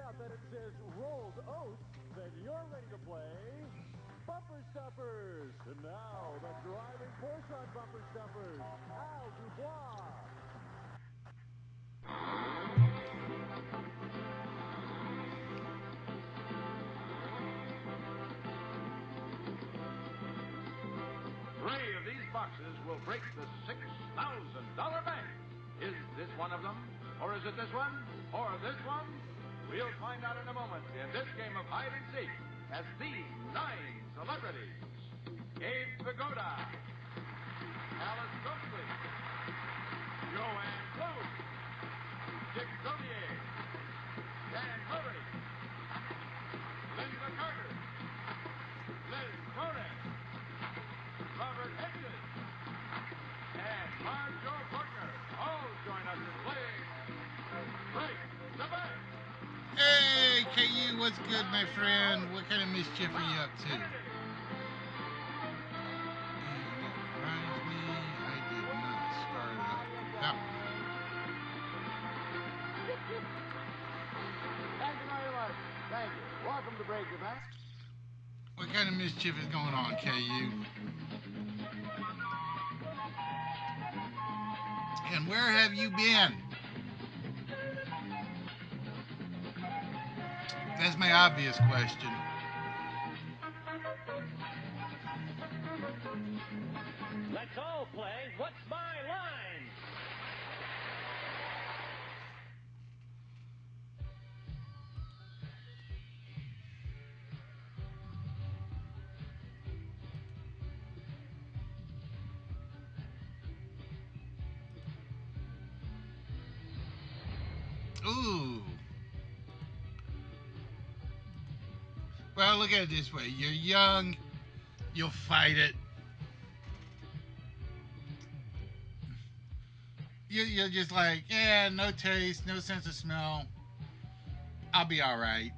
out that it says rolled oats, then you're ready to play Bumper Stuffers. And now, the driving force on Bumper Stuffers, Al Dubois. Three of these boxes will break the $6,000 bank. Is this one of them? Or is it this one? Or this one? We'll find out in a moment in this game of hide and seek as these 9 celebrities: Abe Vigoda, Alice Ghostley, Joanne Blue, Dick Zodier, Dan Murray, Linda Carter, Liz Torres, Robert Hedges, and Marjo Portner all join us in playing Break the Bank. Hey, KU, what's good, my friend? What kind of mischief are you up to? And that reminds me, I did not start up that one. Thank you very much. Thank you. Welcome to Break the Bank. What kind of mischief is going on, KU? And where have you been? That's my obvious question. Let's all play What's My Line? Ooh. Well, look at it this way. You're young. You'll fight it. You're just like, yeah, no taste, no sense of smell. I'll be all right.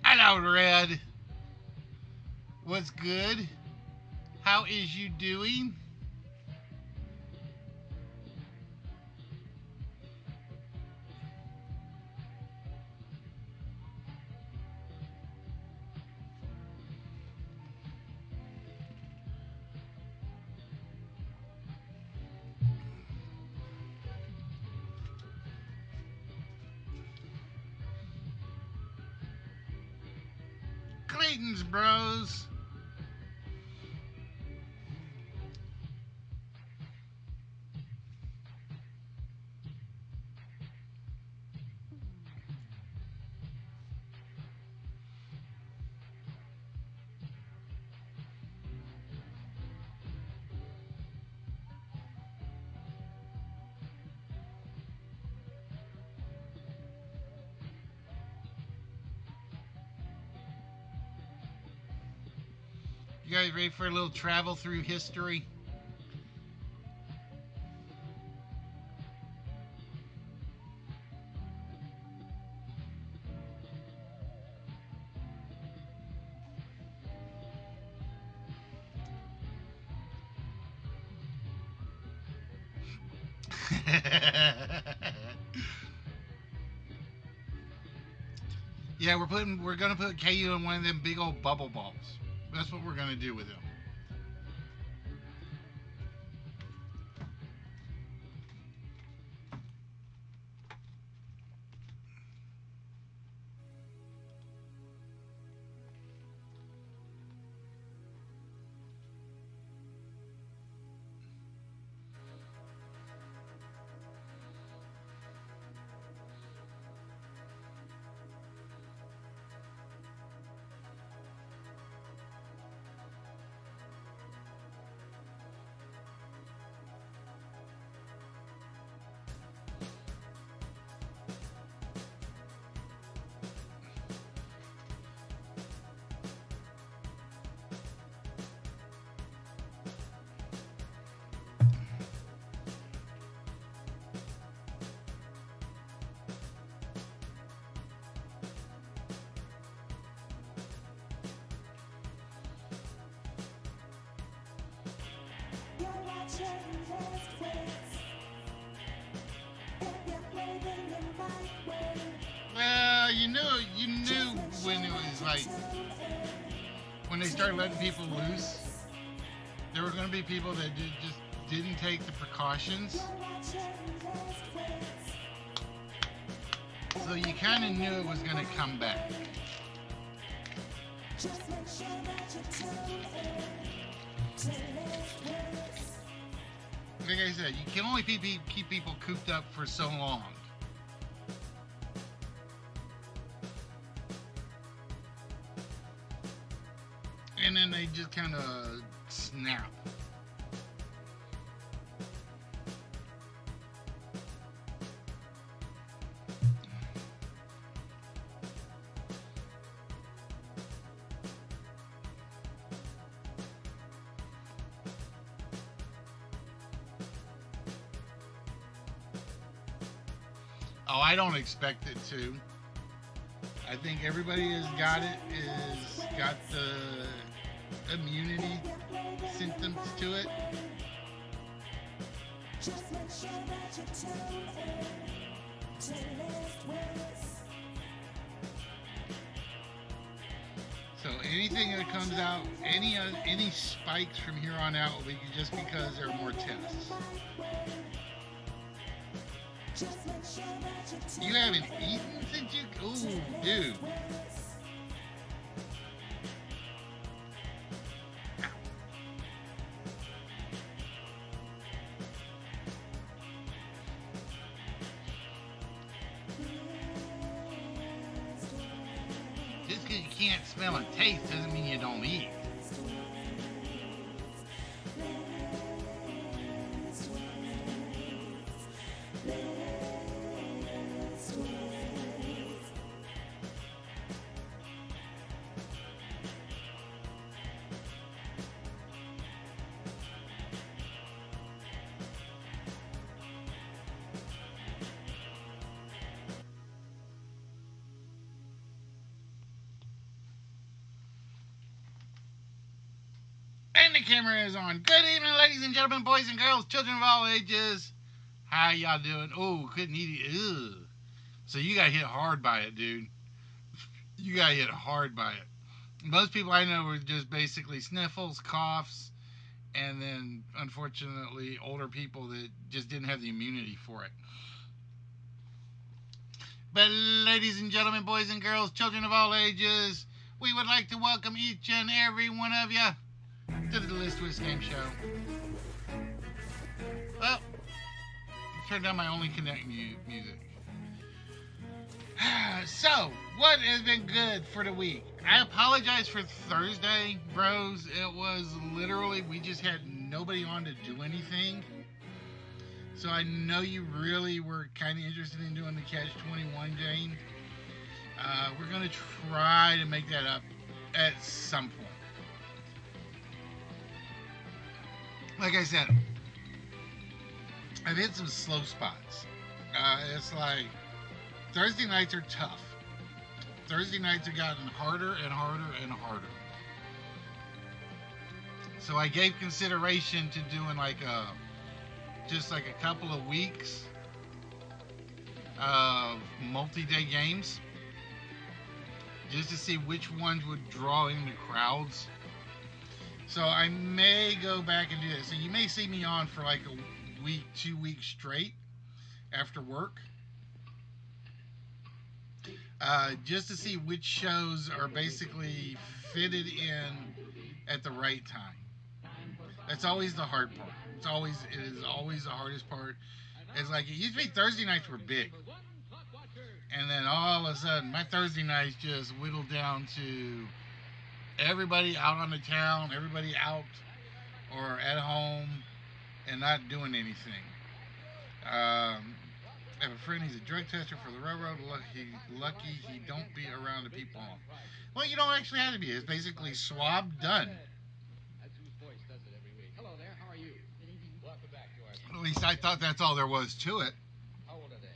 Hello, Red. What's good? How is you doing? Clayton's bros. You guys ready for a little travel through history? Yeah, we're gonna put KU in one of them big old bubble balls. That's what we're gonna do with him. you knew when it was like when they started letting people loose, there were going to be people that just didn't take the precautions. So you kind of knew it was going to come back. Like I said, you can only keep people cooped up for so long. And then they just kind of snap. Oh, I don't expect it to. I think everybody has got the immunity symptoms to it. So anything that comes out, any spikes from here on out will be just because there are more tests. You haven't eaten since you... Ooh, dude. Just because you can't smell and taste doesn't mean you don't eat. And the camera is on. Good evening, ladies and gentlemen, boys and girls, children of all ages. How y'all doing? Oh, couldn't eat it. Ugh. So you got hit hard by it, dude. You got hit hard by it. Most people I know were just basically sniffles, coughs, and then, unfortunately, older people that just didn't have the immunity for it. But, ladies and gentlemen, boys and girls, children of all ages, we would like to welcome each and every one of you to the List Twist Game Show. Well, turn down my only connect music. So, what has been good for the week? I apologize for Thursday, bros. It was literally, we just had nobody on to do anything. So I know you really were kind of interested in doing the Catch 21 game. We're going to try to make that up at some point. Like I said, I've hit some slow spots. It's like Thursday nights are tough. Thursday nights have gotten harder and harder and harder. So I gave consideration to doing just like a couple of weeks of multi-day games, just to see which ones would draw in the crowds. So I may go back and do this. So you may see me on for like a week, 2 weeks straight after work. Just to see which shows are basically fitted in at the right time. That's always the hard part. It is always the hardest part. It's like, it used to be Thursday nights were big. And then all of a sudden, my Thursday nights just whittled down to everybody out on the town, everybody out or at home and not doing anything. I have a friend, he's a drug tester for the railroad. Lucky he don't be around the people. Well, you don't actually have to be. It's basically swab done. That's whose voice does it every week. Hello there, how are you? Good evening. Welcome back to our... At least I thought that's all there was to it. How old are they?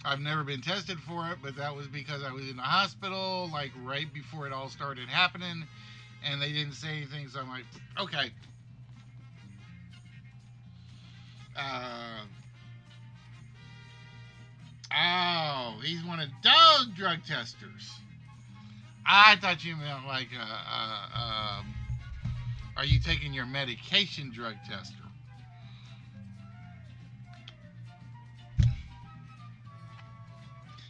I've never been tested for it, but that was because I was in the hospital, like right before it all started happening, and they didn't say anything, so I'm like, okay. Oh, he's one of those drug testers. I thought you meant like are you taking your medication drug tester?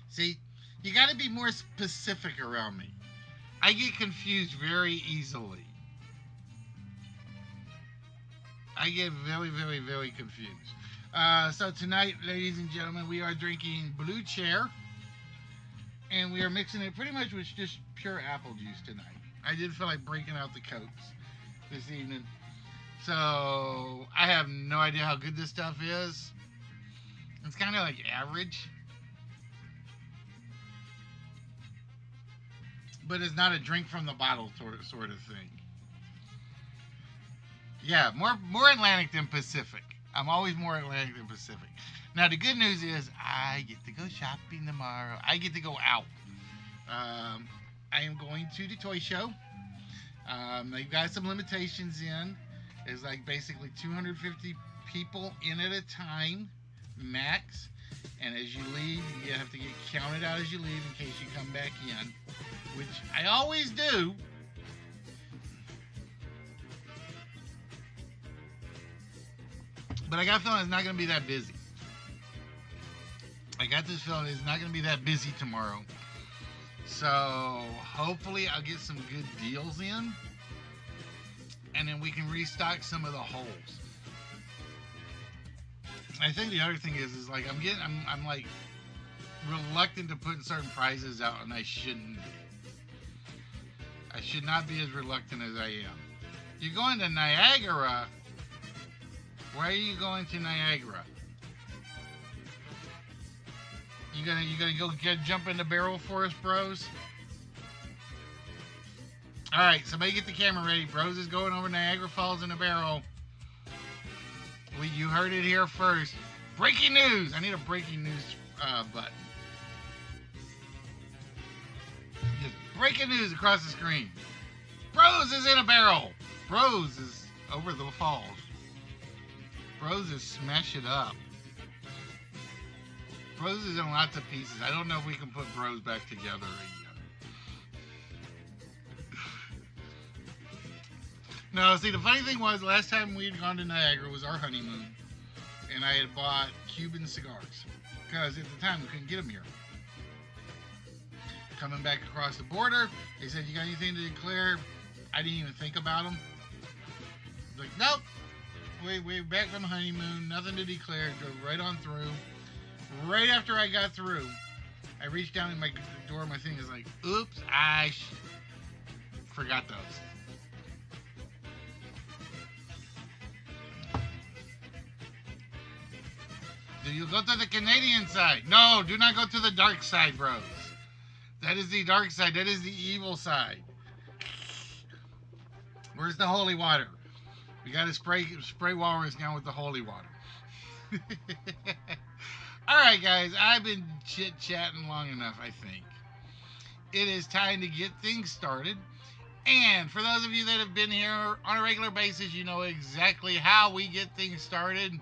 See, you got to be more specific around me. I get confused very easily. I get very, very, very confused. So tonight, ladies and gentlemen, we are drinking Blue Chair. And we are mixing it pretty much with just pure apple juice tonight. I did feel like breaking out the Cokes this evening. So I have no idea how good this stuff is. It's kind of like average. But it's not a drink from the bottle sort of thing. Yeah, more Atlantic than Pacific. I'm always more Atlantic than Pacific. Now, the good news is I get to go shopping tomorrow. I get to go out. I am going to the toy show. They've got some limitations in. It's like basically 250 people in at a time, max. And as you leave, you have to get counted out as you leave in case you come back in, which I always do. But I got a feeling it's not going to be that busy. I got this feeling it's not going to be that busy tomorrow. So hopefully I'll get some good deals in. And then we can restock some of the holes. I think the other thing is like I'm like reluctant to put certain prizes out, and I shouldn't be. I should not be as reluctant as I am. You're going to Niagara. Why are you going to Niagara? You gonna go jump in the barrel for us, bros? All right, somebody get the camera ready. Bros is going over Niagara Falls in a barrel. You heard it here first. Breaking news. I need a breaking news button. Just breaking news across the screen. Bros is in a barrel. Bros is over the falls. Bros is smash it up. Bros is in lots of pieces. I don't know if we can put Bros back together again. No, see, the funny thing was, last time we had gone to Niagara was our honeymoon, and I had bought Cuban cigars, because at the time we couldn't get them here. Coming back across the border, they said, you got anything to declare? I didn't even think about them. Like, nope. We're back from honeymoon, nothing to declare, drove right on through. Right after I got through, I reached down in my door, my thing is like, oops, I forgot those. Do you go to the Canadian side? No, do not go to the dark side, bros. That is the dark side. That is the evil side. Where's the holy water? We got to spray walrus now with the holy water. All right, guys. I've been chit-chatting long enough, I think. It is time to get things started. And for those of you that have been here on a regular basis, you know exactly how we get things started.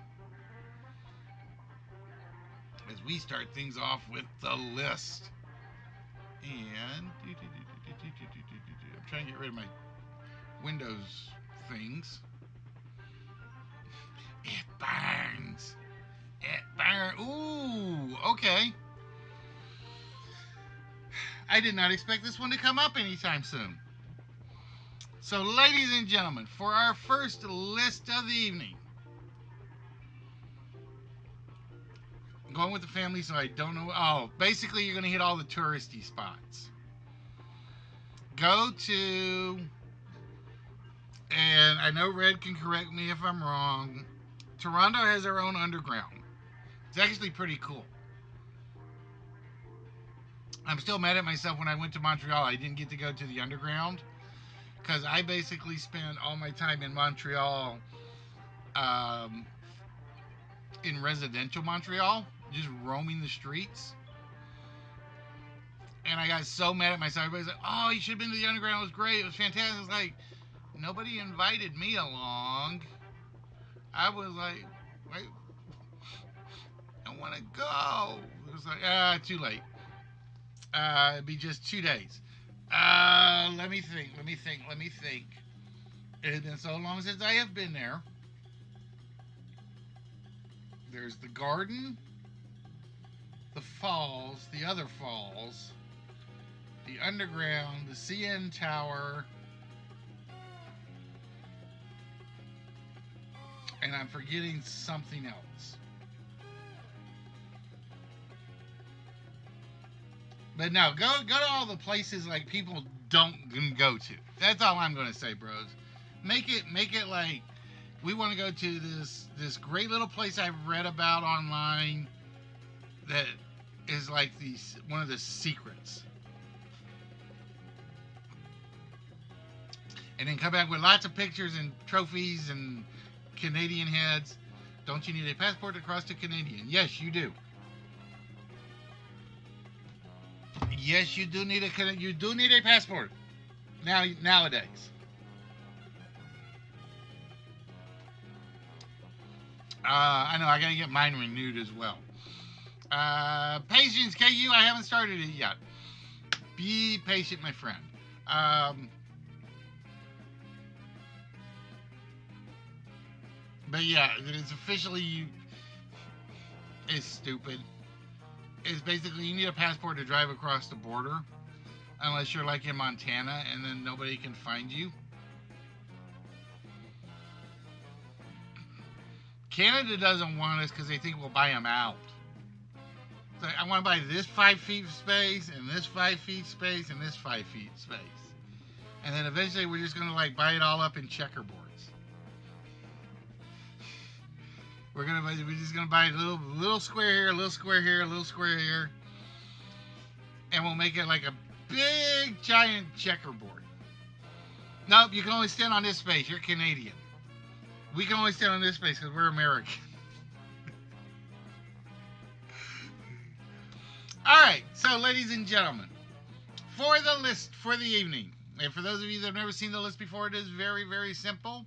As we start things off with the list. And I'm trying to get rid of my Windows things. It burns. It burns. Ooh, okay. I did not expect this one to come up anytime soon. So, ladies and gentlemen, for our first list of the evening, I'm going with the family, so I don't know. Oh, basically, you're going to hit all the touristy spots. Go to, and I know Red can correct me if I'm wrong, Toronto has their own underground. It's actually pretty cool. I'm still mad at myself when I went to Montreal. I didn't get to go to the underground because I basically spent all my time in Montreal, in residential Montreal, just roaming the streets. And I got so mad at myself. Everybody's like, oh, you should have been to the underground. It was great. It was fantastic. It's like, nobody invited me along. I was like, wait, I want to go. was like, too late. It'd be just 2 days. Let me think. It has been so long since I have been there. There's the garden, the falls, the other falls, the underground, the CN Tower, and I'm forgetting something else. But no, go to all the places like people don't go to. That's all I'm going to say, bros. Make it like we want to go to this great little place I've read about online that is like one of the secrets. And then come back with lots of pictures and trophies and Canadian heads. Don't you need a passport to cross to Canadian? Yes, you do. Yes, you do need a passport nowadays. I know I gotta get mine renewed as well. Patience, KU, I haven't started it yet. Be patient, my friend. But yeah, it's officially, it's stupid. It's basically you need a passport to drive across the border, unless you're like in Montana and then nobody can find you. Canada doesn't want us because they think we'll buy them out. So I want to buy this 5 feet space and this 5 feet space and this 5 feet space. And then eventually we're just going to like buy it all up in checkerboards. We're just gonna buy a little square here, a little square here, a little square here, and we'll make it like a big giant checkerboard. Nope, you can only stand on this space. You're Canadian. We can only stand on this space because we're American. All right, so ladies and gentlemen, for the list for the evening, and for those of you that have never seen the list before, it is very, very simple.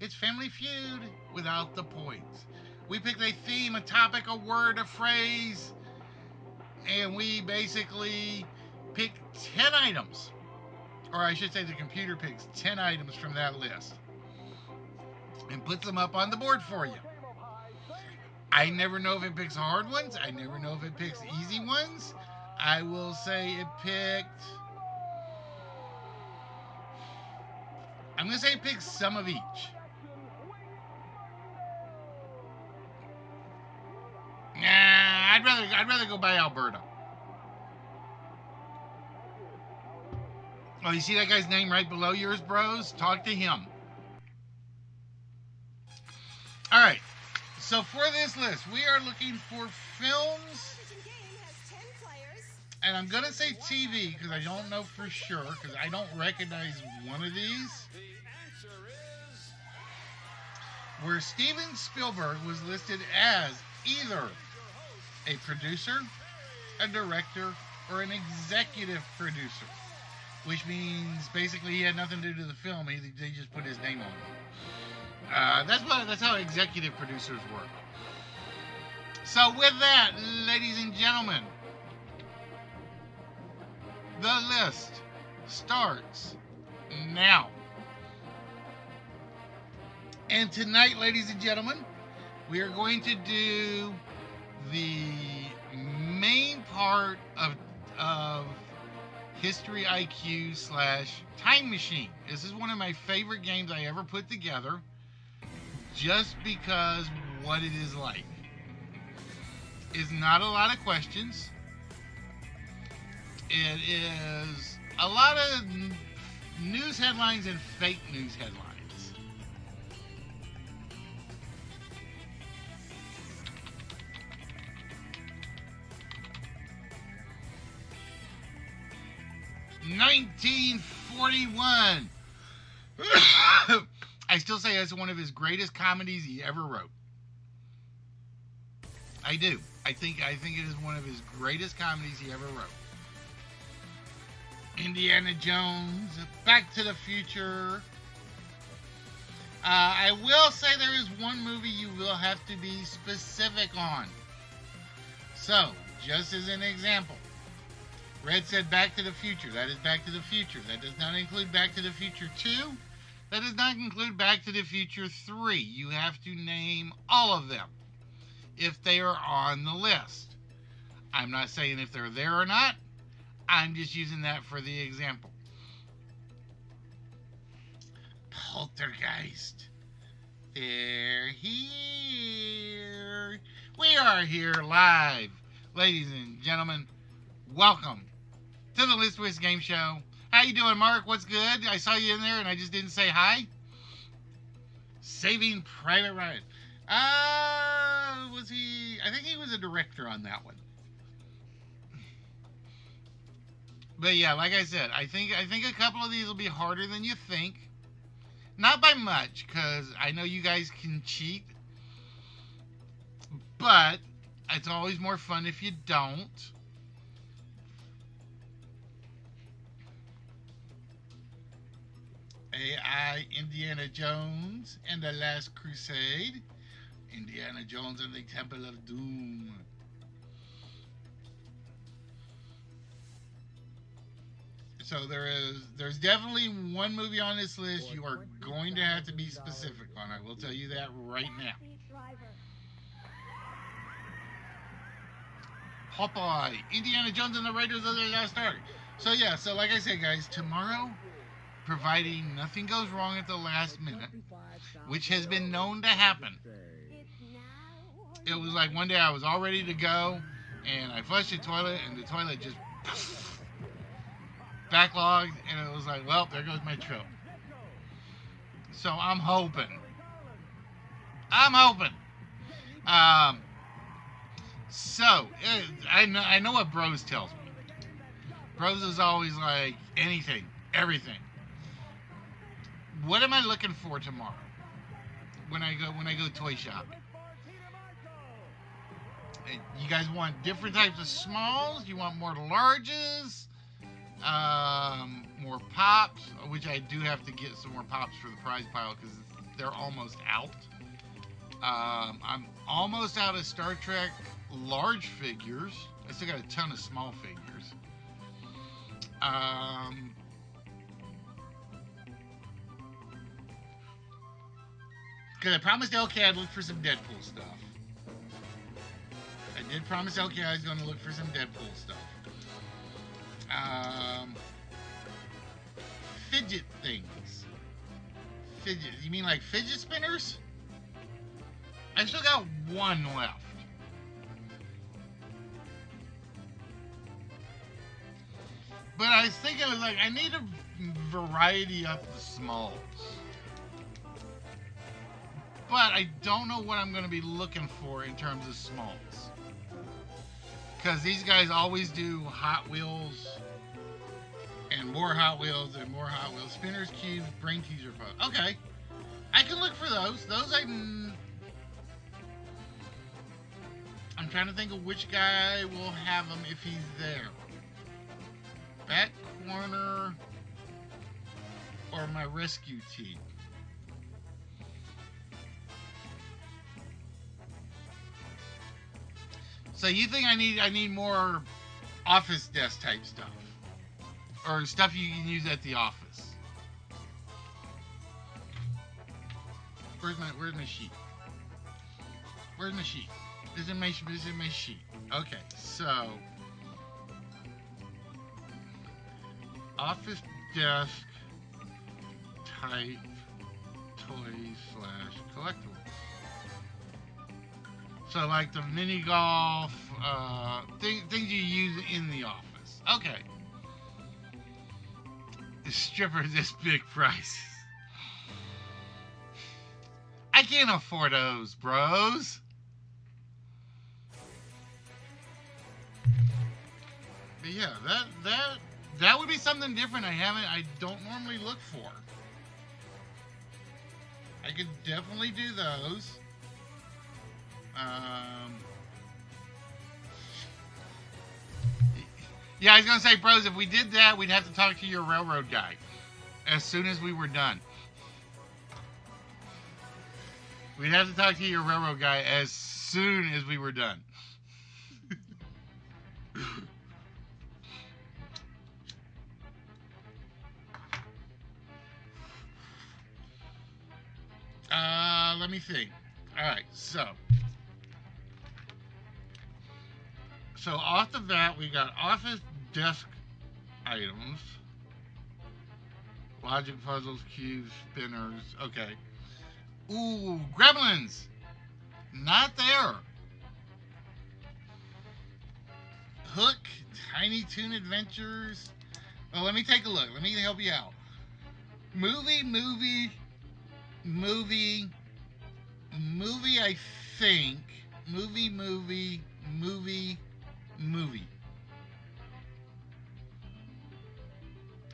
It's Family Feud without the points. We picked a theme, a topic, a word, a phrase, and we basically picked 10 items. Or I should say the computer picks 10 items from that list and puts them up on the board for you. I never know if it picks hard ones. I never know if it picks easy ones. I will say it picked... I'm going to say it picks some of each. Nah, I'd rather go by Alberta. Oh, you see that guy's name right below yours, bros? Talk to him. All right. So for this list, we are looking for films. And I'm going to say TV because I don't know for sure because I don't recognize one of these. Where Steven Spielberg was listed as either a producer, a director, or an executive producer, which means basically he had nothing to do with the film. They just put his name on it. That's how executive producers work. So with that, ladies and gentlemen, the list starts now. And tonight, ladies and gentlemen, we are going to do the main part of History IQ / Time Machine. This is one of my favorite games I ever put together just because what it is like. It's not a lot of questions. It is a lot of news headlines and fake news headlines. "1941." I still say that's one of his greatest comedies he ever wrote. I do. I think it is one of his greatest comedies he ever wrote. Indiana Jones, Back to the Future. I will say there is one movie you will have to be specific on. So, just as an example, Red said Back to the Future. That is Back to the Future. That does not include Back to the Future 2. That does not include Back to the Future 3. You have to name all of them if they are on the list. I'm not saying if they're there or not. I'm just using that for the example. Poltergeist. They're here. We are here live. Ladies and gentlemen, welcome to the List Twist Game Show. How you doing, Mark? What's good? I saw you in there and I just didn't say hi. Saving Private Ryan. Was he? I think he was a director on that one. But yeah, like I said, I think a couple of these will be harder than you think. Not by much, because I know you guys can cheat. But it's always more fun if you don't. AI, Indiana Jones and the Last Crusade. Indiana Jones and the Temple of Doom. So there's definitely one movie on this list you are going to have to be specific on. I will tell you that right now. Popeye, Indiana Jones and the Raiders of the Lost Ark. So yeah, so like I said, guys, tomorrow, providing nothing goes wrong at the last minute, which has been known to happen. It was like one day I was all ready to go, and I flushed the toilet, and the toilet just backlogged, and it was like, well, there goes my trip. So I'm hoping. So I know what Bros tells me. Bros is always like anything, everything. What am I looking for tomorrow when I go toy shopping? You guys want different types of smalls? You want more larges? More pops, which I do have to get some more pops for the prize pile because they're almost out. I'm almost out of Star Trek large figures. I still got a ton of small figures. Because I promised LK I'd look for some Deadpool stuff. I did promise LK I was going to look for some Deadpool stuff. Fidget things. Fidget. You mean like fidget spinners? I still got one left. But I was thinking, like, I need a variety of the smalls. But I don't know what I'm going to be looking for in terms of smalls. Because these guys always do Hot Wheels and more Hot Wheels and more Hot Wheels. Spinners, cubes, brain teaser pose. Okay. I can look for those. I'm trying to think of which guy will have them if he's there. Back corner or my rescue team. So you think I need more office desk type stuff? Or stuff you can use at the office? Where's my sheet? Where's my sheet? This is my sheet. Okay, so office desk type toys/collectibles. So like the mini golf, things you use in the office. Okay. The strippers this big price. I can't afford those, bros. But yeah, that would be something different I don't normally look for. I could definitely do those. Yeah, I was going to say, bros, if we did that, we'd have to talk to your railroad guy as soon as we were done. We'd have to talk to your railroad guy as soon as we were done. Let me think. All right, so off the bat, we got office desk items, logic puzzles, cubes, spinners. Okay. Ooh, Gremlins. Not there. Hook, Tiny Toon Adventures. Well, let me take a look. Let me help you out. Movie, I think. Movie.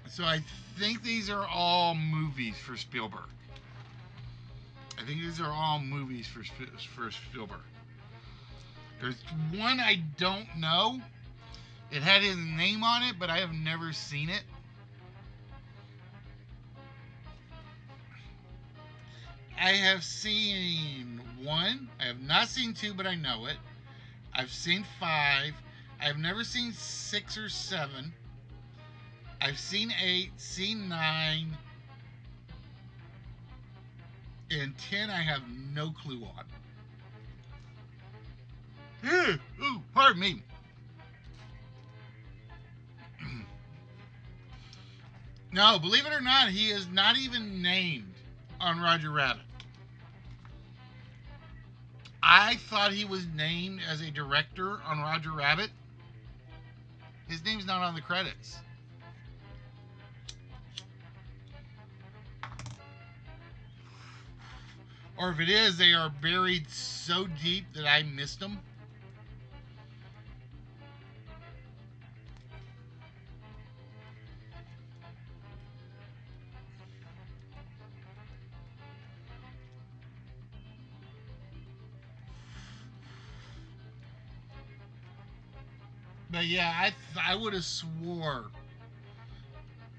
So I think these are all movies for Spielberg. For Spielberg. There's one I don't know. It had his name on it, but I have never seen it. I have seen 1. I have not seen 2, but I know it. I've seen 5. I've never seen 6 or 7. I've seen 8, seen 9, and 10 I have no clue on. Ooh, pardon me. No, believe it or not, he is not even named on Roger Rabbit. I thought he was named as a director on Roger Rabbit. His name's not on the credits. Or if it is, they are buried so deep that I missed them. But yeah, I would have swore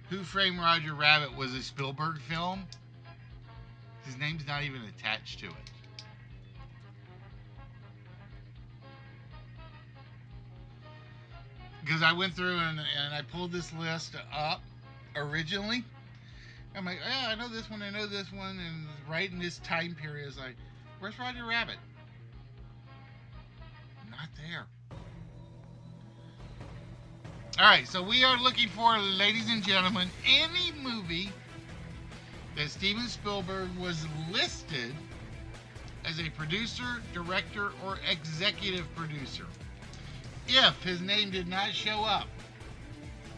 Who Framed Roger Rabbit was a Spielberg film. His name's not even attached to it. Because I went through and I pulled this list up originally. I'm like, yeah, I know this one, and right in this time period, it's like, where's Roger Rabbit? Not there. Alright, so we are looking for, ladies and gentlemen, any movie that Steven Spielberg was listed as a producer, director, or executive producer. If his name did not show up,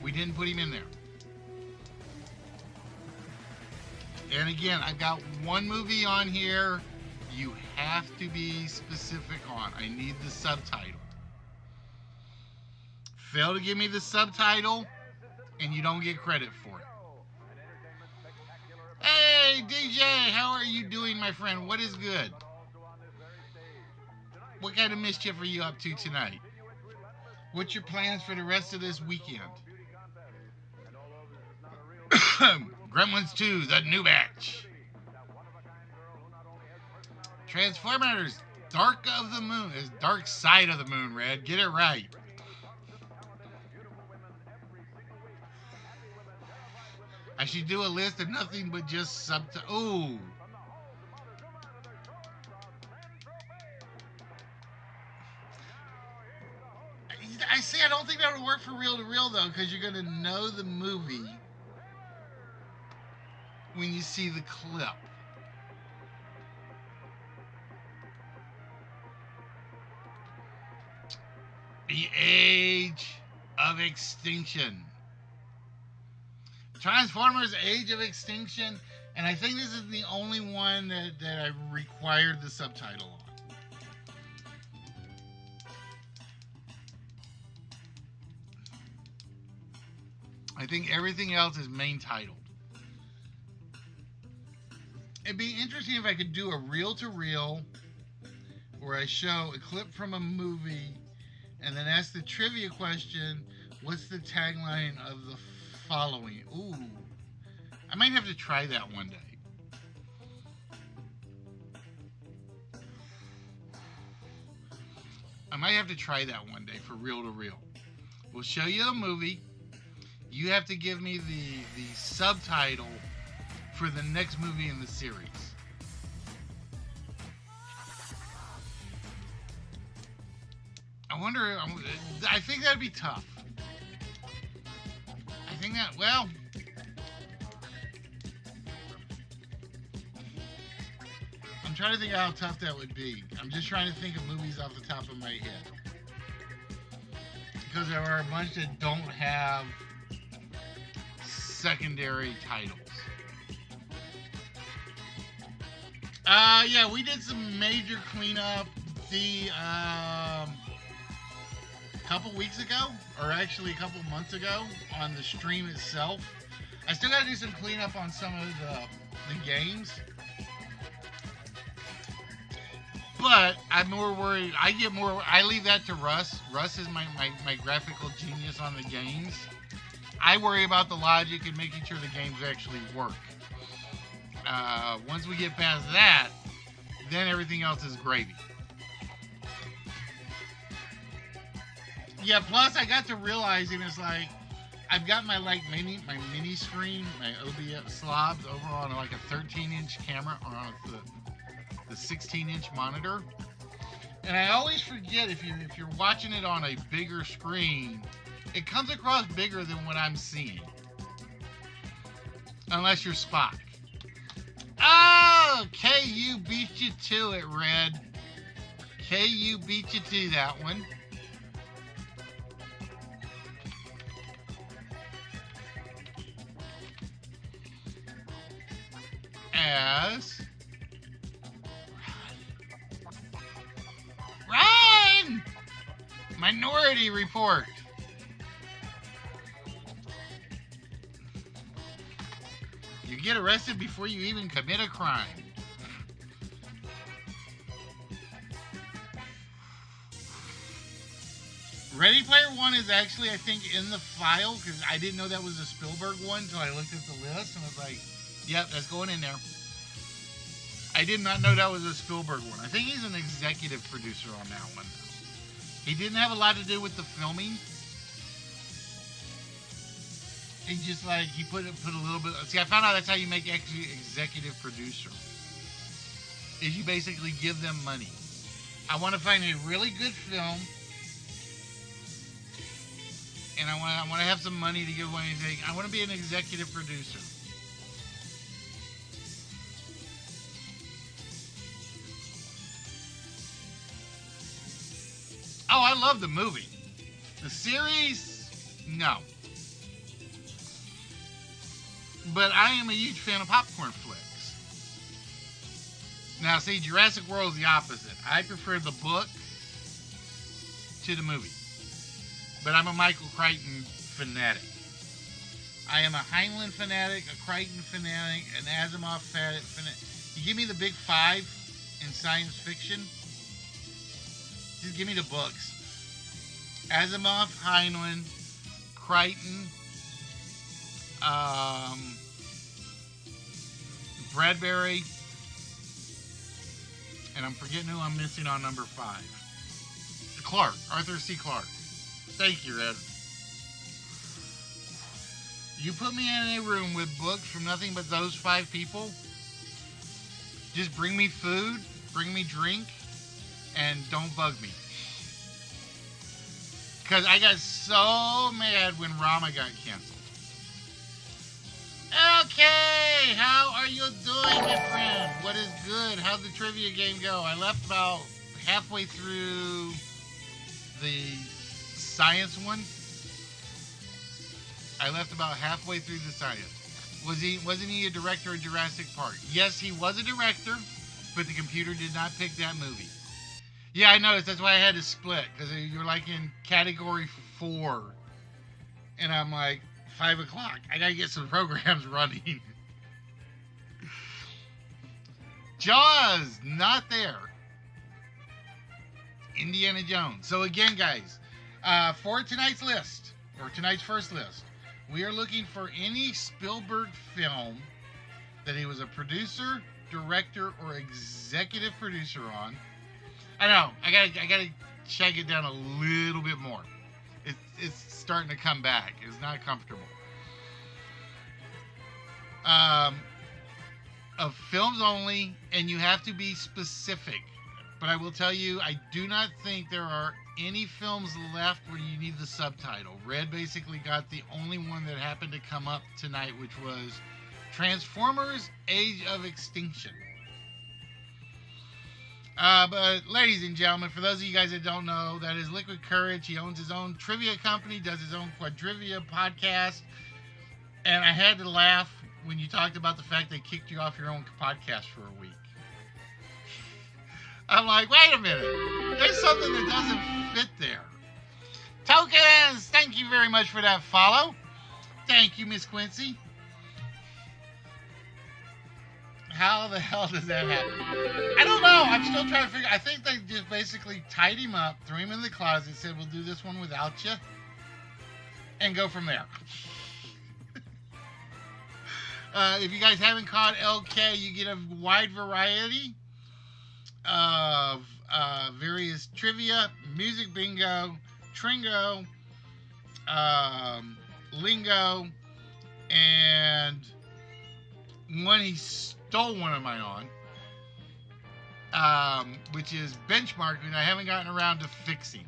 we didn't put him in there. And again, I've got one movie on here you have to be specific on. I need the subtitle. Fail to give me the subtitle, and you don't get credit for it. Hey, DJ, how are you doing, my friend? What is good? What kind of mischief are you up to tonight? What's your plans for the rest of this weekend? Gremlins 2, the new batch. Transformers, Dark of the Moon. Is Dark Side of the Moon, Red. Get it right. I should do a list of nothing but just subtitles. Ooh. I see. I don't think that would work for reel to reel, though, because you're going to know the movie when you see the clip. The Age of Extinction. Transformers Age of Extinction, and I think this is the only one that I required the subtitle on. I think everything else is main titled. It'd be interesting if I could do a reel-to-reel where I show a clip from a movie and then ask the trivia question, what's the tagline of the following? Ooh. I might have to try that one day. I might have to try that one day for reel to reel. We'll show you the movie. You have to give me the subtitle for the next movie in the series. I wonder. I think that'd be tough. I think that. Well, I'm trying to think of how tough that would be. I'm just trying to think of movies off the top of my head. Because there are a bunch that don't have secondary titles. Yeah, we did some major cleanup the couple weeks ago, or actually a couple months ago, on the stream itself. I still got to do some cleanup on some of the games. But I'm more worried. I leave that to Russ. Russ is my graphical genius on the games. I worry about the logic and making sure the games actually work. Once we get past that, then everything else is gravy. Yeah, plus I got to realizing it's like I've got my mini screen, my OBS slobs over on like a 13-inch camera or on the 16-inch monitor. And I always forget if you're watching it on a bigger screen, it comes across bigger than what I'm seeing. Unless you're Spock. Oh, KU beat you to it, Red. KU beat you to that one. As Run! Minority Report. You get arrested before you even commit a crime. Ready Player One is actually, I think, in the file, because I didn't know that was a Spielberg one until I looked at the list and was like, yep, that's going in there. I did not know that was a Spielberg one. I think he's an executive producer on that one. He didn't have a lot to do with the filming. He just he put a little bit. See, I found out that's how you make executive producer. Is you basically give them money. I want to find a really good film, and I want to have some money to give away and say, I want to be an executive producer. Oh, I love the movie. The series, no. But I am a huge fan of popcorn flicks. Now, see, Jurassic World is the opposite. I prefer the book to the movie. But I'm a Michael Crichton fanatic. I am a Heinlein fanatic, a Crichton fanatic, an Asimov fanatic. You give me the big five in science fiction, just give me the books. Asimov, Heinlein, Crichton, Bradbury, and I'm forgetting who I'm missing on number 5. Clarke, Arthur C. Clarke. Thank you, Ed. You put me in a room with books from nothing but those 5 people. Just bring me food, bring me drink, and don't bug me. Because I got so mad when Rama got canceled. Okay, how are you doing, my friend? What is good? How'd the trivia game go? I left about halfway through the science one. I left about halfway through the science. Wasn't he a director of Jurassic Park? Yes, he was a director, but the computer did not pick that movie. Yeah, I noticed. That's why I had to split, because you're like in category 4, and I'm like 5 o'clock. I gotta get some programs running. Jaws, not there. Indiana Jones. So again, guys, for tonight's list, or tonight's first list, we are looking for any Spielberg film that he was a producer, director, or executive producer on. I know, I gotta shake it down a little bit more. It's starting to come back. It's not comfortable. Of films only, and you have to be specific. But I will tell you, I do not think there are any films left where you need the subtitle. Red basically got the only one that happened to come up tonight, which was Transformers: Age of Extinction. But ladies and gentlemen, for those of you guys that don't know, that is Liquid Courage. He owns his own trivia company, does his own Quadrivia podcast. And I had to laugh when you talked about the fact they kicked you off your own podcast for a week. I'm like, wait a minute. There's something that doesn't fit there. Tokens, thank you very much for that follow. Thank you, Miss Quincy. How the hell does that happen? I don't know. I'm still trying to figure. I think they just basically tied him up, threw him in the closet, said, we'll do this one without you, and go from there. If you guys haven't caught LK, you get a wide variety of various trivia, music bingo, Tringo, lingo, and one he stole one of mine on, which is benchmarking. I haven't gotten around to fixing.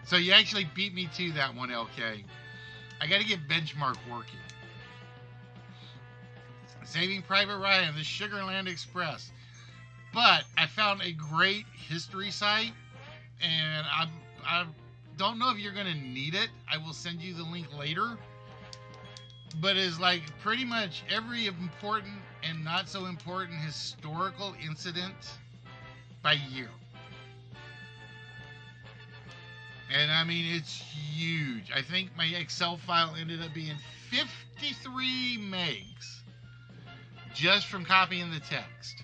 So you actually beat me to that one, LK. I got to get benchmark working. Saving Private Ryan, the Sugarland Express. But I found a great history site, and I don't know if you're going to need it. I will send you the link later. But it's like pretty much every important and not so important historical incident by year. And I mean, it's huge. I think my Excel file ended up being 53 megs just from copying the text.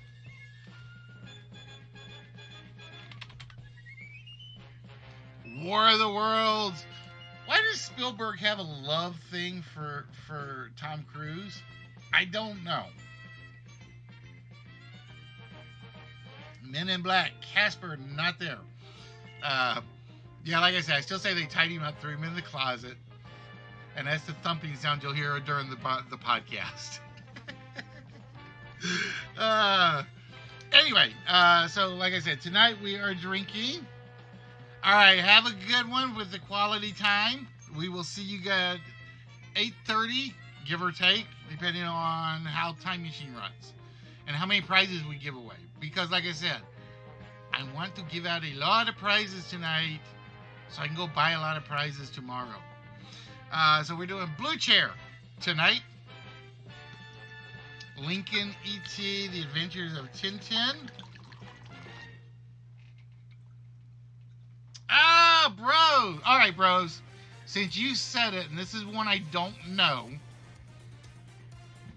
War of the Worlds. Why does Spielberg have a love thing for Tom Cruise? I don't know. Men in Black. Casper, not there. Yeah, like I said, I still say they tied him up, threw him in the closet. And that's the thumping sound you'll hear during the podcast. Anyway, so like I said, tonight we are drinking. All right, have a good one with the quality time. We will see you guys 8:30, give or take, depending on how Time Machine runs and how many prizes we give away. Because like I said, I want to give out a lot of prizes tonight so I can go buy a lot of prizes tomorrow. So we're doing Blue Chair tonight. Lincoln E.T., The Adventures of Tintin. Ah, bros. All right, bros. Since you said it, and this is one I don't know,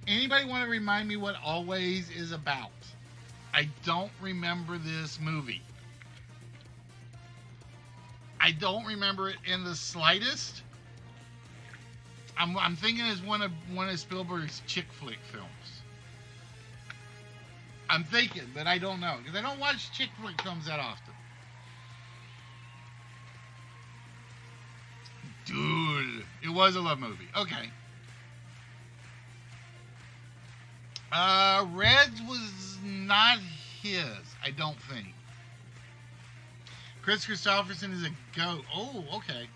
anybody want to remind me what Always is about? I don't remember this movie. I don't remember it in the slightest. I'm thinking it's one of Spielberg's chick flick films. I'm thinking, but I don't know because I don't watch chick flick films that often. Dude, it was a love movie. Okay. Reds was not his, I don't think. Chris Christopherson is a goat. Oh, okay.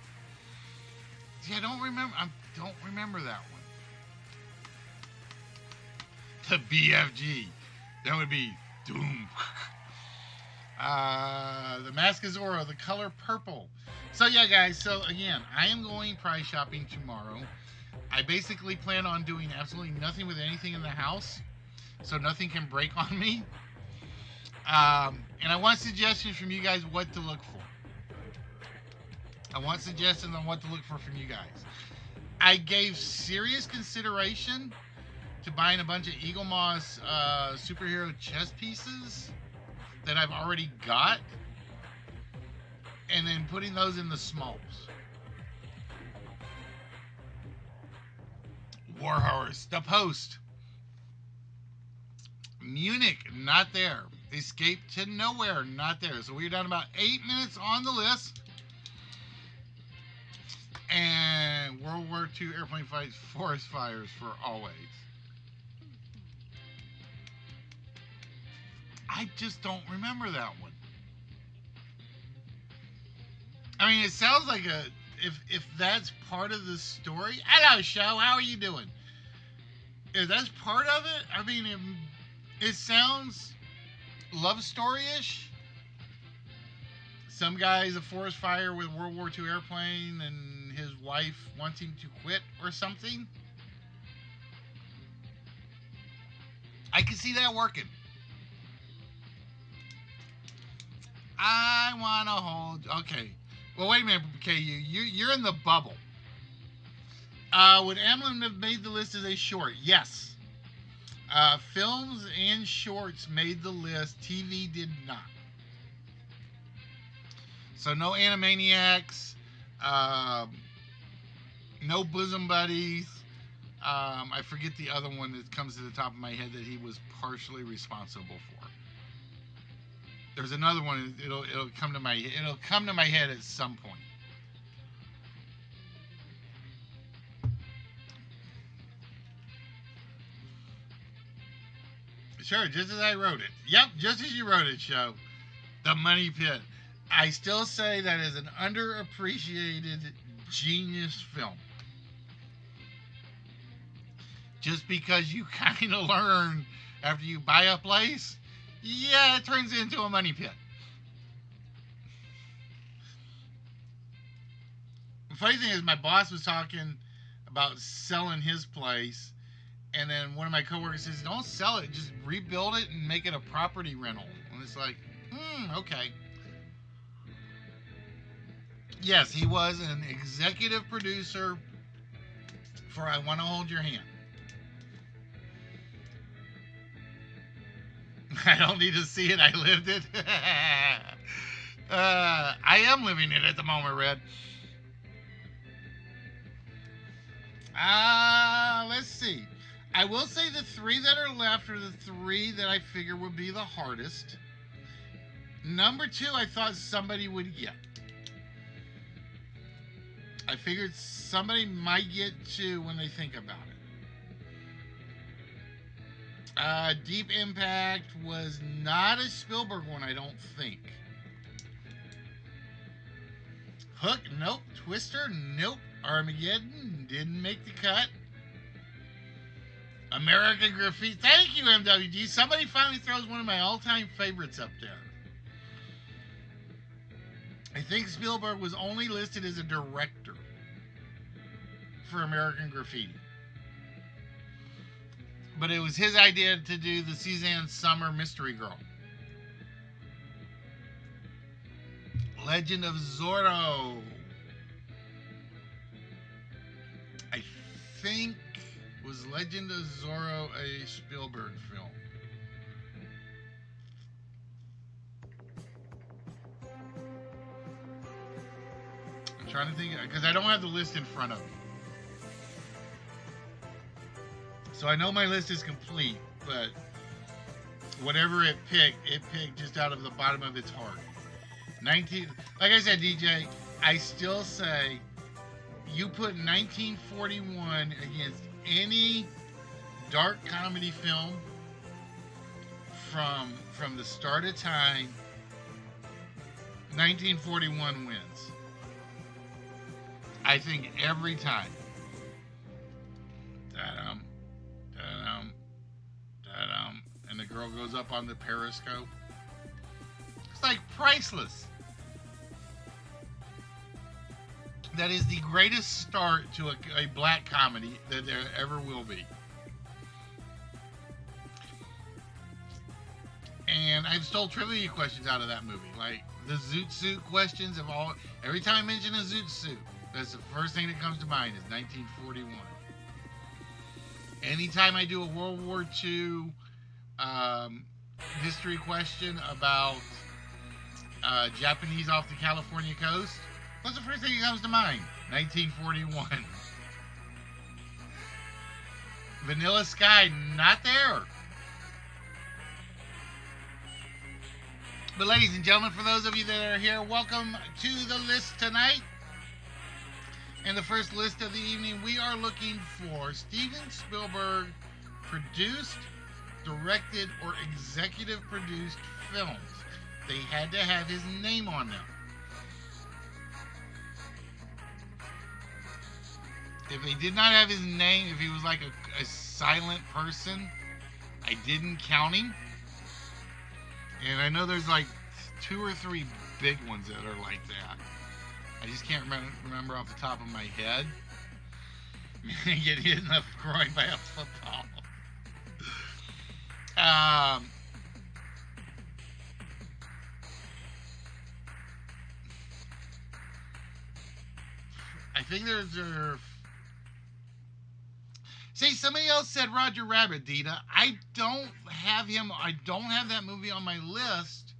See, I don't remember that one. The BFG. That would be Doom. The Mask of Zorro, The Color Purple. So yeah, guys, so again, I am going prize shopping tomorrow. I basically plan on doing absolutely nothing with anything in the house, so nothing can break on me. And I want suggestions from you guys what to look for. I want suggestions on what to look for from you guys. I gave serious consideration to buying a bunch of Eagle Moss superhero chess pieces that I've already got, and then putting those in the smalls. Warhorse, The Post. Munich, not there. Escape to Nowhere, not there. So we're down about 8 minutes on the list. And World War II airplane fights, forest fires for Always. I just don't remember that one. I mean, it sounds like if that's part of the story. Hello, show. How are you doing? If that's part of it, I mean, it sounds love story-ish. Some guy's a forest fire with a World War II airplane, and his wife wants him to quit or something. I can see that working. I want to hold. Okay. Well, wait a minute, KU. You're in the bubble. Would Amblin have made the list as a short? Yes. Films and shorts made the list. TV did not. So no Animaniacs. No Bosom Buddies. I forget the other one that comes to the top of my head that he was partially responsible for. There's another one. It'll come to my head at some point. Sure, just as I wrote it. Yep, just as you wrote it, show. The Money Pit. I still say that is an underappreciated genius film. Just because you kind of learn after you buy a place, yeah, it turns into a money pit. The funny thing is, my boss was talking about selling his place, and then one of my coworkers says, don't sell it, just rebuild it and make it a property rental. And it's like, okay. Yes, he was an executive producer for I Want to Hold Your Hand. I don't need to see it. I lived it. I am living it at the moment, Red. Let's see. I will say the three that are left are the three that I figure would be the hardest. Number 2, I thought somebody would get. I figured somebody might get to when they think about it. Deep Impact was not a Spielberg one, I don't think. Hook, nope. Twister, nope. Armageddon, didn't make the cut. American Graffiti, thank you, MWG. Somebody finally throws one of my all-time favorites up there. I think Spielberg was only listed as a director for American Graffiti. But it was his idea to do the Suzanne Summer Mystery Girl. Legend of Zorro. I think was Legend of Zorro a Spielberg film. I'm trying to think, because I don't have the list in front of me. So I know my list is complete, but whatever it picked just out of the bottom of its heart. Like I said, DJ, I still say you put 1941 against any dark comedy film from the start of time, 1941 wins. I think every time. And the girl goes up on the periscope. It's like priceless. That is the greatest start to a black comedy that there ever will be. And I've stole trivia questions out of that movie. Like the Zoot Suit questions of all. Every time I mention a Zoot Suit, that's the first thing that comes to mind is 1941. Anytime I do a World War II history question about Japanese off the California coast, what's the first thing that comes to mind? 1941. Vanilla Sky, not there. But ladies and gentlemen, for those of you that are here, welcome to the list tonight. And the first list of the evening, we are looking for Steven Spielberg produced, directed, or executive produced films. They had to have his name on them. If they did not have his name, if he was like a silent person, I didn't count him. And I know there's like 2 or 3 big ones that are like that. I just can't remember off the top of my head. Get hit in the groin by a football. I think there's See, somebody else said Roger Rabbit, Dita. I don't have him. I don't have that movie on my list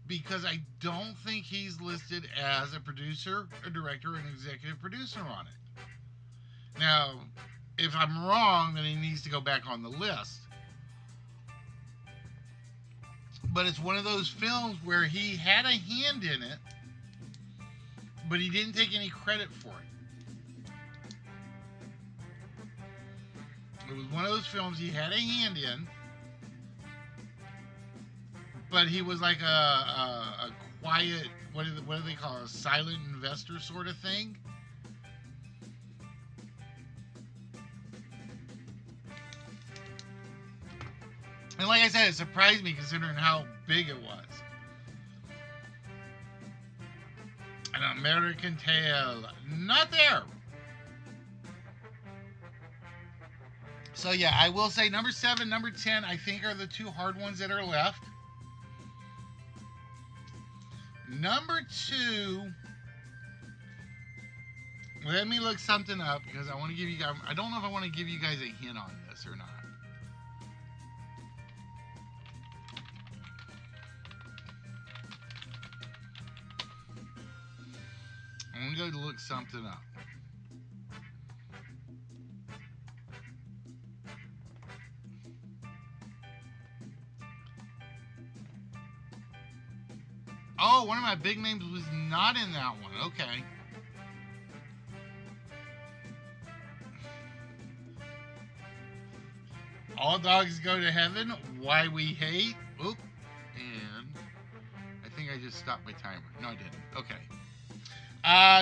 because I don't think he's listed as a producer, a director, or an executive producer on it. Now, if I'm wrong, then he needs to go back on the list. But it's one of those films where he had a hand in it, but he didn't take any credit for it. It was one of those films he had a hand in, but he was like a quiet, what do they call it, a silent investor sort of thing. And like I said, it surprised me considering how big it was. An American Tale, not there. So yeah, I will say number 7, number 10, I think are the 2 hard ones that are left. Number 2, let me look something up because I want to give you guys, I don't know if I want to give you guys a hint on this or not. I'm going to go look something up. Oh, one of my big names was not in that one. Okay. All Dogs Go to Heaven, Why We Hate. Oop. And I think I just stopped my timer. No, I didn't. Okay.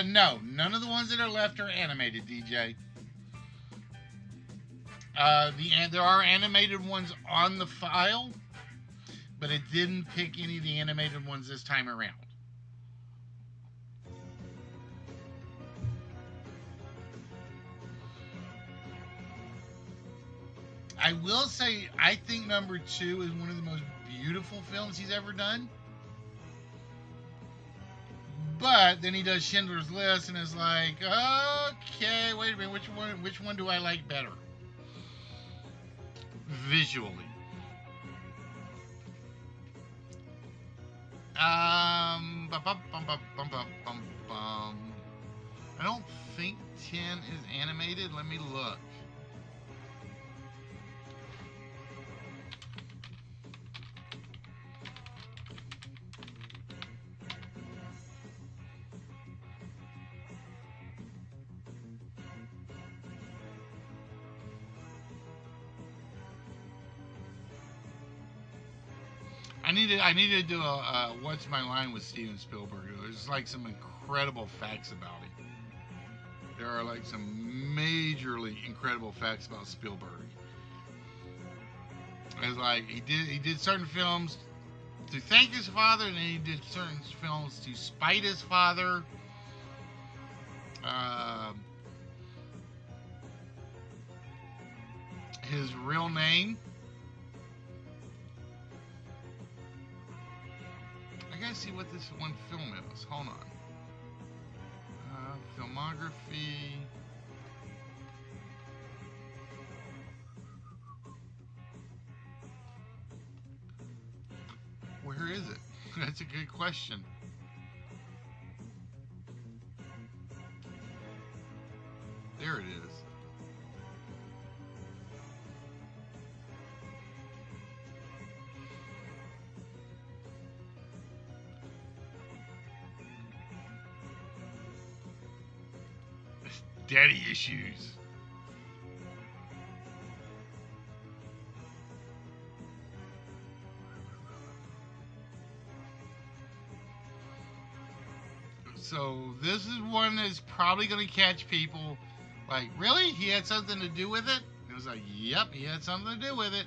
No. None of the ones that are left are animated, DJ. There are animated ones on the file, but it didn't pick any of the animated ones this time around. I will say, I think number 2 is one of the most beautiful films he's ever done. But then he does Schindler's List and is like, okay, wait a minute, which one do I like better? Visually. I don't think 10 is animated. Let me look. I needed to do a What's My Line with Steven Spielberg. There's like some incredible facts about him. There are like some majorly incredible facts about Spielberg. It's like he did certain films to thank his father, and then he did certain films to spite his father. His real name. I gotta see what this one film is. Hold on. Filmography. Where is it? That's a good question. There it is. Daddy Issues. So this is one that's probably going to catch people Like, really? He had something to do with it? It was like, yep, he had something to do with it.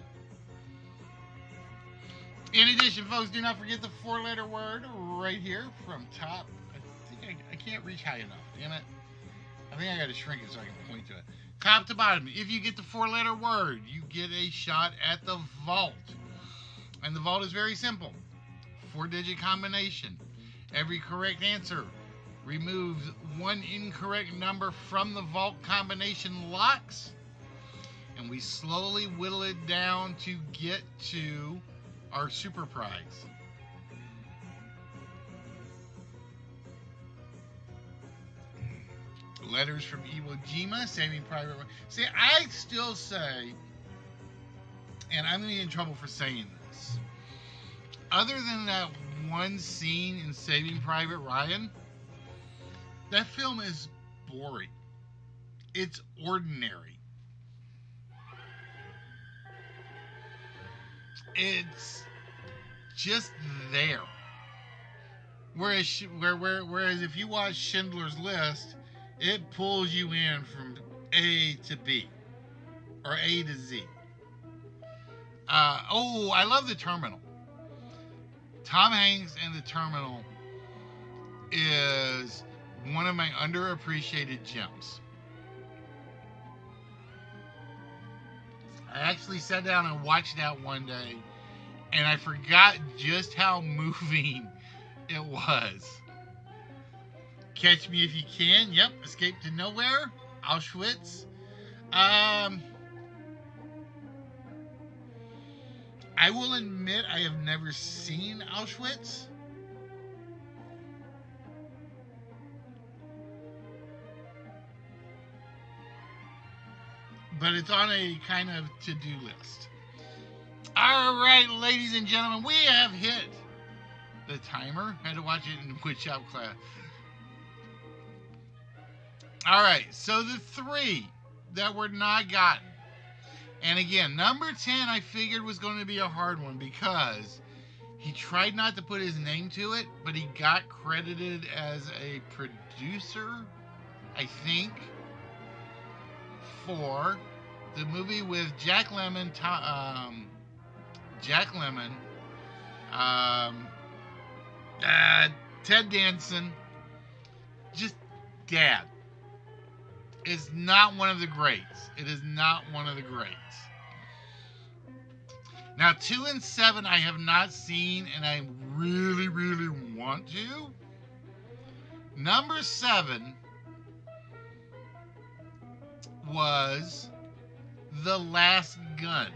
In addition, folks, do not forget the 4-letter word right here from top. I can't reach high enough, damn it. I think I got to shrink it so I can point to it. Top to bottom, if you get the 4-letter word, you get a shot at the vault. And the vault is very simple. 4-digit combination. Every correct answer removes one incorrect number from the vault combination locks. And we slowly whittle it down to get to our super prize. Letters from Iwo Jima, Saving Private Ryan. See, I still say, and I'm going to get in trouble for saying this, other than that one scene in Saving Private Ryan, that film is boring. It's ordinary. It's just there. Whereas if you watch Schindler's List, it pulls you in from A to B, or A to Z. I love The Terminal. Tom Hanks in The Terminal is one of my underappreciated gems. I actually sat down and watched that one day, and I forgot just how moving it was. Catch Me If You Can. Yep. Escape to Nowhere. Auschwitz. I will admit I have never seen Auschwitz. But it's on a kind of to-do list. All right, ladies and gentlemen, we have hit the timer. I had to watch it in woodshop class. All right, so the 3 that were not gotten. And again, number 10 I figured was going to be a hard one because he tried not to put his name to it, but he got credited as a producer, I think, for the movie with Jack Lemmon, Ted Danson, just Dad. Is not one of the greats. It is not one of the greats. Now, 2 and 7 I have not seen, and I really, really want to. Number 7 was The Last Gun.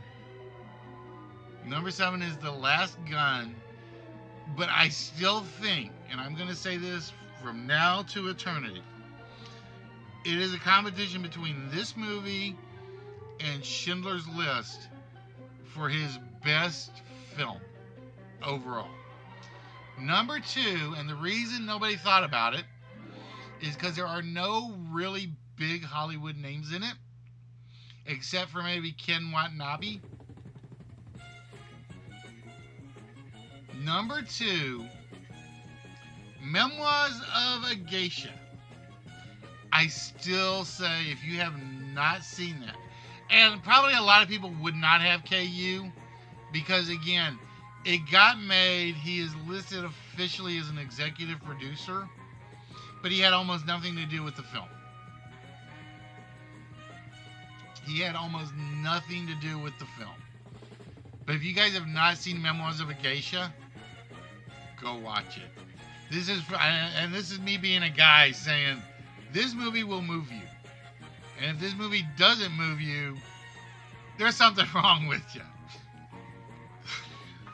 Number 7 is The Last Gun, but I still think, and I'm going to say this from now to eternity, it is a competition between this movie and Schindler's List for his best film overall. Number 2, and the reason nobody thought about it, is because there are no really big Hollywood names in it, except for maybe Ken Watanabe. Number 2, Memoirs of a Geisha. I still say, if you have not seen that, and probably a lot of people would not have KU, because again, it got made, he is listed officially as an executive producer, but he had almost nothing to do with the film. He had almost nothing to do with the film. But if you guys have not seen Memoirs of a Geisha, go watch it. This is me being a guy saying, this movie will move you. And if this movie doesn't move you, there's something wrong with you.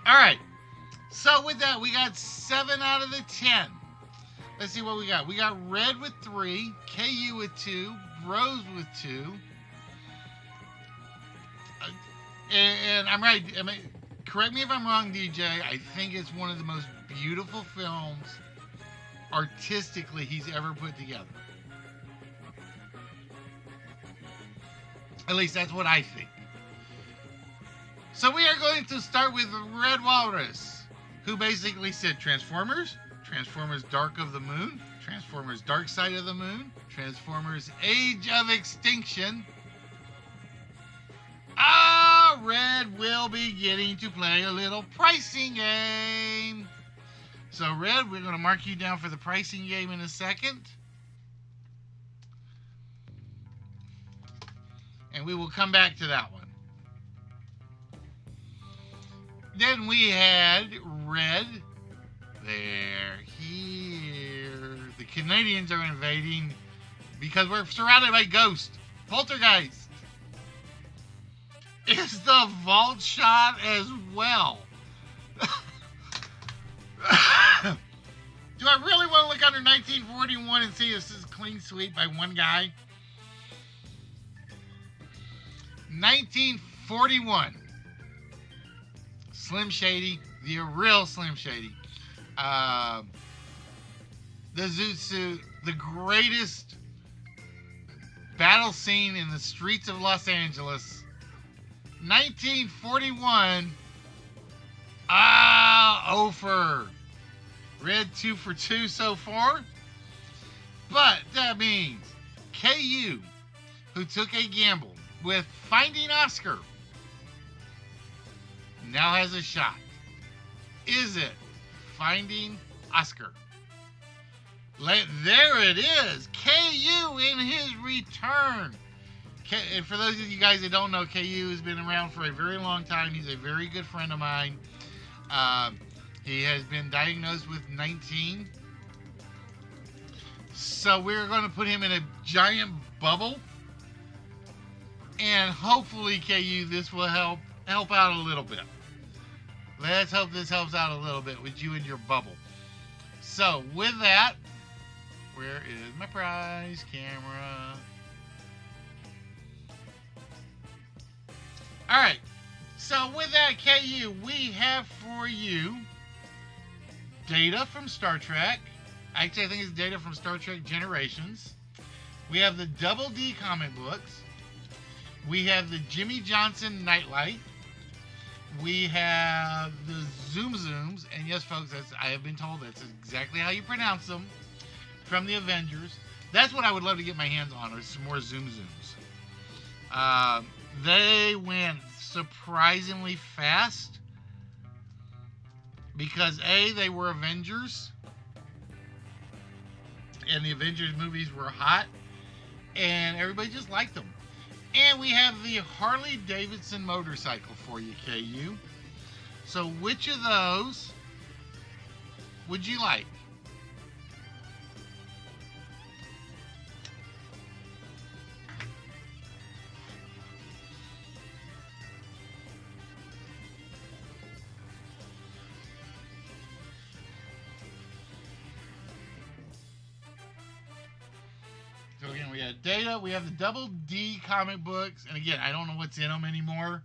All right. So with that, we got 7 out of the 10. Let's see what we got. We got Red with 3, KU with 2, Rose with 2. And I'm right. Correct me if I'm wrong, DJ. I think it's one of the most beautiful films artistically he's ever put together. At least that's what I think. So we are going to start with Red Walrus, who basically said Transformers, Transformers Dark of the Moon, Transformers Dark Side of the Moon, Transformers Age of Extinction. Red will be getting to play a little pricing game. So, Red, we're going to mark you down for the pricing game in a second. And we will come back to that one. Then we had Red. They're here. The Canadians are invading because we're surrounded by ghosts. Poltergeist is the vault shot as well. Do I really want to look under 1941 and see if this is a clean sweep by one guy? 1941. Slim Shady, the real Slim Shady. The Zoot Suit, the greatest battle scene in the streets of Los Angeles. 1941. Ofer. Red 2 for 2 so far. But that means KU, who took a gamble with finding Oscar, now has a shot. Is it finding Oscar? There it is. KU in his return. And for those of you guys that don't know, KU has been around for a very long time. He's a very good friend of mine. He has been diagnosed with 19. So we're going to put him in a giant bubble. And hopefully, KU, this will help out a little bit. Let's hope this helps out a little bit with you and your bubble. So, with that, where is my prize camera? Alright, so with that, KU, we have for you data from Star Trek. Actually, I think it's data from Star Trek Generations. We have the Double D comic books. We have the Jimmy Johnson Nightlight. We have the Zoom Zooms. And yes, folks, I have been told that's exactly how you pronounce them. From the Avengers. That's what I would love to get my hands on, is some more Zoom Zooms. They went surprisingly fast. Because A, they were Avengers. And the Avengers movies were hot. And everybody just liked them. And we have the Harley Davidson motorcycle for you, KU. So which of those would you like? So again, we have data. We have the Double D comic books. And again, I don't know what's in them anymore.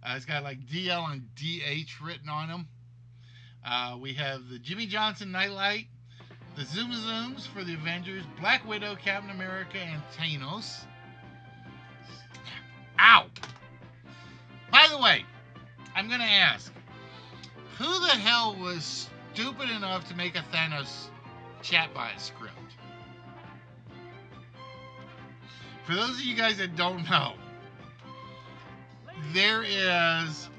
It's got like DL and DH written on them. We have the Jimmy Johnson Nightlight. The Zoom Zooms for the Avengers. Black Widow, Captain America, and Thanos. Ow! By the way, I'm going to ask, who the hell was stupid enough to make a Thanos chatbot script? For those of you guys that don't know, there is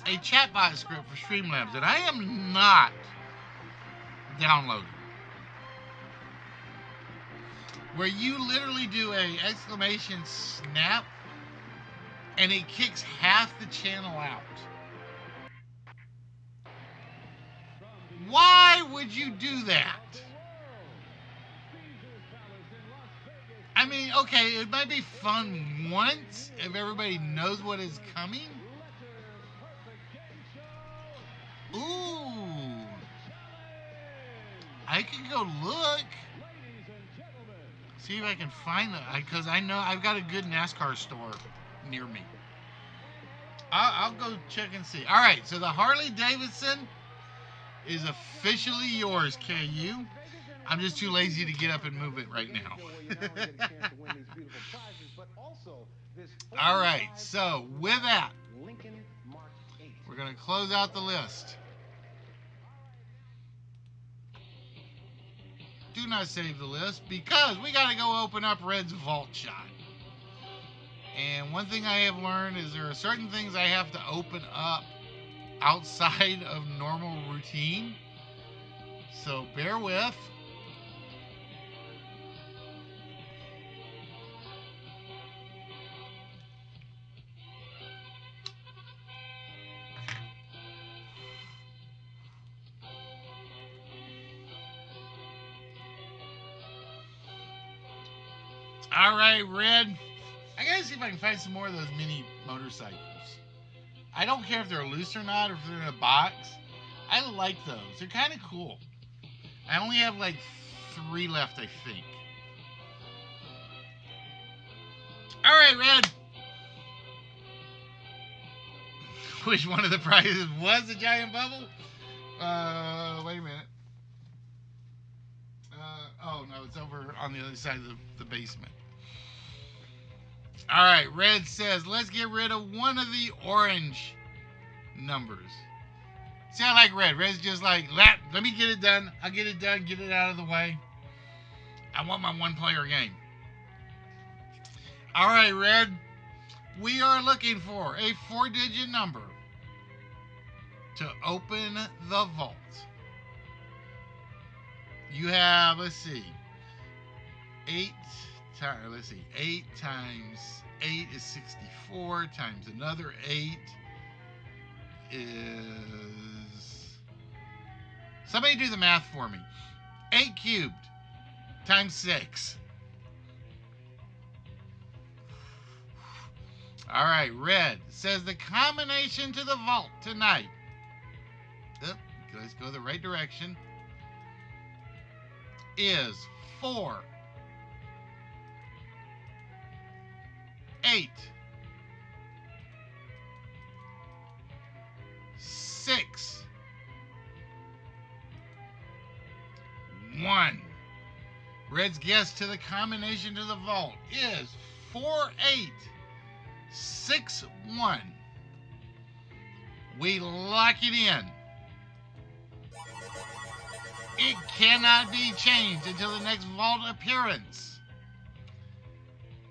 a chatbot script for Streamlabs that I am not downloading. Where you literally do a exclamation snap and it kicks half the channel out. Why would you do that? I mean, okay, it might be fun once if everybody knows what is coming. Ooh. I could go look. See if I can find it. Because I know I've got a good NASCAR store near me. I'll go check and see. All right, so the Harley Davidson is officially yours, KU. I'm just too lazy to get up and move it right now. All right, so with that, we're going to close out the list. do not save the list because we got to go open up Red's vault shot. And one thing I have learned is there are certain things I have to open up outside of normal routine. So bear with. All right, Red. I gotta see if I can find some more of those mini motorcycles. I don't care if they're loose or not, or if they're in a box. I like those. They're kind of cool. I only have like 3 left, I think. All right, Red. Which one of the prizes was a giant bubble? Wait a minute. Oh, no, it's over on the other side of the basement. All right, Red says, let's get rid of one of the orange numbers. See, I like Red. Red's just like, let me get it done. I'll get it done, get it out of the way. I want my one-player game. All right, Red. We are looking for a 4-digit number to open the vault. You have, let's see, 8 times 8 is 64 times another 8 is... Somebody do the math for me. 8 cubed times 6. All right, Red says the combination to the vault tonight. Let's go the right direction. Is 4, 8, 6, 1. Red's guess to the combination to the vault is 4, 8, 6, 1. We lock it in. It cannot be changed until the next vault appearance.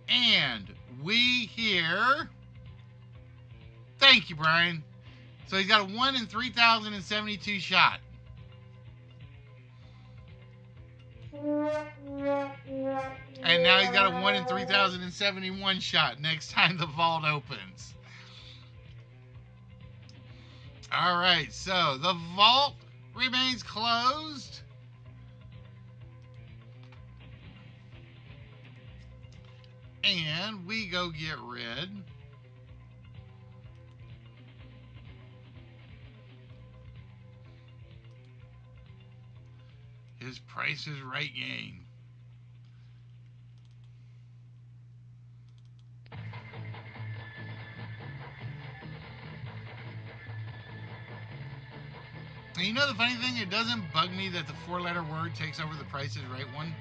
And we hear... Thank you, Brian. So he's got a 1 in 3,072 shot. And now he's got a 1 in 3,071 shot next time the vault opens. All right, so the vault remains closed. And we go get Red. His Price is Right game. And you know the funny thing? It doesn't bug me that the 4-letter word takes over the Price is Right one.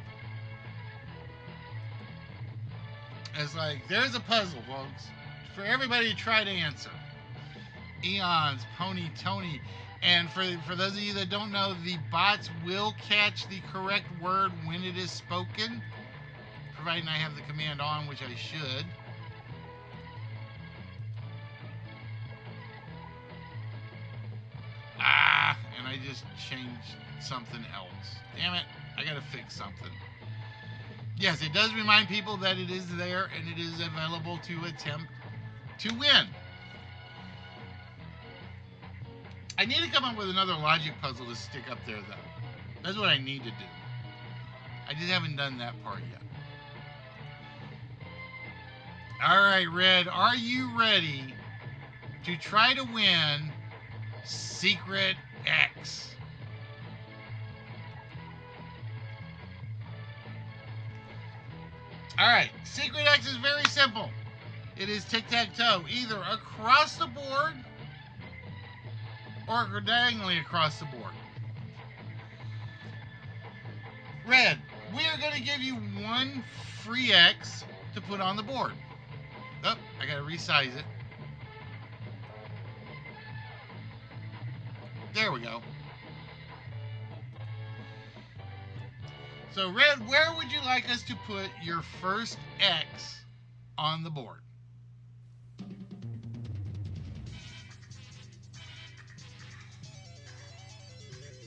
It's like, there's a puzzle, folks, for everybody to try to answer. Eons, Pony, Tony. And for those of you that don't know, the bots will catch the correct word when it is spoken, providing I have the command on, which I should. And I just changed something else. Damn it, I gotta fix something. Yes, it does remind people that it is there and it is available to attempt to win. I need to come up with another logic puzzle to stick up there, though. That's what I need to do. I just haven't done that part yet. All right, Red, are you ready to try to win Secret X? All right, Secret X is very simple. It is tic-tac-toe, either across the board or diagonally across the board. Red, we are going to give you 1 free X to put on the board. Oh, I got to resize it. There we go. So, Red, where would you like us to put your first X on the board?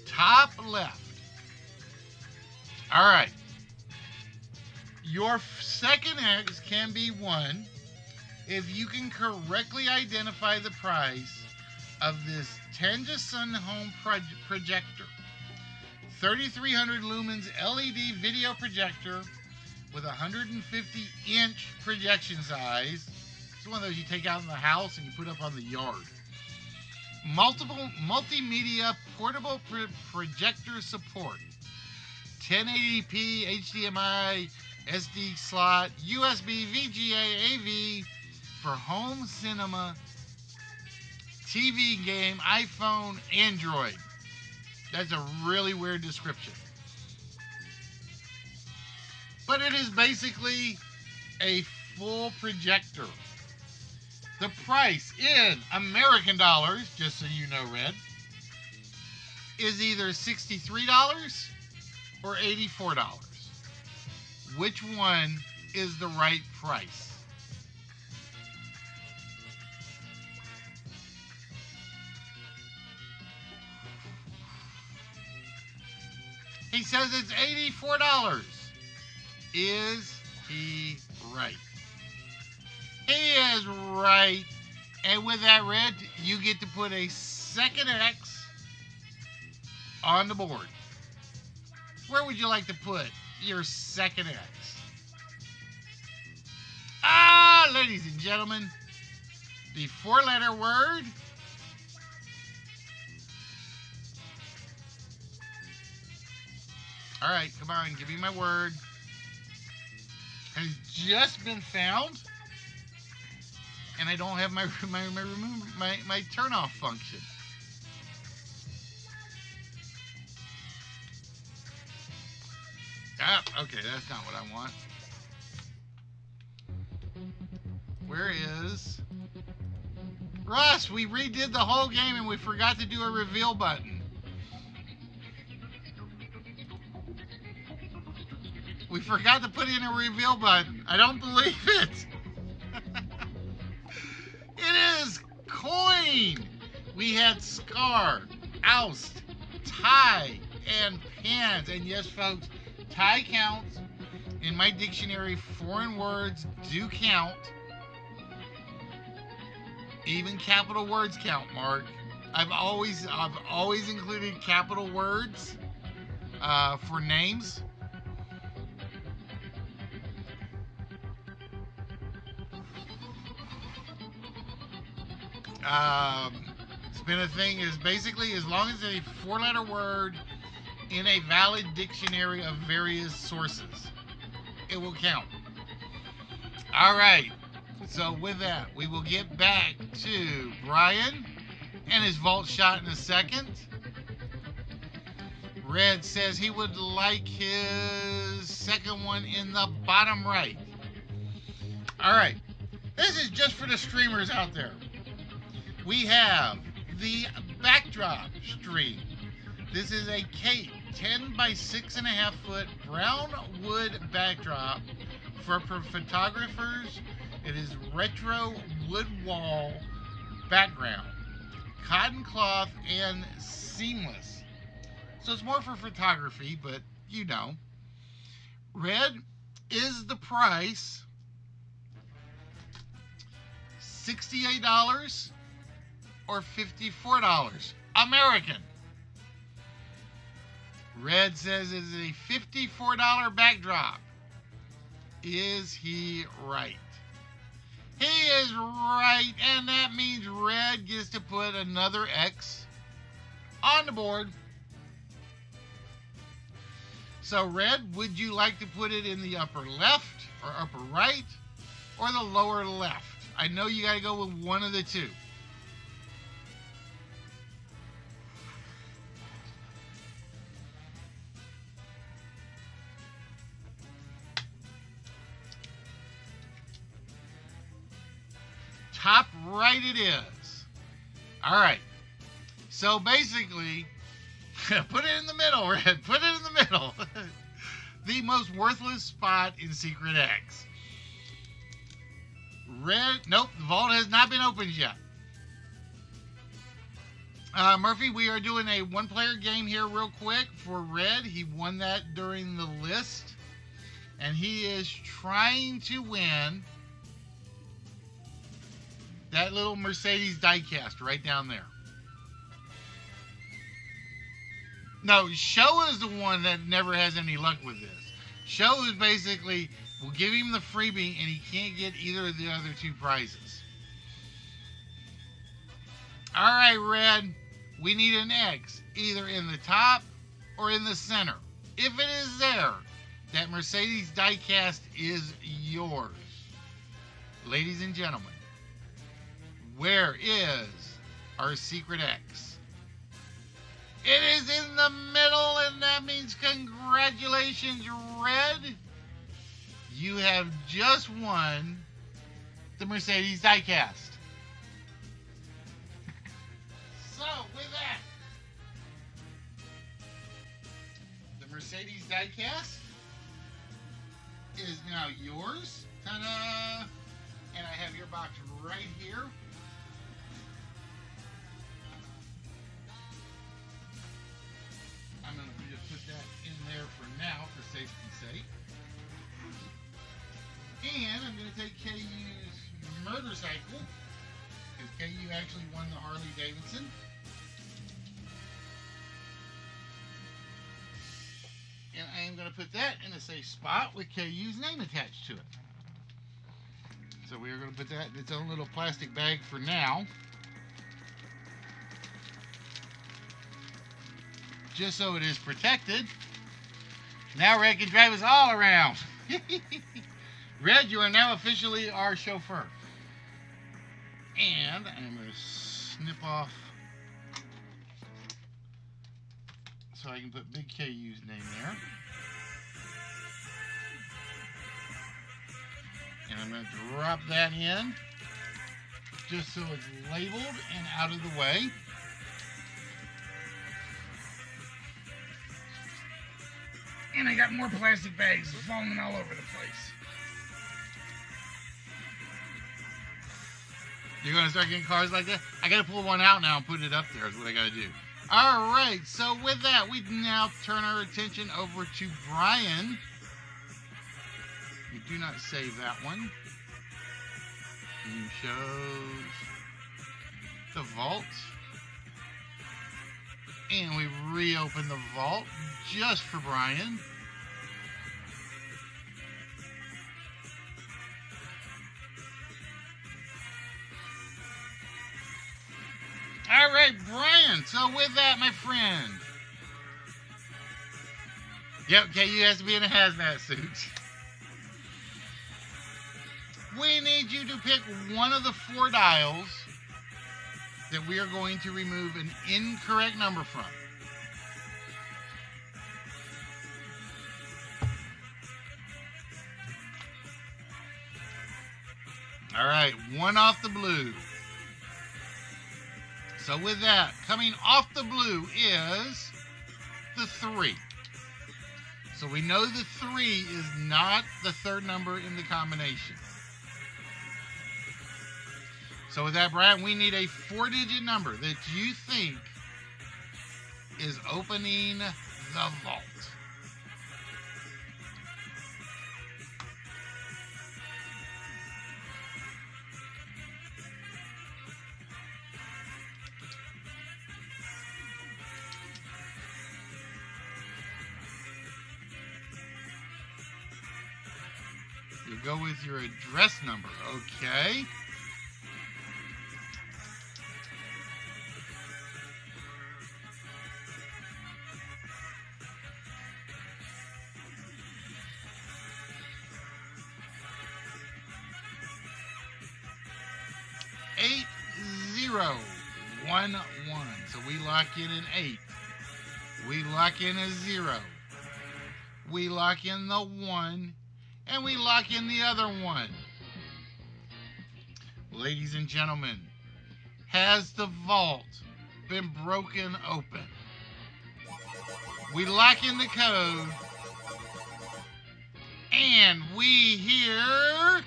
Top left. All right. Your second X can be won if you can correctly identify the price of this Tanja Sun Home projector. 3,300 lumens LED video projector with 150-inch projection size. It's one of those you take out in the house and you put up on the yard. Multiple multimedia portable projector support. 1080p HDMI SD slot, USB, VGA, AV for home cinema, TV game, iPhone, Android. That's a really weird description. But it is basically a full projector. The price in American dollars, just so you know, Red, is either $63 or $84. Which one is the right price? He says it's $84. Is he right? He is right. And with that, Red, you get to put a second X on the board. Where would you like to put your second X? Ladies and gentlemen, the four-letter word all right, come on, give me my word. Has just been found, and I don't have my turn off function. Okay, that's not what I want. Where is Russ? We redid the whole game and we forgot to do a reveal button. We forgot to put in a reveal button. I don't believe it. It is coin. We had Scar, Oust, Tie, and Pans. And yes, folks, tie counts. In my dictionary, foreign words do count. Even capital words count, Mark. I've always included capital words for names. It's been a thing is basically as long as a four-letter word in a valid dictionary of various sources, it will count. All right. So with that, we will get back to Brian and his vault shot in a second. Red says he would like his second one in the bottom right. All right. This is just for the streamers out there. We have the backdrop stream. This is a Cape 10 by 6.5 foot brown wood backdrop for photographers. It is retro wood wall background, cotton cloth, and seamless. So it's more for photography, but you know. Red, is the price $68 or $54 American? Red says it is a $54 backdrop. Is he right? He is right, and that means Red gets to put another X on the board. So, Red, would you like to put it in the upper left or upper right or the lower left? I know you got to go with one of the two. Top right it is. All right. So basically, put it in the middle, Red. Put it in the middle. the most worthless spot in Secret X. Red, nope, the vault has not been opened yet. Murphy, we are doing a one-player game here real quick for Red. He won that during the list. And he is trying to win that little Mercedes diecast right down there. No, Show is the one that never has any luck with this. Show is basically, we'll give him the freebie and he can't get either of the other two prizes. Alright, Red, we need an X, either in the top or in the center. If it is there, that Mercedes diecast is yours. Ladies and gentlemen, where is our Secret X? It is in the middle, and that means congratulations, Red. You have just won the Mercedes diecast. So, with that, the Mercedes diecast is now yours. Ta-da! And I have your box right here. I'm going to just put that in there for now for safety's sake. And I'm going to take KU's motorcycle, because KU actually won the Harley Davidson. And I am going to put that in a safe spot with KU's name attached to it. So we are going to put that in its own little plastic bag for now. Just so it is protected. Now Red can drive us all around. Red, you are now officially our chauffeur. And I'm going to snip off so I can put Big KU's name there. And I'm going to drop that in just so it's labeled and out of the way. And I got more plastic bags falling all over the place. You're going to start getting cars like that? I got to pull one out now and put it up there is what I got to do. All right, so with that, we now turn our attention over to Brian. We do not save that one. Game shows the vault. And we reopen the vault just for Brian. All right, Brian. So with that, my friend. Yep, KU has to be in a hazmat suit. We need you to pick one of the 4 dials that we are going to remove an incorrect number from. All right, 1 off the blue. So with that, coming off the blue is the 3. So we know the 3 is not the 3rd number in the combination. So with that, Brian, we need a 4-digit number that you think is opening the vault. You go with your address number, okay? Eight, 0, 1, 1. So we lock in an 8. We lock in a 0. We lock in the 1. And we lock in the other 1. Ladies and gentlemen, has the vault been broken open? We lock in the code And we hear...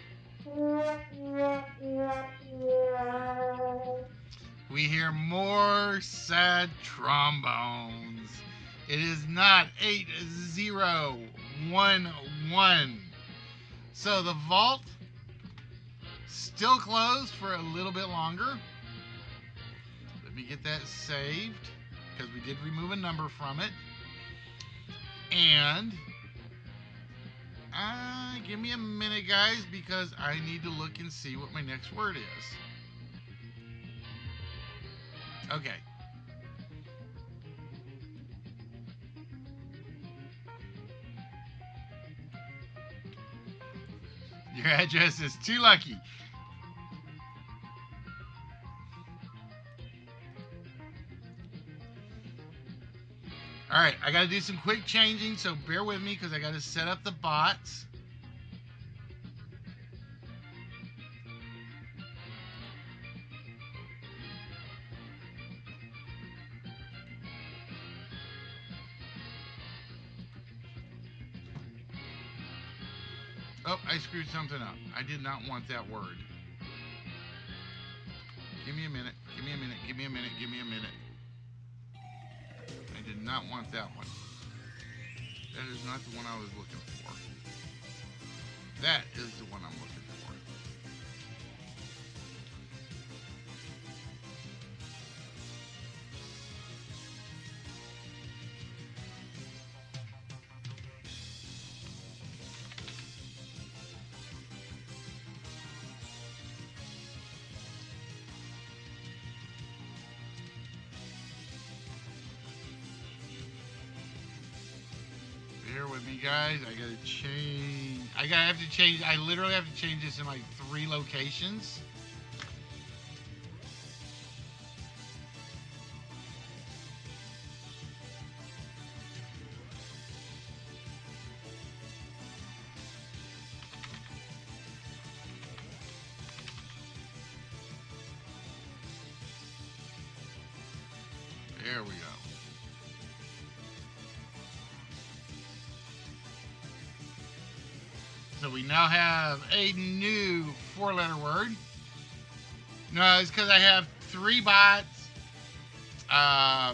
We hear more sad trombones. It is not 8011. So the vault still closed for a little bit longer. Let me get that saved because we did remove a number from it. And give me a minute, guys, because I need to look and see what my next word is. Okay. Your address is too lucky. All right, I got to do some quick changing, so bear with me because I got to set up the bots. Oh, I screwed something up. I did not want that word. Give me a minute. Give me a minute. Give me a minute. Give me a minute. I did not want that one. That is not the one I was looking for. That is the one I'm looking for. Bear with me, guys. I gotta change. I literally have to change this in like 3 locations. There we go. So we now have a new 4-letter word. No, it's because I have 3 bots. I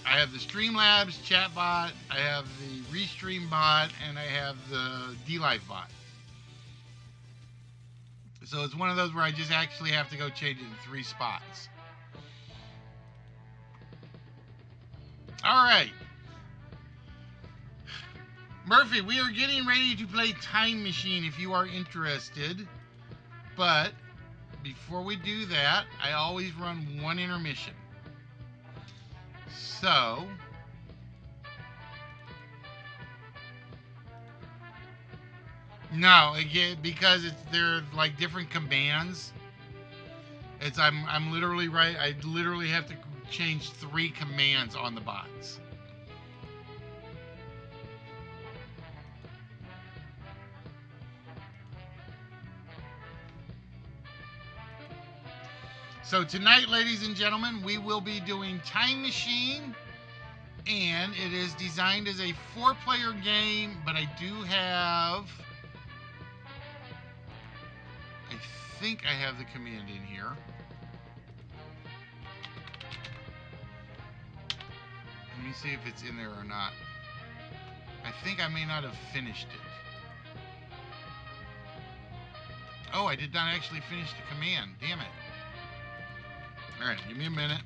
have the Streamlabs chat bot, I have the Restream bot, and I have the DLive bot. So it's one of those where I just actually have to go change it in 3 spots. All right. Murphy, we are getting ready to play Time Machine if you are interested. But before we do that, I always run 1 intermission. So, no, again, because they're like different commands. I'm literally right. I literally have to change 3 commands on the bots. So tonight, ladies and gentlemen, we will be doing Time Machine, and it is designed as a 4-player game, but I do have, I think I have the command in here. Let me see if it's in there or not. I think I may not have finished it. Oh, I did not actually finish the command. Damn it. Alright, give me a minute.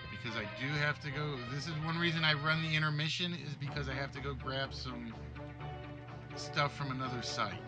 Because I do have to go. This is one reason I run the intermission, is because I have to go grab some stuff from another site.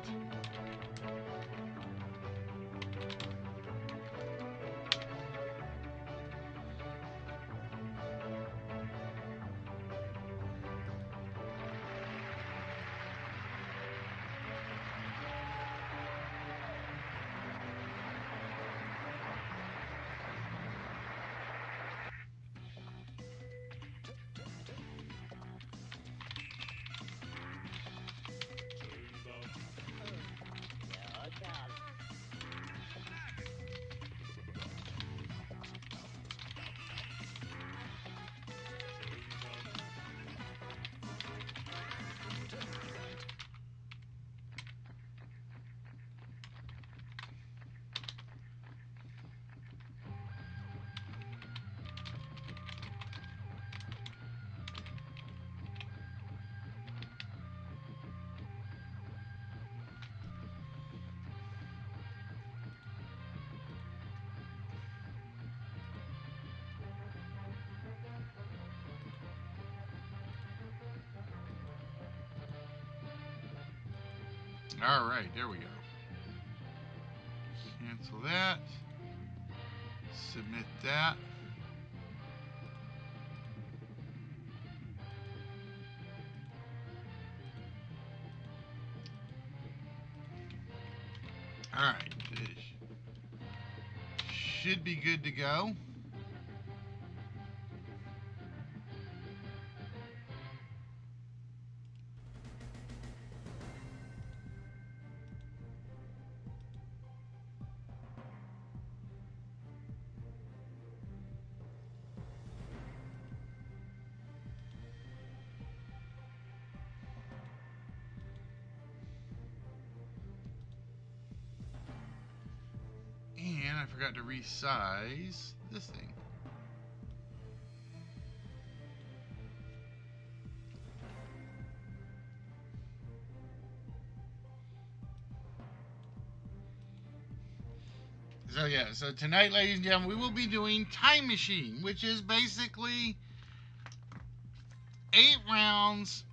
All right, there we go. Cancel that. Submit that. All right, it should be good to go. And I forgot to resize this thing. So yeah, so tonight, ladies and gentlemen, we will be doing Time Machine, which is basically 8 rounds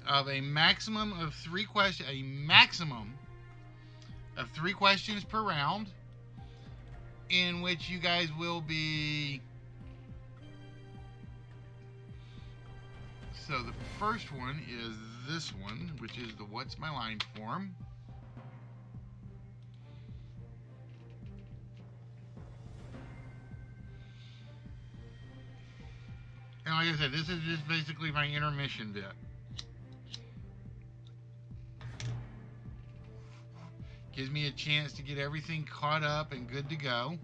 of a maximum of 3 questions, a maximum of 3 questions per round, in which you guys will be. So the first one is this one, which is the What's My Line form. And like I said, this is just basically my intermission bit. Gives me a chance to get everything caught up and good to go.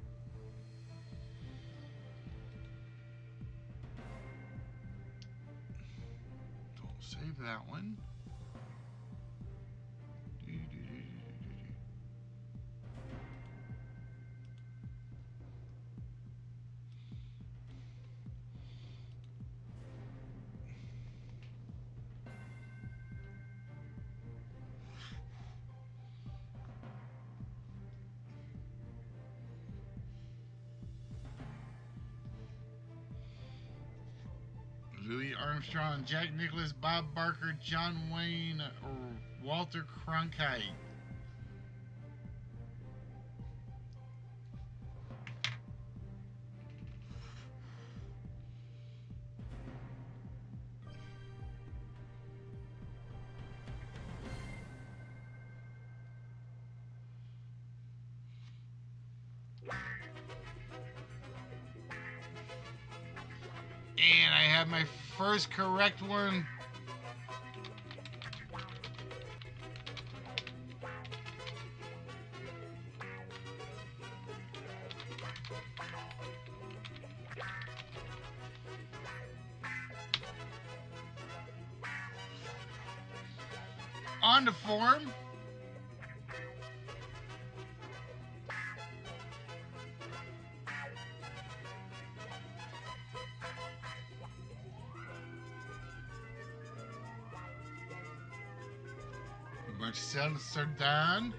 Don't save that one. Louis Armstrong, Jack Nicklaus, Bob Barker, John Wayne, or Walter Cronkite. And I have my first correct one. On the form. Marcel Cerdan.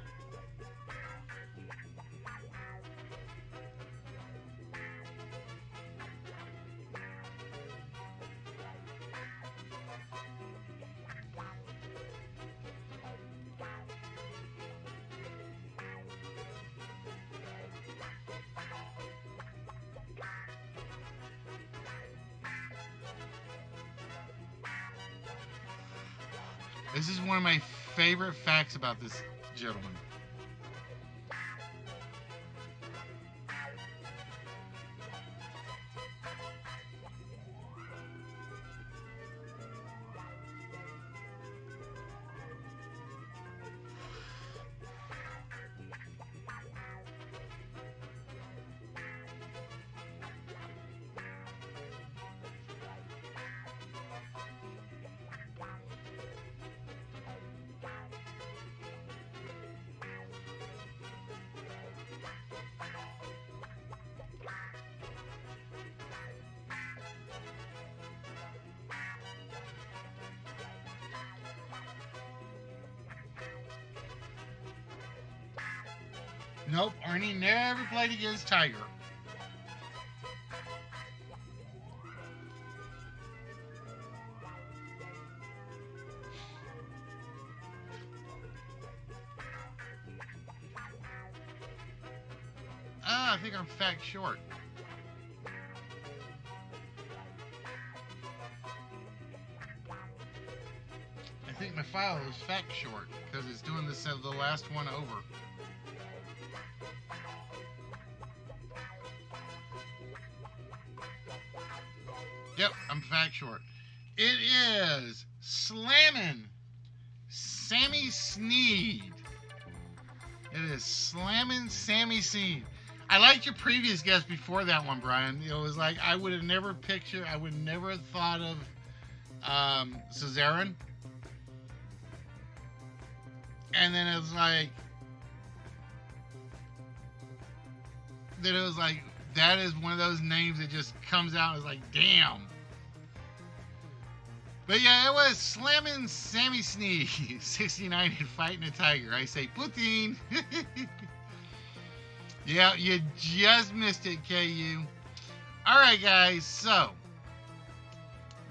This is one of my favorite facts about this gentleman. Nope, Arnie never played against Tiger. I think I'm fact short. I think my file is fact short because it's doing the last one over. Yep, I'm fact short. It is Slammin' Sammy Sneed. It is Slammin' Sammy Sneed. I liked your previous guess before that one, Brian. It was like I would have never thought of Cesarin. And then it was like that is one of those names that just comes out and is like, damn. But yeah, it was Slammin' Sammy Sneed, 69 and fighting a tiger. I say Putin. Yeah, you just missed it, KU. All right, guys. So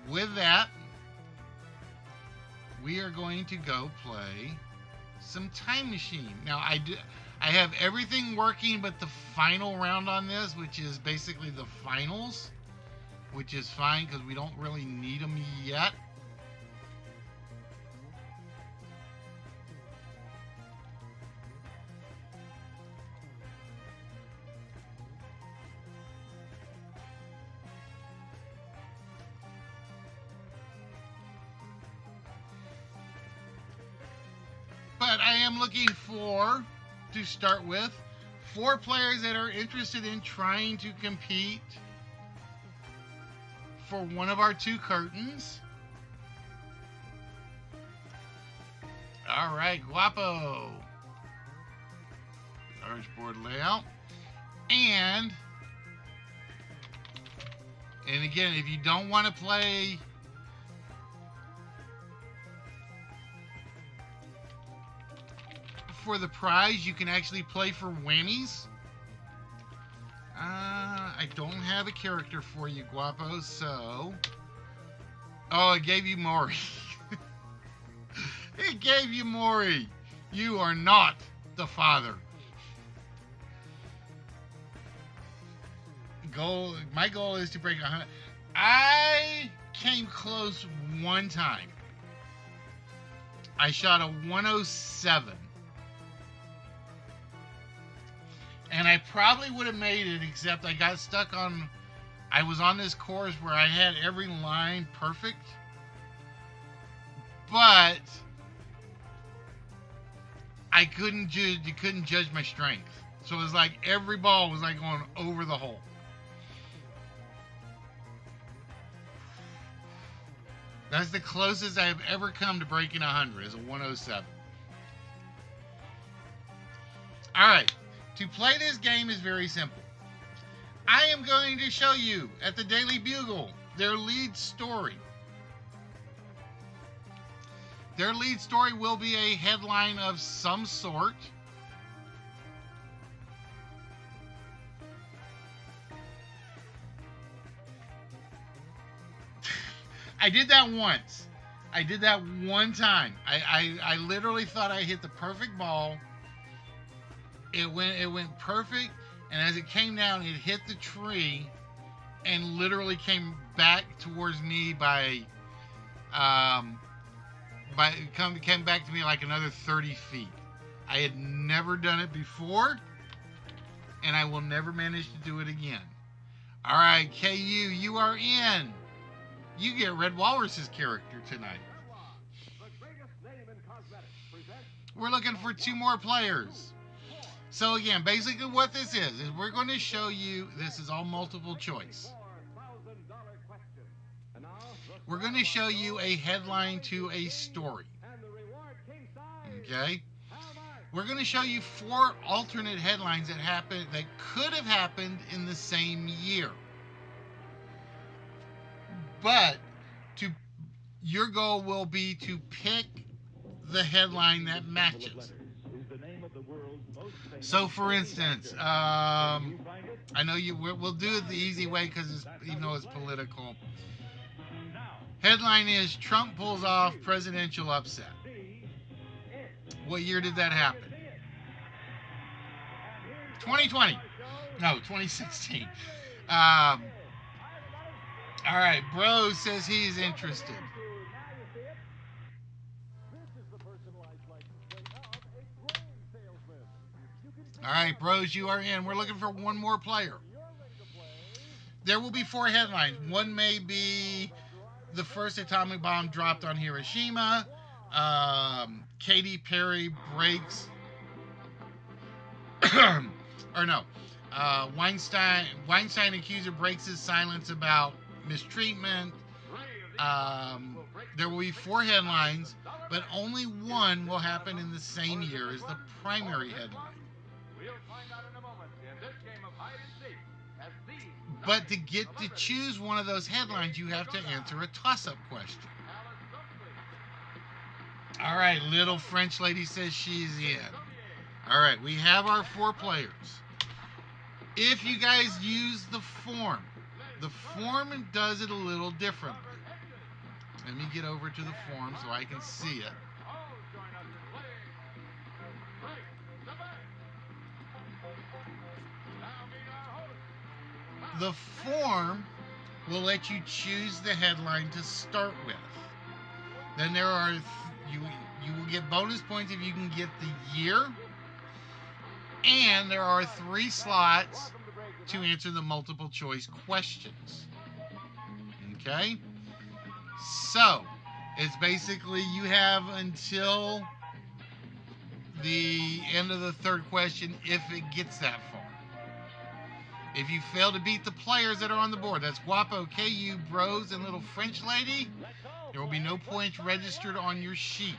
with that, we are going to go play some Time Machine. Now, I have everything working but the final round on this, which is basically the finals, which is fine because we don't really need them yet. But I am looking to start with, 4 players that are interested in trying to compete for one of our 2 curtains. All right, Guapo. Large board layout. And again, if you don't want to play for the prize, you can actually play for whammies. I don't have a character for you, Guapo, so... Oh, it gave you Maury. It gave you Maury. You are not the father. My goal is to break 100. I came close one time. I shot a 107. And I probably would have made it, except I got stuck on... I was on this course where I had every line perfect. But you couldn't judge my strength. So it was like every ball was like going over the hole. That's the closest I've ever come to breaking 100, is a 107. All right. To play this game is very simple. I am going to show you at the Daily Bugle their lead story. Their lead story will be a headline of some sort. I did that once. I did that one time. I literally thought I hit the perfect ball. It went perfect, and as it came down, it hit the tree, and literally came back towards me came back to me like another 30 feet. I had never done it before, and I will never manage to do it again. All right, KU, you are in. You get Red Walrus's character tonight. We're looking for 2 more players. So again, basically what this is we're going to show you, this is all multiple choice. We're going to show you a headline to a story. Okay? We're going to show you 4 alternate headlines that could have happened in the same year. But your goal will be to pick the headline that matches. So, for instance, I know we'll do it the easy way because even though it's political. Headline is Trump pulls off presidential upset. What year did that happen? 2020. No, 2016. All right, Bro says he's interested. This is the personalized license plate of a grain salesman. You can All right, Bros, you are in. We're looking for one more player. There will be 4 headlines. One may be the first atomic bomb dropped on Hiroshima. Katy Perry breaks, or no, Weinstein accuser breaks his silence about mistreatment. There will be 4 headlines, but only one will happen in the same year as the primary headline. We'll find out in a moment in this game of hide and seek. As these But to get to choose one of those headlines, you have to answer a toss-up question. All right, little French lady says she's in. All right, we have our 4 players. If you guys use the form does it a little differently. Let me get over to the form so I can see it. The form will let you choose the headline to start with. Then there are you will get bonus points if you can get the year, and there are 3 slots to answer the multiple choice questions. Okay? So, it's basically you have until the end of the 3rd question if it gets that far. If you fail to beat the players that are on the board, that's Guapo, KU, Bros, and Little French Lady, there will be no points registered on your sheet.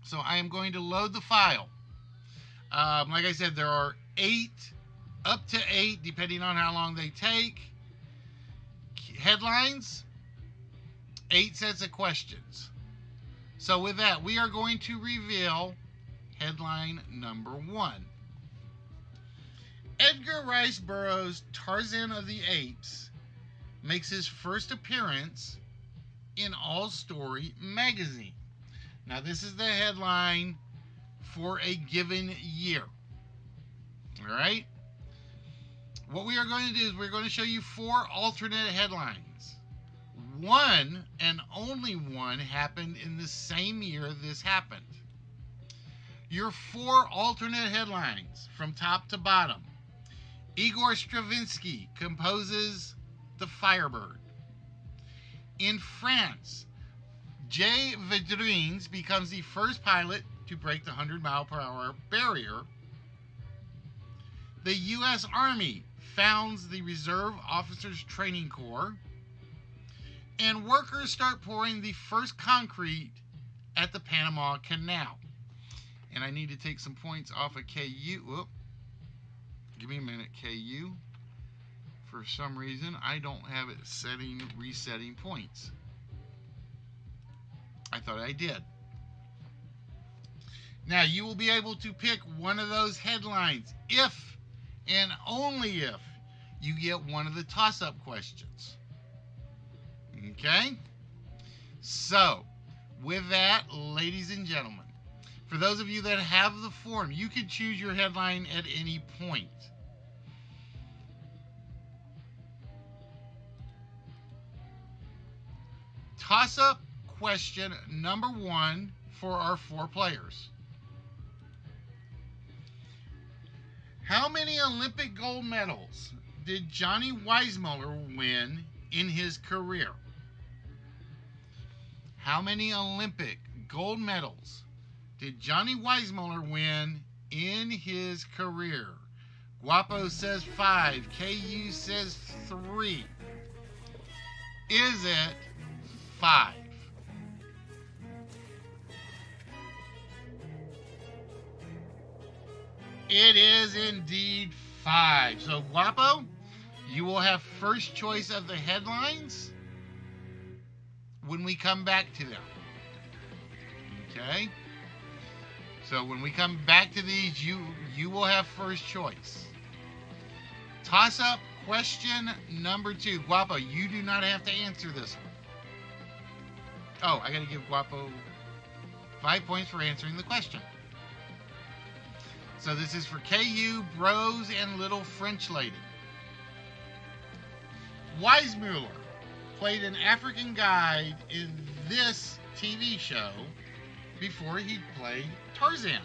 So I am going to load the file. Like I said, there are 8, up to 8, depending on how long they take. Headlines, 8 sets of questions. So with that, we are going to reveal headline number 1. Edgar Rice Burroughs' Tarzan of the Apes makes his first appearance in All Story magazine. Now, this is the headline for a given year. All right? What we are going to do is we're going to show you 4 alternate headlines. One, and only one, happened in the same year this happened. Your 4 alternate headlines from top to bottom. Igor Stravinsky composes The Firebird. In France, Jay Vedrines becomes the first pilot to break the 100-mile-per-hour barrier. The U.S. Army founds the Reserve Officers Training Corps. And workers start pouring the first concrete at the Panama Canal. And I need to take some points off of KU. Whoop. Give me a minute, KU. For some reason, I don't have it resetting points. I thought I did. Now, you will be able to pick one of those headlines if and only if you get one of the toss-up questions. Okay? So, with that, ladies and gentlemen, for those of you that have the form, you can choose your headline at any point. Toss-up question number 1 for our 4 players. How many Olympic gold medals did Johnny Weissmuller win in his career? How many Olympic gold medals did Johnny Weissmuller win in his career? Guapo says 5. KU says 3. Is it 5? It is indeed 5. So, Guapo, you will have first choice of the headlines when we come back to them. Okay? So when we come back to these, you will have first choice. Toss-up question number 2. Guapo, you do not have to answer this one. Oh, I got to give Guapo 5 points for answering the question. So this is for KU, Bros, and Little French Lady. Weissmuller played an African guide in this TV show before he played Tarzan.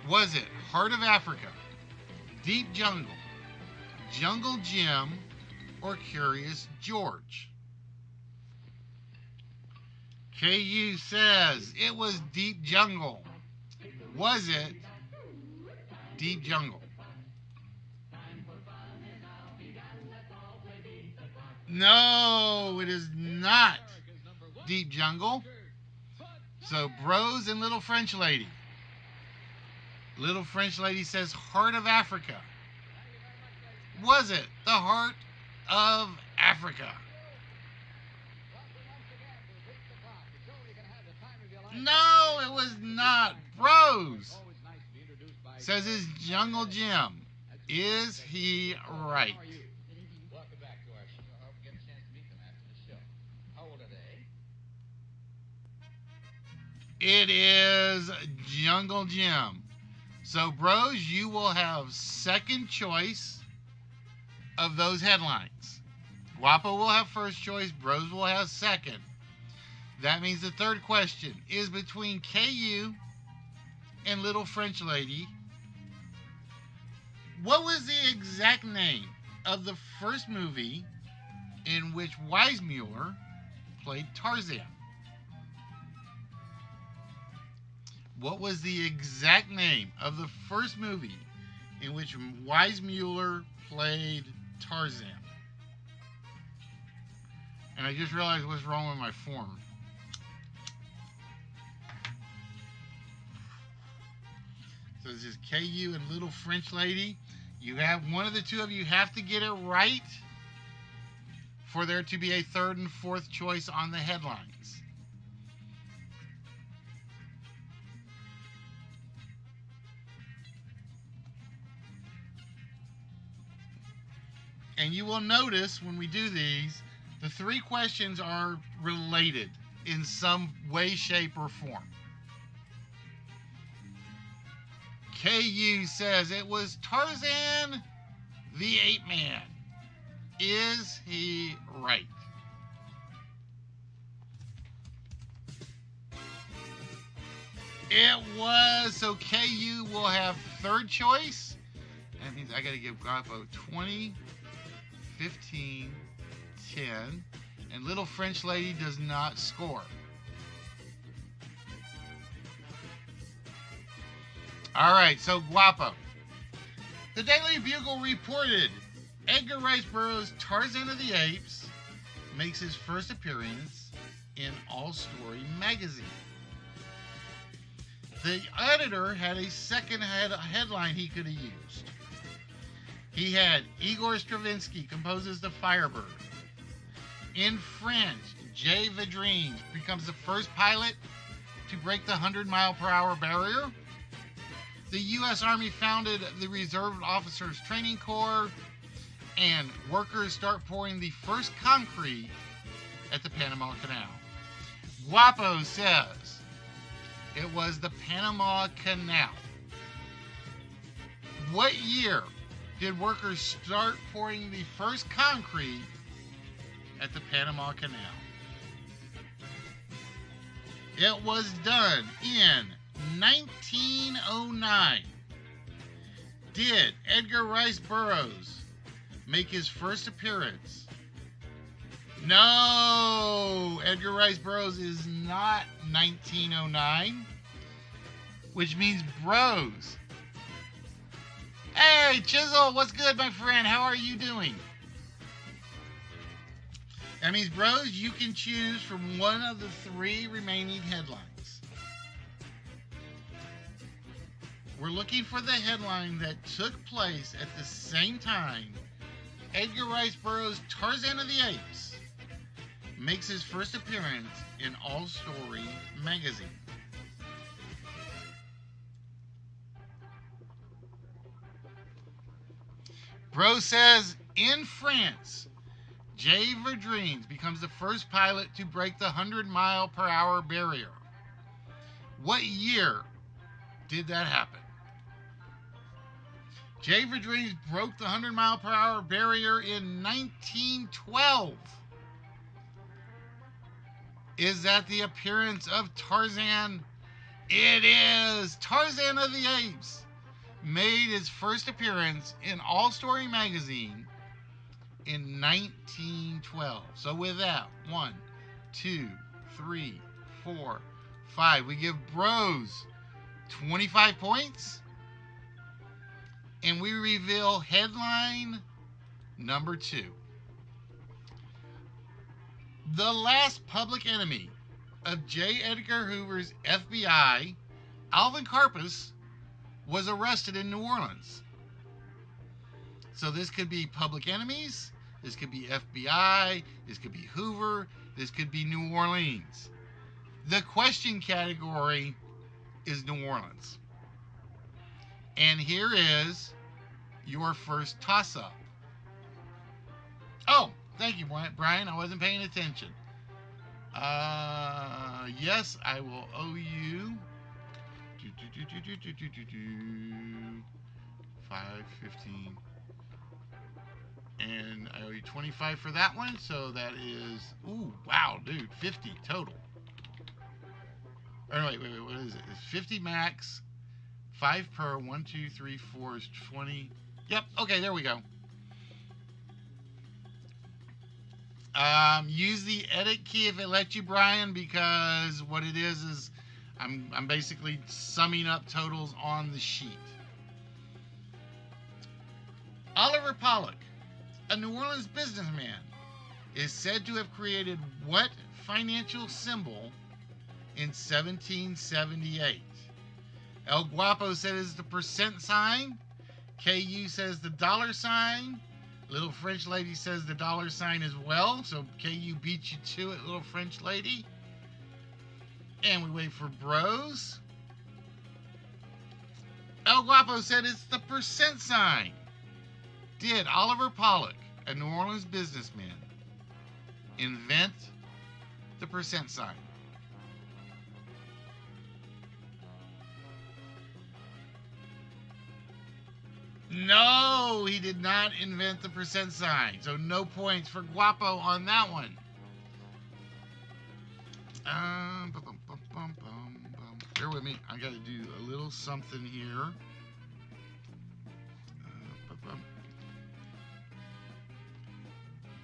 Was it Heart of Africa, Deep Jungle, Jungle Jim, or Curious George? KU says it was Deep Jungle. Was it Deep Jungle? No, it is not Deep Jungle. So Bros and Little French Lady. Little French Lady says Heart of Africa. Was it the Heart of Africa? No, it was not. Bros says it's Jungle Jim. Is he right? Welcome back to our show. I hope we get a chance to meet them after the show. How old are they? It is Jungle Jim. So, Bros, you will have second choice of those headlines. Guapo will have first choice. Bros will have second. That means the third question is between KU and Little French Lady. What was the exact name of the first movie in which Weissmuller played Tarzan? What was the exact name of the first movie in which Weissmuller played Tarzan? And I just realized what's wrong with my form. So this is KU and Little French Lady. You have one of the two of you have to get it right for there to be a third and fourth choice on the headlines. And you will notice when we do these, the three questions are related in some way, shape, or form. KU says it was Tarzan the Ape Man. Is he right? It was. So KU will have third choice. That means I got to give Guapo 20, 15, 10. And Little French Lady does not score. All right, so Guapo. The Daily Bugle reported Edgar Rice Burroughs' Tarzan of the Apes makes his first appearance in All Story magazine. The editor had a second headline he could have used. He had Igor Stravinsky composes The Firebird. In France, Jay Vedrines becomes the first pilot to break the 100-mile-per-hour barrier. The U.S. Army founded the Reserve Officers Training Corps, and workers start pouring the first concrete at the Panama Canal. Guapo says it was the Panama Canal. What year did workers start pouring the first concrete at the Panama Canal? It was done in 1909. Did Edgar Rice Burroughs make his first appearance? No, Edgar Rice Burroughs is not 1909, which means Bros. Hey, Chisel, what's good, my friend? How are you doing? That means, Bros, you can choose from one of the three remaining headlines. We're looking for the headline that took place at the same time Edgar Rice Burroughs' Tarzan of the Apes makes his first appearance in All Story magazine. Bro says, in France, Jay Vedrines becomes the first pilot to break the 100-mile-per-hour barrier. What year did that happen? Jay for Dreams broke the 100-mile-per-hour barrier in 1912. Is that the appearance of Tarzan? It is! Tarzan of the Apes made his first appearance in All Story magazine in 1912. So with that, 1, 2, 3, 4, 5. We give Bros 25 points. And we reveal headline number 2. The last public enemy of J. Edgar Hoover's FBI, Alvin Karpis, was arrested in New Orleans. So this could be public enemies, this could be FBI, this could be Hoover, this could be New Orleans. The question category is New Orleans. And here is your first toss-up. Oh, thank you, Brian. I wasn't paying attention. Yes, I will owe you $5.15. And I owe you 25 for that one, so that is, ooh, wow, dude, 50 total. Or wait, what is it? It's 50 max, 5 per, 1, 2, 3, 4 is 20. Yep, okay, there we go. Use the edit key if it lets you, Brian, because what it is I'm basically summing up totals on the sheet. Oliver Pollock, a New Orleans businessman, is said to have created what financial symbol in 1778? El Guapo says the percent sign. KU says the dollar sign. Little French Lady says the dollar sign as well. So KU beat you to it, Little French Lady. And we wait for Bros. El Guapo said it's the percent sign. Did Oliver Pollock, a New Orleans businessman, invent the percent sign? No, he did not invent the percent sign. So no points for Guapo on that one. Bear with me. I got to do a little something here.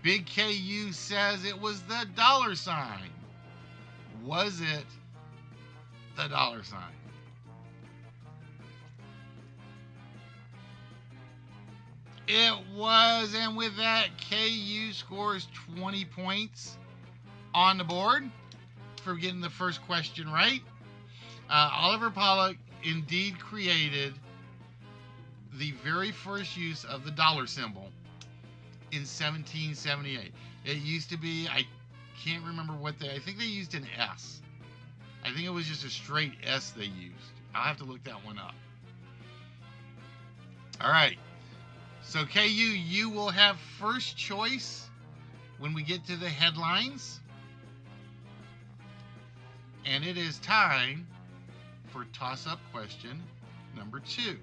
Big KU says it was the dollar sign. Was it the dollar sign? It was, and with that, KU scores 20 points on the board for getting the first question right. Oliver Pollock indeed created the very first use of the dollar symbol in 1778. It used to be, I can't remember I think they used an S. I think it was just a straight S they used. I'll have to look that one up. All right. So, KU, you will have first choice when we get to the headlines. And it is time for toss-up question number 2.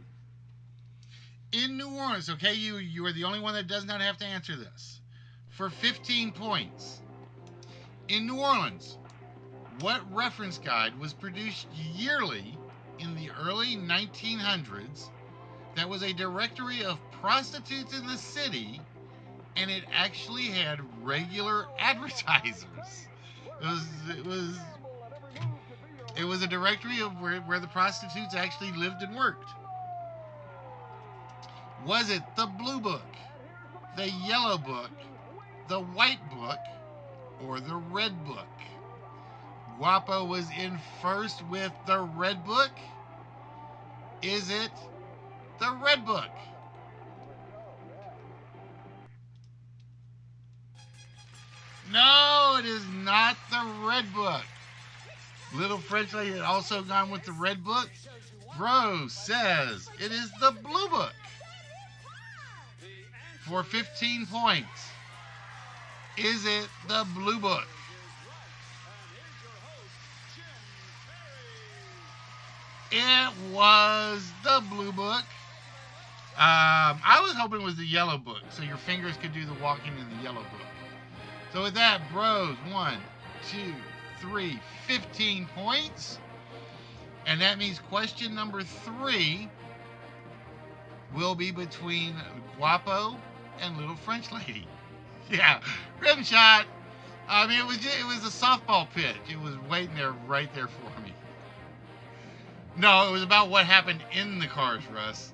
In New Orleans, so KU, you are the only one that does not have to answer this. For 15 points. In New Orleans, what reference guide was produced yearly in the early 1900s that was a directory of prostitutes in the city, and it actually had regular advertisers? It was a directory of where the prostitutes actually lived and worked. Was it the Blue Book, the Yellow Book, the White Book, or the Red Book? Guapo was in first with the Red Book. Is it the Red Book? No, it is not the Red Book. Little French Lady had also gone with the Red Book. Bro says it is the Blue Book for 15 points. Is it the Blue Book? It was the Blue Book. I was hoping it was the yellow book, so your fingers could do the walking in the yellow book. So with that, bros, 1, 2, 3, 15 points. And that means question number 3 will be between Guapo and Little French Lady. Yeah, rim shot. I mean, it was a softball pitch. It was waiting there, right there for me. No, it was about what happened in the cars, Russ.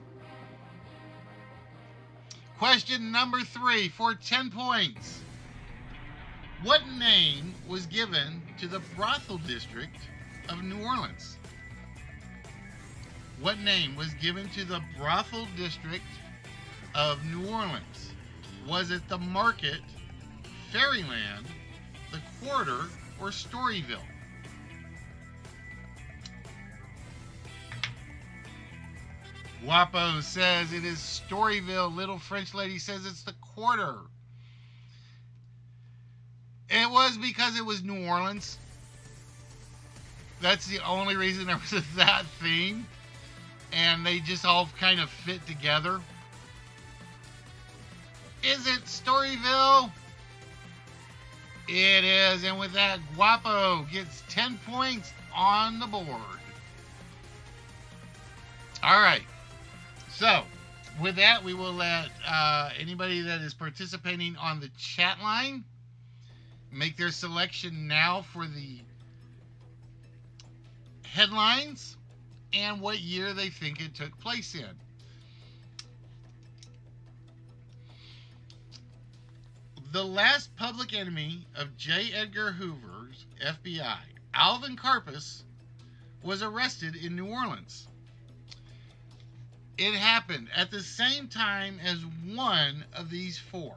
Question number 3 for 10 points. What name was given to the brothel district of New Orleans? What name was given to the brothel district of New Orleans? Was it the Market, Fairyland, the Quarter, or Storyville? Guapo says it is Storyville. Little French Lady says it's the Quarter. It was because it was New Orleans. That's the only reason there was that theme. And they just all kind of fit together. Is it Storyville? It is. And with that, Guapo gets 10 points on the board. All right. So, with that, we will let anybody that is participating on the chat line make their selection now for the headlines and what year they think it took place in. The last public enemy of J. Edgar Hoover's FBI, Alvin Karpis, was arrested in New Orleans. It happened at the same time as one of these 4.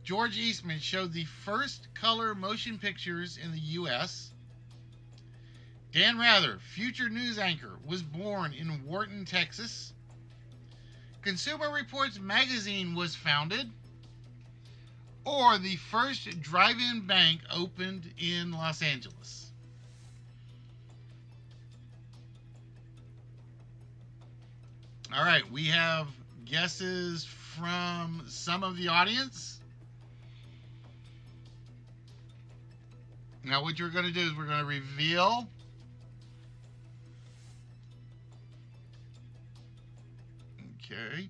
George Eastman showed the first color motion pictures in the U.S. Dan Rather, future news anchor, was born in Wharton, Texas. Consumer Reports magazine was founded. Or the first drive-in bank opened in Los Angeles. All right, we have guesses from some of the audience. Now what you're going to do is we're going to reveal okay.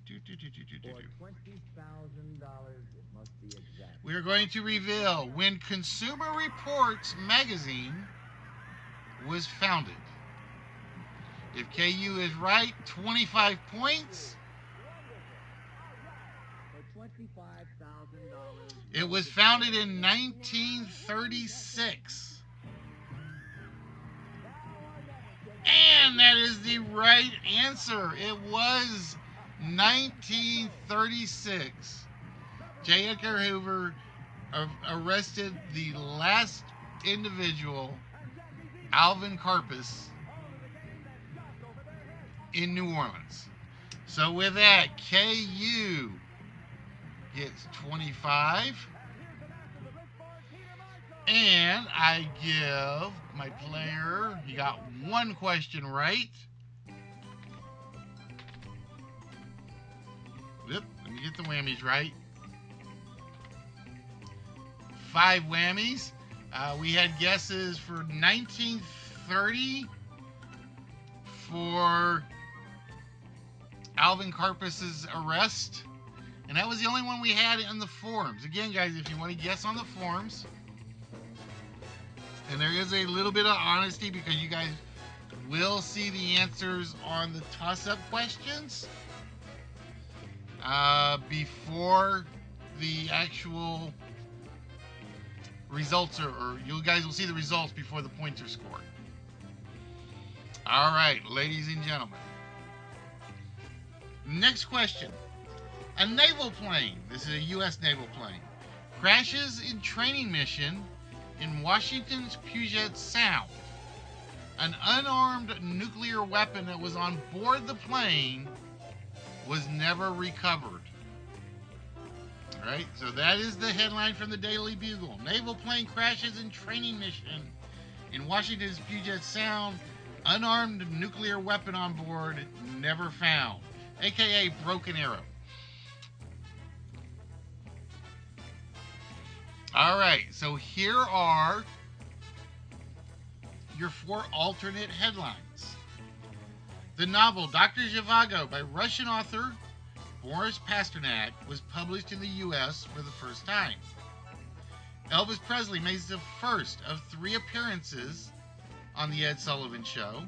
For $20,000, it must be exact. We are going to reveal when Consumer Reports magazine was founded. If KU is right, 25 points. For $25,000. It was founded in 1936. And that is the right answer. It was 1936. J. Edgar Hoover arrested the last individual, Alvin Karpis, in New Orleans. So with that, KU gets 25. And I give my player, he got one question right. Yep, let me get the whammies right. 5 whammies. We had guesses for 1930 for Alvin Karpis's arrest. And that was the only one we had in the forums. Again, guys, if you want to guess on the forums, and there is a little bit of honesty because you guys will see the answers on the toss-up questions before the actual results or you guys will see the results before the points are scored. All right, ladies and gentlemen. Next question. A naval plane, this is a U.S. naval plane, crashes in training mission in Washington's Puget Sound. An unarmed nuclear weapon that was on board the plane was never recovered. All right, so that is the headline from the Daily Bugle. Naval plane crashes in training mission in Washington's Puget Sound. Unarmed nuclear weapon on board, never found. aka Broken Arrow. All right, so here are your 4 alternate headlines. The novel Dr. Zhivago by Russian author Boris Pasternak was published in the U.S. for the first time. Elvis Presley makes the first of 3 appearances on The Ed Sullivan Show.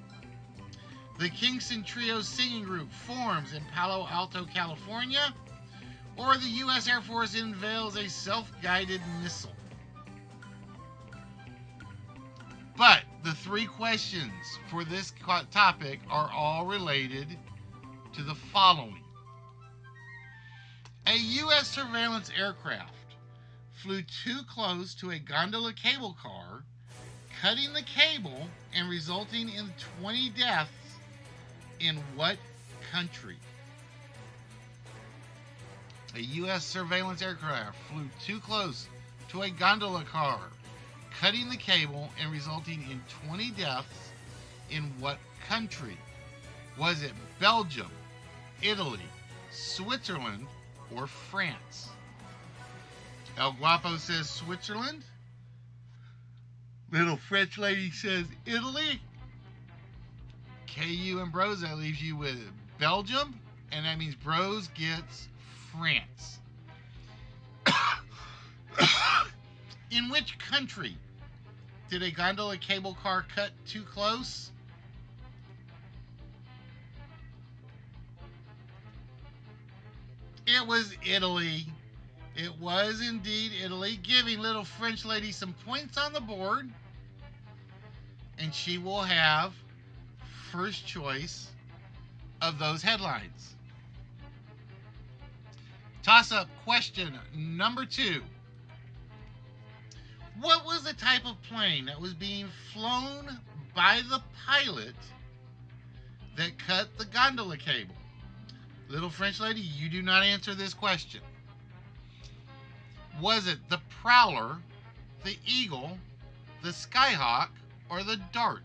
The Kingston Trio singing group forms in Palo Alto, California. Or the U.S. Air Force unveils a self-guided missile. But the 3 questions for this topic are all related to the following. A U.S. surveillance aircraft flew too close to a gondola cable car, cutting the cable and resulting in 20 deaths in what country? A U.S. surveillance aircraft flew too close to a gondola car, cutting the cable and resulting in 20 deaths in what country? Was it Belgium, Italy, Switzerland, or France? El Guapo says Switzerland. Little French lady says Italy. KU and Bros, that leaves you with Belgium, and that means Bros gets France. In which country did a gondola cable car cut too close? It was Italy. It was indeed Italy, giving little French lady some points on the board. And she will have first choice of those headlines. Toss-up question number 2. What was the type of plane that was being flown by the pilot that cut the gondola cable? Little French lady, you do not answer this question. Was it the Prowler, the Eagle, the Skyhawk, or the Dart?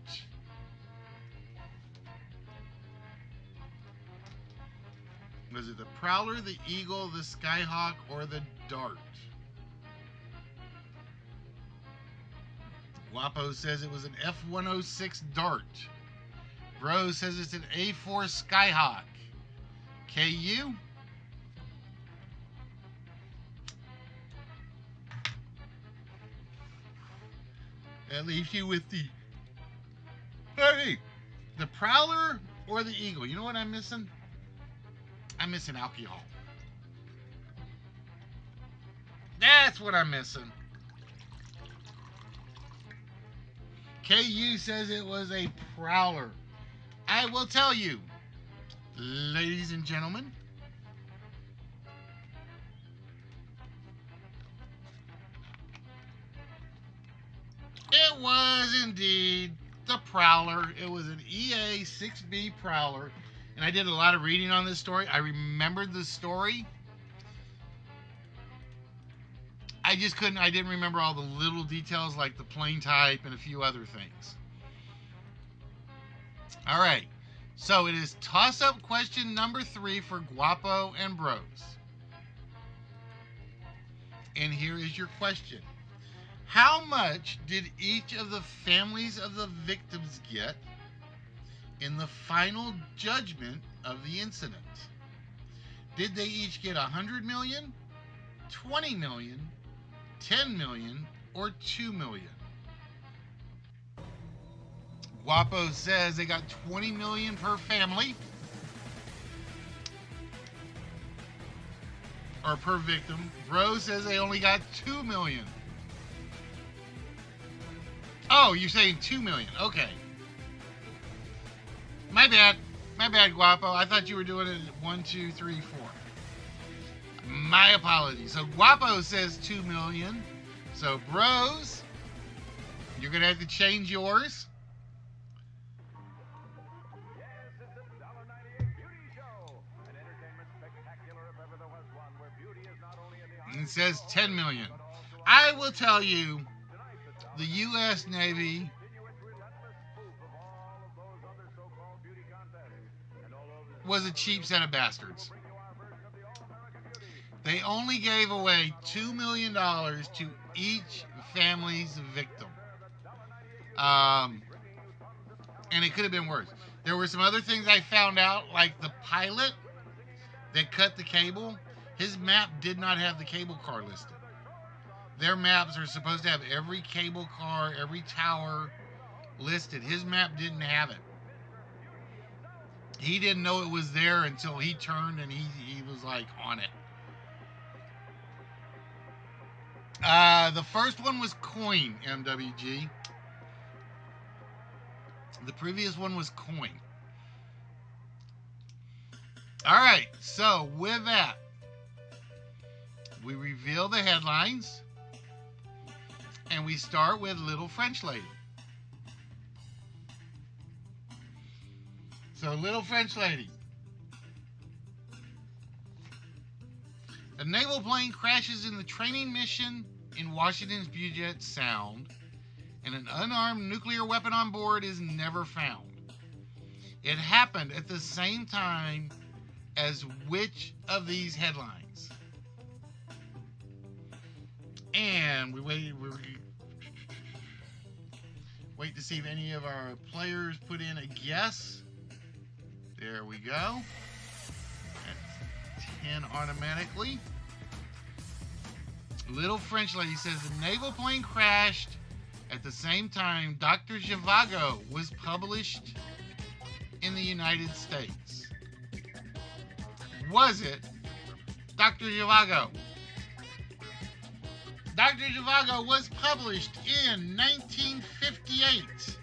Was it the Prowler, the Eagle, the Skyhawk, or the Dart? Guapo says it was an F-106 Dart. Bro says it's an A-4 Skyhawk. KU? That leaves you with the... Hey! The Prowler or the Eagle? You know what I'm missing? I'm missing alcohol. That's what I'm missing. KU says it was a Prowler. I will tell you, ladies and gentlemen, it was indeed the Prowler. It was an EA-6B Prowler. And I did a lot of reading on this story. I remembered the story. I didn't remember all the little details like the plane type and a few other things. All right. So it is toss-up question number 3 for Guapo and Bros. And here is your question. How much did each of the families of the victims get in the final judgment of the incident? Did they each get $100 million, $20 million, $10 million, or $2 million? Guapo says they got $20 million per family, or per victim. Bro says they only got $2 million. Oh, you're saying $2 million. Okay. My bad, Guapo. I thought you were doing it 1, 2, 3, 4. My apologies. So Guapo says $2 million. So Bros, you're gonna have to change yours. Yes, it's the $1.98 Beauty Show. An entertainment spectacular if ever there was one, where beauty is not only in the eye. It says $10 million. I will tell you, the U.S. Navy was a cheap set of bastards. They only gave away $2 million to each family's victim. And it could have been worse. There were some other things I found out, like the pilot that cut the cable. His map did not have the cable car listed. Their maps are supposed to have every cable car, every tower listed. His map didn't have it. He didn't know it was there until he turned and he was like on it. The first one was coin, MWG. The previous one was coin. All right, so with that, we reveal the headlines, and we start with Little French Lady. So, Little French Lady. A naval plane crashes in the training mission in Washington's Puget Sound, and an unarmed nuclear weapon on board is never found. It happened at the same time as which of these headlines? And we wait to see if any of our players put in a guess. There we go. That's 10 automatically. Little French Lady says the naval plane crashed at the same time Dr. Zhivago was published in the United States. Was it Dr. Zhivago? Dr. Zhivago was published in 1958.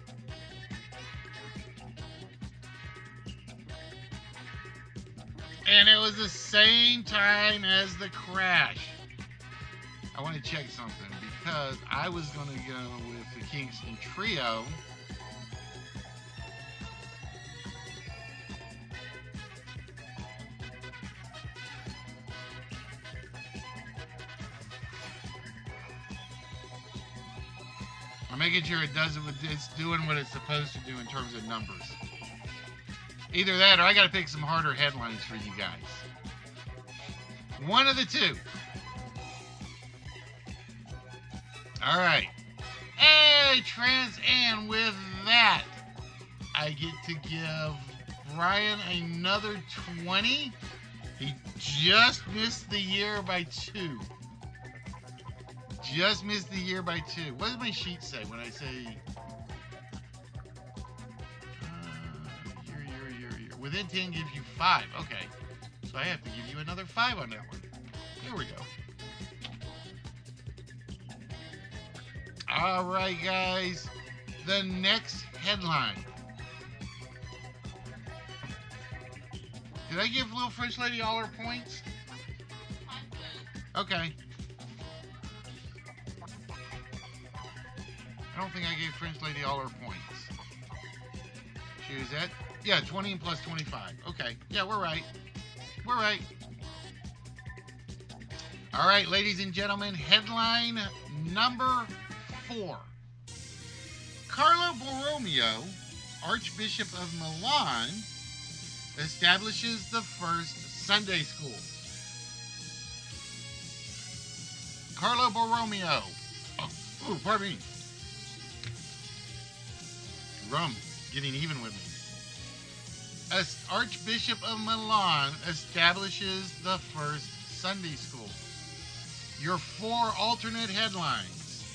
And it was the same time as the crash. I want to check something because I was going to go with the Kingston Trio. I'm making sure it's doing what it's supposed to do in terms of numbers. Either that or I got to pick some harder headlines for you guys. One of the two. All right. Hey, Trans, and with that, I get to give Brian another 20. He just missed the year by 2. Just missed the year by 2. What does my sheet say when I say year? Within 10 gives you 5. Okay. So I have to give you another 5 on that one. Here we go. All right, guys. The next headline. Did I give Little French Lady all her points? Okay. I don't think I gave French Lady all her points. She was at, yeah, 20 and plus 25. Okay. Yeah, we're right. We're right. All right, ladies and gentlemen, headline number 4. Carlo Borromeo, Archbishop of Milan, establishes the first Sunday school. Carlo Borromeo. Oh, pardon me. Rum getting even with me. As Archbishop of Milan establishes the first Sunday school. Your 4 alternate headlines.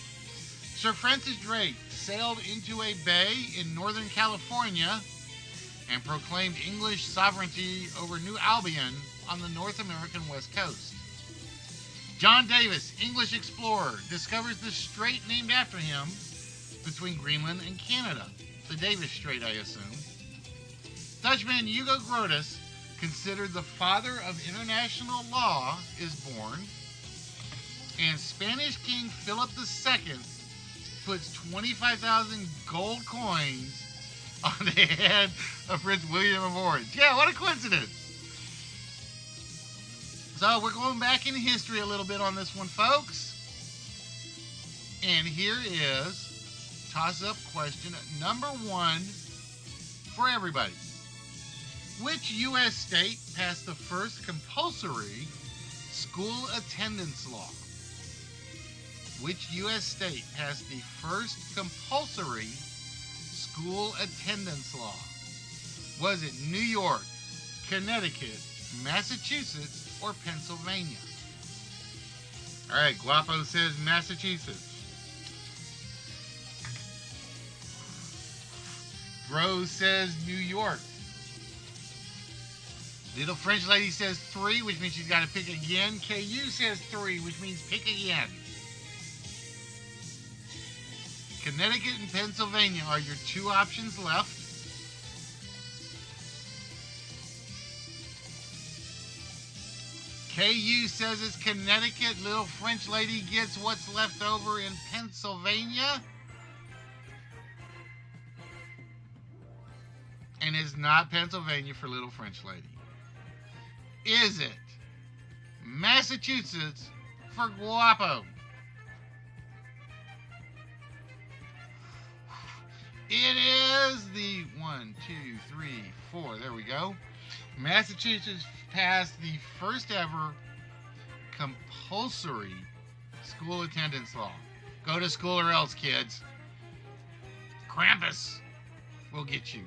Sir Francis Drake sailed into a bay in Northern California and proclaimed English sovereignty over New Albion on the North American West Coast. John Davis, English explorer, discovers the strait named after him between Greenland and Canada. The Davis Strait, I assume. Dutchman Hugo Grotius, considered the father of international law, is born. And Spanish King Philip II puts 25,000 gold coins on the head of Prince William of Orange. Yeah, what a coincidence. So we're going back in history a little bit on this one, folks. And here is toss-up question number 1 for everybody. Which U.S. state passed the first compulsory school attendance law? Which U.S. state passed the first compulsory school attendance law? Was it New York, Connecticut, Massachusetts, or Pennsylvania? All right, Guapo says Massachusetts. Rose says New York. Little French Lady says 3, which means she's got to pick again. KU says 3, which means pick again. Connecticut and Pennsylvania are your 2 options left. KU says it's Connecticut. Little French Lady gets what's left over in Pennsylvania. And it's not Pennsylvania for Little French Lady. Is it Massachusetts for Guapo? It is the 1, 2, 3, 4. There we go. Massachusetts passed the first ever compulsory school attendance law. Go to school or else, kids. Krampus will get you.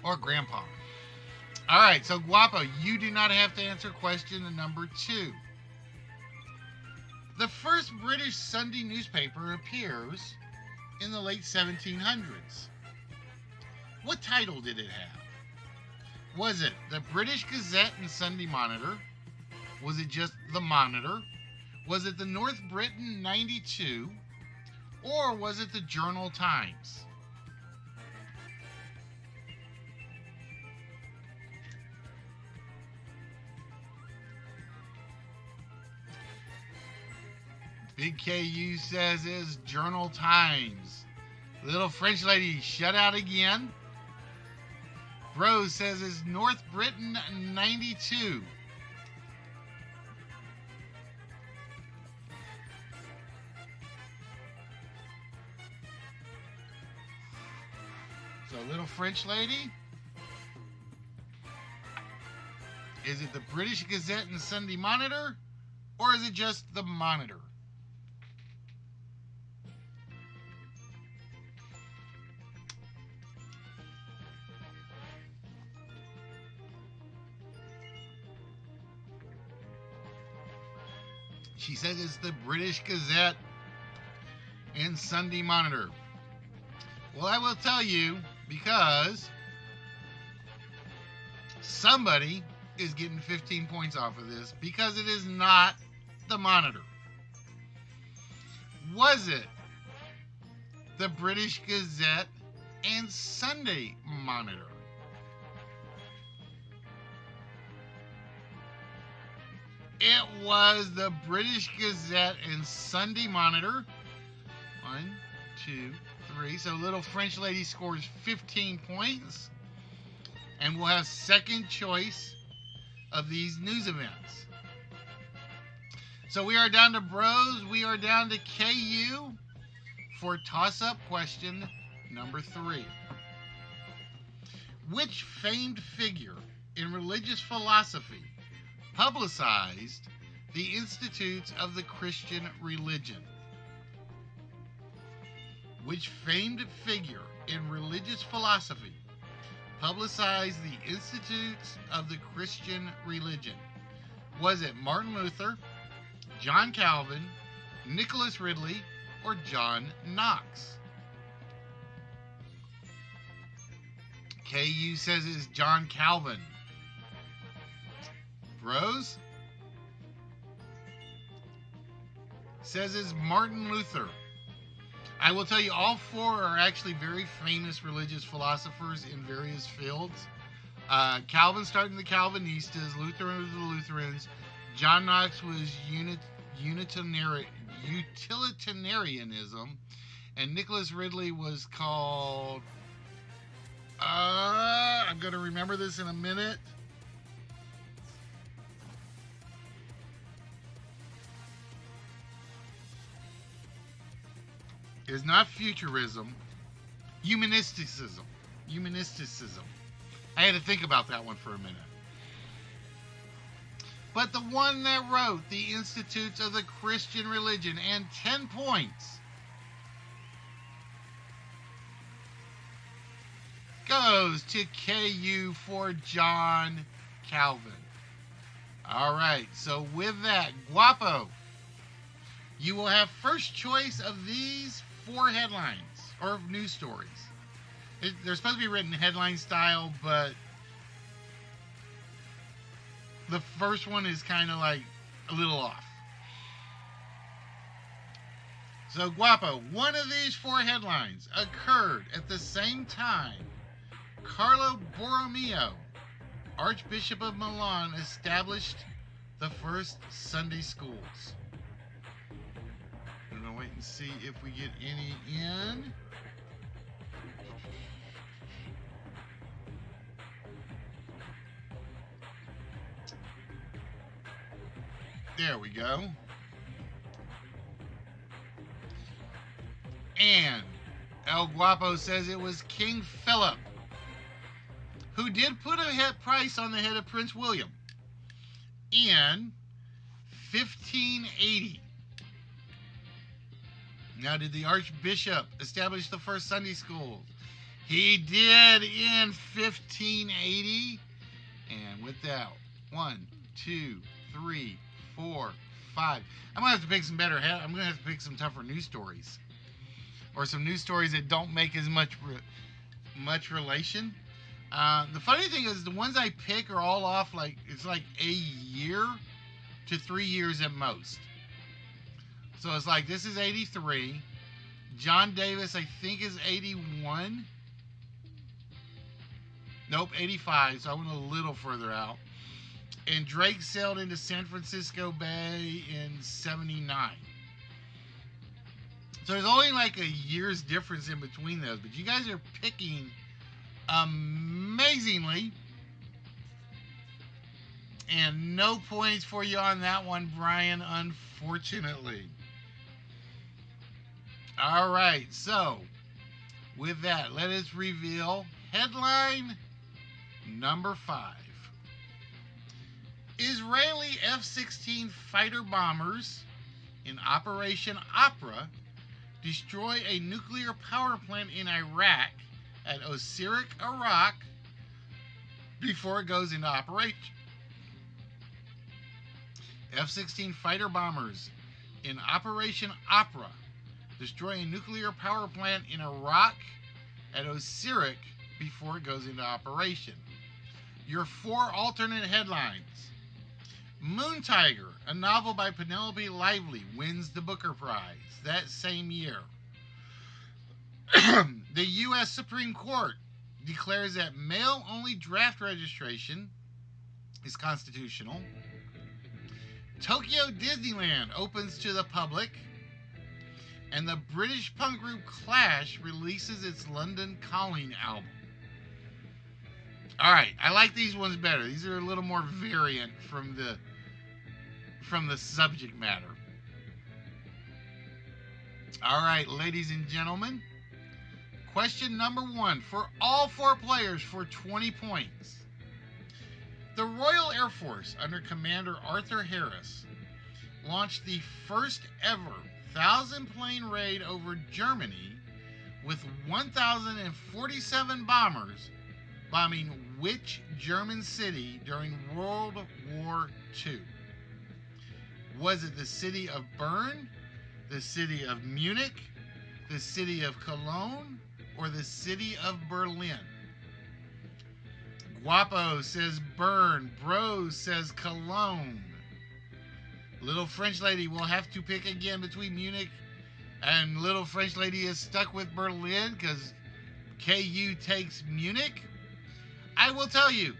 Or Grandpa. All right, so Guapo, you do not have to answer question number 2. The first British Sunday newspaper appears in the late 1700s. What title did it have? Was it the British Gazette and Sunday Monitor? Was it just the Monitor? Was it the North Briton 92? Or was it the Journal Times? Big KU says is Journal Times. Little French Lady shut out again. Rose says is North Briton 92. So Little French Lady, is it the British Gazette and Sunday Monitor, or is it just the Monitor? She says it's the British Gazette and Sunday Monitor. Well, I will tell you, because somebody is getting 15 points off of this, because it is not the Monitor. Was it the British Gazette and Sunday Monitor? It was the British Gazette and Sunday Monitor. 1, 2, 3. So Little French Lady scores 15 points. And we'll have second choice of these news events. So we are down to Bros. We are down to KU for toss-up question number 3. Which famed figure in religious philosophy publicized the Institutes of the Christian Religion? Which famed figure in religious philosophy publicized the Institutes of the Christian Religion? Was it Martin Luther, John Calvin, Nicholas Ridley, or John Knox? KU says it's John Calvin. Rose says it's Martin Luther. I will tell you, all 4 are actually very famous religious philosophers in various fields. Calvin started the Calvinistas, Luther was the Lutherans, John Knox was utilitarianism, and Nicholas Ridley was called, I'm going to remember this in a minute. Is not futurism, humanisticism. I had to think about that one for a minute. But the one that wrote the Institutes of the Christian Religion and 10 points goes to KU for John Calvin. All right, so with that, Guapo, you will have first choice of these 4 headlines or news stories. They're supposed to be written headline style, but the first one is kind of like a little off. So, Guapo, one of these 4 headlines occurred at the same time Carlo Borromeo, Archbishop of Milan, established the first Sunday schools. I'm going to wait and see if we get any in. There we go. And El Guapo says it was King Philip who did put a head price on the head of Prince William in 1580. Now, did the Archbishop establish the first Sunday schools? He did in 1580. And with that, 1, 2, 3, 4, 5. I'm gonna have to pick some better. I'm gonna have to pick some tougher news stories, or some news stories that don't make as much relation. The funny thing is, the ones I pick are all off like it's like a year to 3 years at most. So it's like this is 83. John Davis, I think, is 81. Nope, 85. So I went a little further out. And Drake sailed into San Francisco Bay in 79. So there's only like a year's difference in between those. But you guys are picking amazingly. And no points for you on that one, Brian, unfortunately. All right, so with that, let us reveal headline number 5. Israeli F-16 fighter bombers in Operation Opera destroy a nuclear power plant in Iraq at Osirak, Iraq, before it goes into operation. F-16 fighter bombers in Operation Opera destroy a nuclear power plant in Iraq at Osirak before it goes into operation. Your 4 alternate headlines. Moon Tiger, a novel by Penelope Lively, wins the Booker Prize that same year. The U.S. Supreme Court declares that male-only draft registration is constitutional. Tokyo Disneyland opens to the public. And the British punk group Clash releases its London Calling album. All right, I like these ones better. These are a little more variant from the subject matter. All right, ladies and gentlemen. Question number 1 for all 4 players for 20 points. The Royal Air Force, under Commander Arthur Harris, launched the first ever 1,000-plane raid over Germany with 1,047 bombers bombing which German city during World War II? Was it the city of Bern, the city of Munich, the city of Cologne, or the city of Berlin? Guapo says Bern. Bros says Cologne. Little French Lady will have to pick again between Munich, and Little French Lady is stuck with Berlin because KU takes Munich. I will tell you,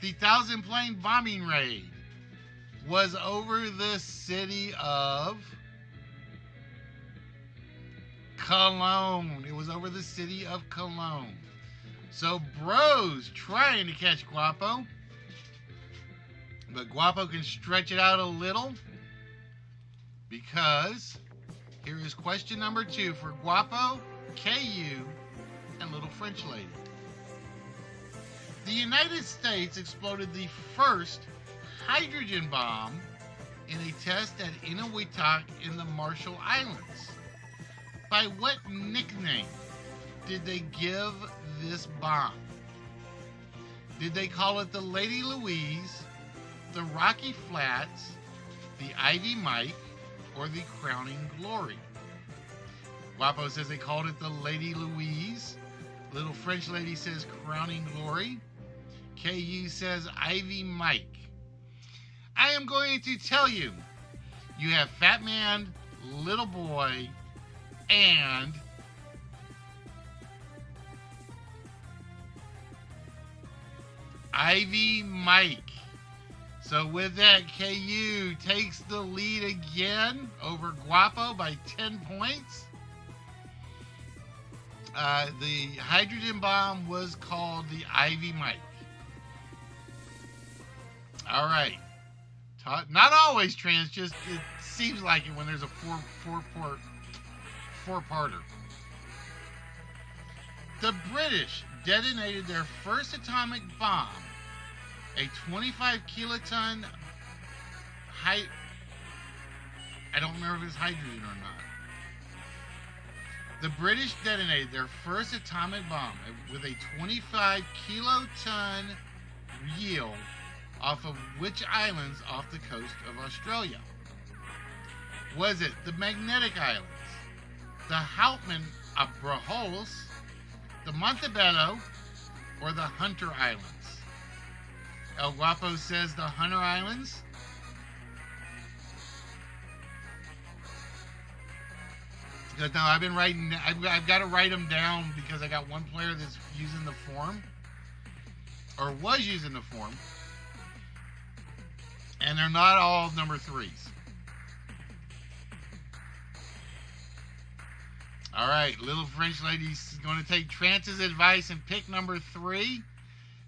the 1,000-plane bombing raid was over the city of Cologne. It was over the city of Cologne. So Bros trying to catch Guapo. But Guapo can stretch it out a little, because here is question number 2 for Guapo, KU, and Little French Lady. The United States exploded the first hydrogen bomb in a test at Inuiatak in the Marshall Islands. By what nickname did they give this bomb? Did they call it the Lady Louise, the Rocky Flats, the Ivy Mike, or the Crowning Glory? Guapo says they called it the Lady Louise. Little French Lady says Crowning Glory. KU says Ivy Mike. I am going to tell you, you have Fat Man, Little Boy, and Ivy Mike. So with that, KU takes the lead again over Guapo by 10 points. The hydrogen bomb was called the Ivy Mike. All right. Not always, Trans, just it seems like it when there's a four-parter. The British detonated their first atomic bomb, a 25-kiloton I don't remember if it's hydrogen or not. The British detonated their first atomic bomb with a 25-kiloton yield off of which islands off the coast of Australia? Was it the Magnetic Islands, the Houtman Abrahos, the Montebello, or the Hunter Islands? El Guapo says the Hunter Islands. Because now I've been writing, I've got to write them down because I got one player that's using the form, or was using the form, and they're not all number 3s. All right, Little French Lady's going to take Trance's advice and pick number 3.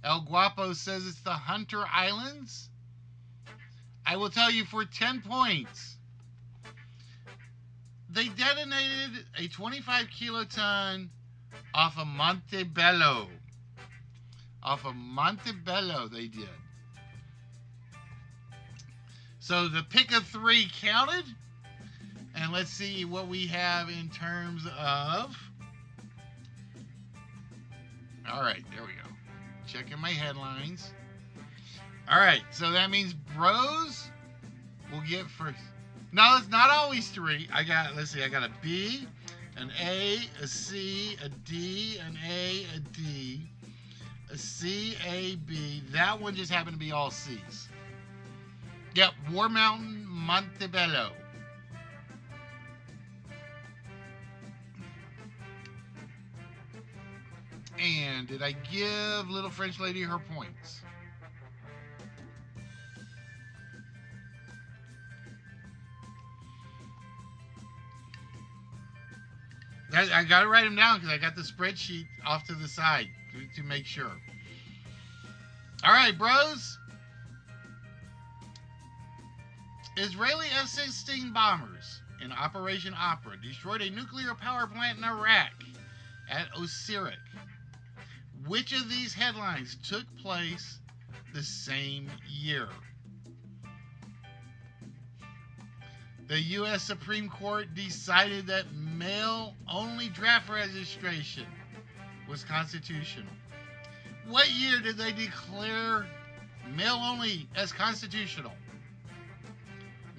El Guapo says it's the Hunter Islands. I will tell you for 10 points. They detonated a 25 kiloton off of Montebello. Off of Montebello they did. So the pick of 3 counted. And let's see what we have in terms of... All right, there we go. Checking my headlines. All right, so that means Bros will get first. No, it's not always 3. I got a B, an A, a C, a D, an A, a D, a C, A, B. That one just happened to be all C's. Yep, War Mountain, Montebello. And did I give Little French Lady her points? I got to write them down because I got the spreadsheet off to the side to make sure. All right, bros. Israeli F-16 bombers in Operation Opera destroyed a nuclear power plant in Iraq at Osirak. Which of these headlines took place the same year? The U.S. Supreme Court decided that male-only draft registration was constitutional. What year did they declare male-only as constitutional?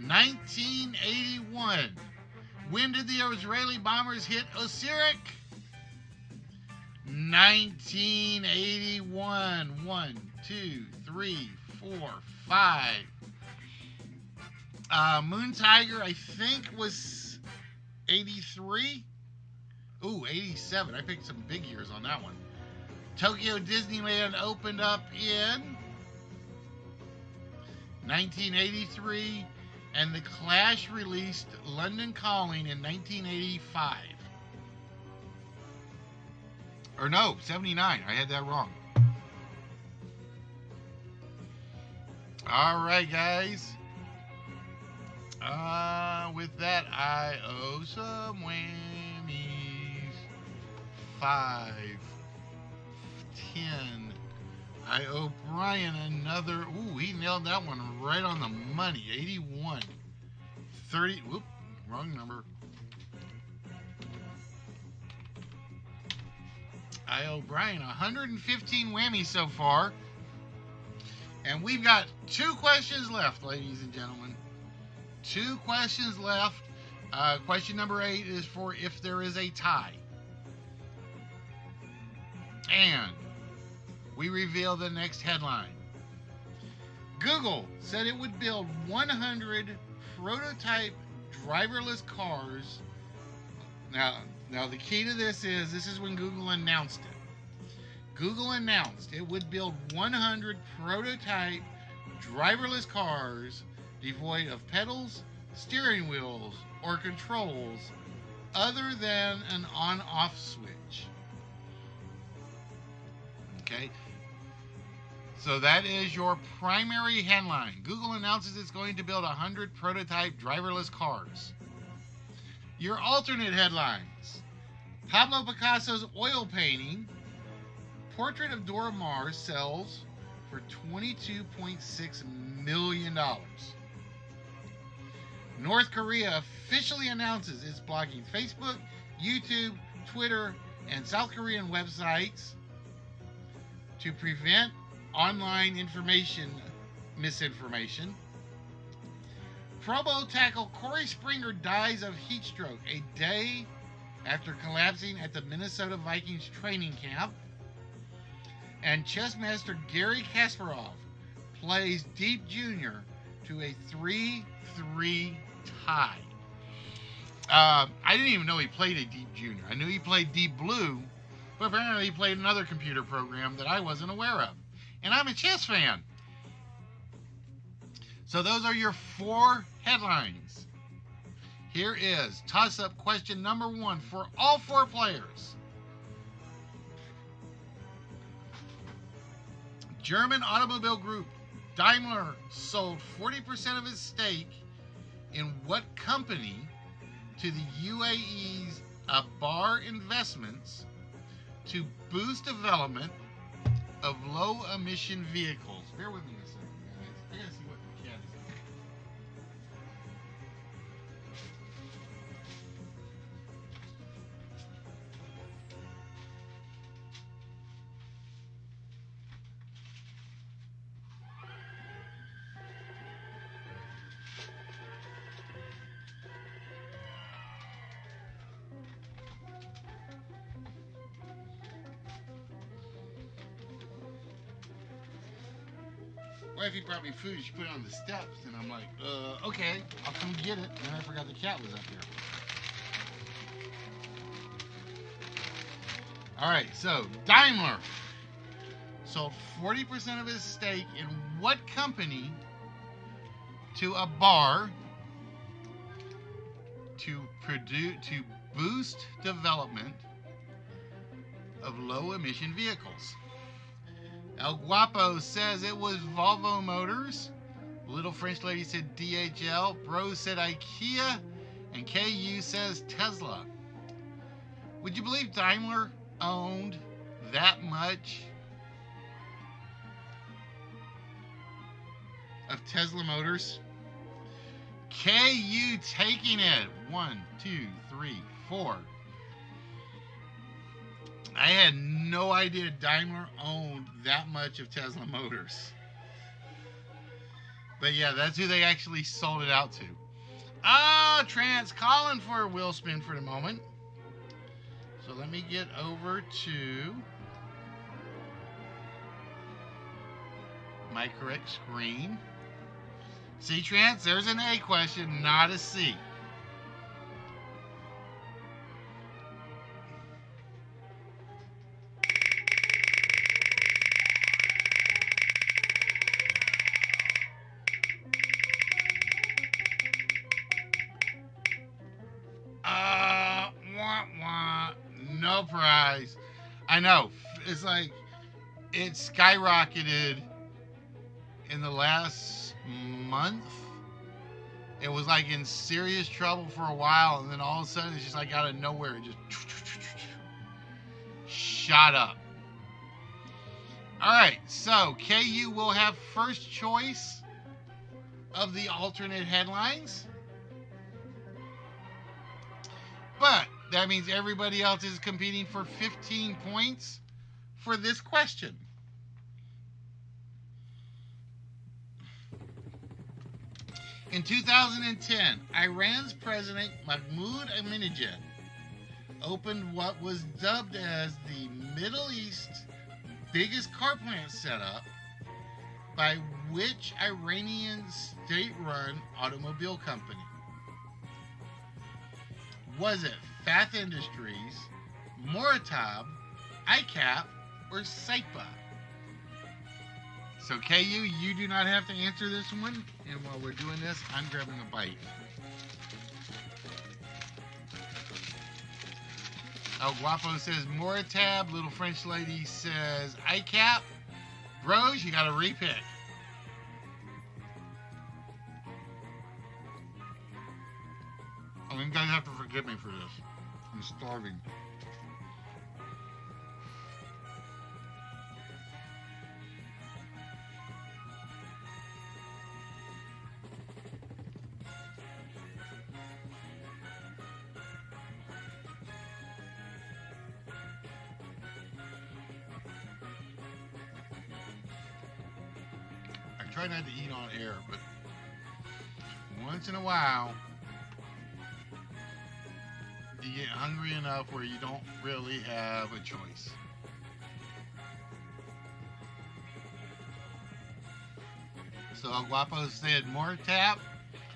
1981. When did the Israeli bombers hit Osirak? 1981. 1, 2, 3, 4, 5. Moon Tiger, I think, was 83. Ooh, 87. I picked some big years on that one. Tokyo Disneyland opened up in 1983, and The Clash released London Calling in 1985. Or no, 79. I had that wrong. All right, guys. With that, I owe some whammies. 5, 10. I owe Brian another. Ooh, he nailed that one right on the money. 81. 30. Whoop, wrong number. I owe Brian 115 whammies so far. And we've got 2 questions left, ladies and gentlemen. 2 questions left. Question number 8 is for if there is a tie. And we reveal the next headline. Google said it would build 100 prototype driverless cars. Now the key to this is when Google announced it. Google announced it would build 100 prototype driverless cars devoid of pedals, steering wheels, or controls other than an on-off switch. Okay? So that is your primary headline. Google announces it's going to build 100 prototype driverless cars. Your alternate headlines. Pablo Picasso's oil painting, Portrait of Dora Maar, sells for $22.6 million. North Korea officially announces it's blocking Facebook, YouTube, Twitter, and South Korean websites to prevent online misinformation. Pro Bowl tackle Corey Springer dies of heat stroke a day after collapsing at the Minnesota Vikings training camp. And chess master Gary Kasparov plays Deep Jr. to a 3-3 tie. I didn't even know he played a Deep Jr. I knew he played Deep Blue, but apparently he played another computer program that I wasn't aware of. And I'm a chess fan. So those are your 4 headlines. Here is toss-up question number 1 for all 4 players. German automobile group Daimler sold 40% of its stake in what company to the UAE's Abar Investments to boost development of low-emission vehicles? Bear with me a second, guys. I gotta see what the cat is doing. Wifey brought me food. She put it on the steps, and I'm like, okay, I'll come get it. And I forgot the cat was up here. All right, so Daimler sold 40% of his stake in what company to Abar to boost development of low-emission vehicles? El Guapo says it was Volvo Motors. Little French lady said DHL. Bro said IKEA. And KU says Tesla. Would you believe Daimler owned that much of Tesla Motors? KU taking it. 1, 2, 3, 4. I had no idea Daimler owned that much of Tesla Motors. But yeah, that's who they actually sold it out to. Trance calling for a wheel spin for the moment. So let me get over to my correct screen. See, Trance, there's an A question, not a C. No prize. I know. It's like it skyrocketed in the last month. It was like in serious trouble for a while, and then all of a sudden it's just like out of nowhere, it just shot up. All right, so KU will have first choice of the alternate headlines. But that means everybody else is competing for 15 points for this question. In 2010, Iran's President Mahmoud Ahmadinejad opened what was dubbed as the Middle East's biggest car plant setup by which Iranian state-run automobile company? Was it Fath Industries, Muratab, ICAP, or SIPA? So KU, you do not have to answer this one. And while we're doing this, I'm grabbing a bite. El Guapo says Muratab. Little French Lady says ICAP. Bros, you got to repick. Oh, you guys have to forgive me for this. I'm starving. I try not to eat on air, but once in a while, you get hungry enough where you don't really have a choice. So El Guapo said Muratab.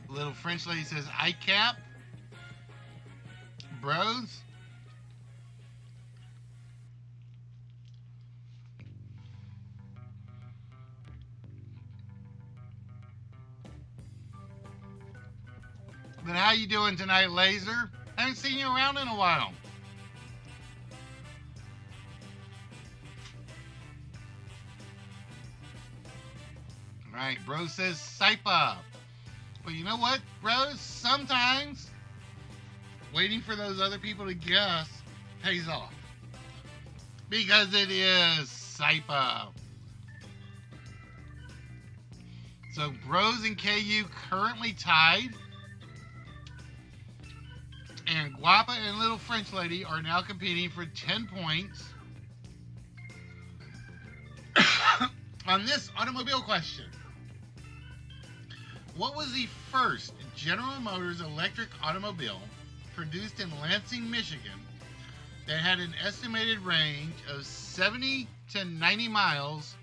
Little French Lady says ICAP. Bros. But how you doing tonight, Laser? Haven't seen you around in a while. Right, bro says SIPA. But you know what, bros? Sometimes waiting for those other people to guess pays off. Because it is SIPA. So Bros and KU currently tied. And Guapa and Little French Lady are now competing for 10 points on this automobile question. What was the first General Motors electric automobile produced in Lansing, Michigan that had an estimated range of 70 to 90 miles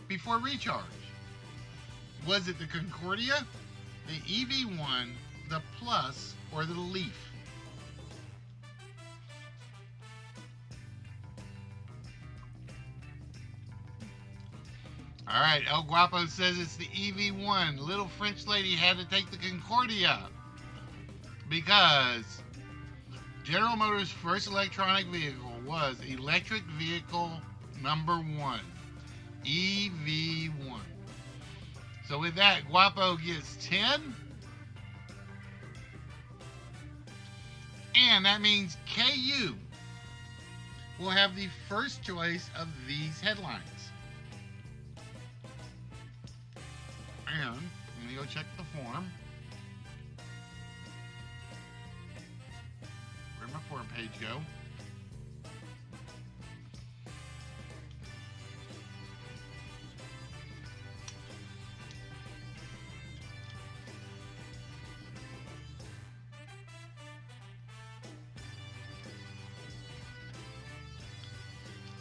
before recharge? Was it the Concordia, the EV1, the Plus, or the Leaf? All right, El Guapo says it's the EV1. Little French Lady had to take the Concordia because General Motors' first electronic vehicle was electric vehicle number 1, EV1. So with that, Guapo gets 10. And that means KU will have the first choice of these headlines. And let me go check the form. Where'd my form page go?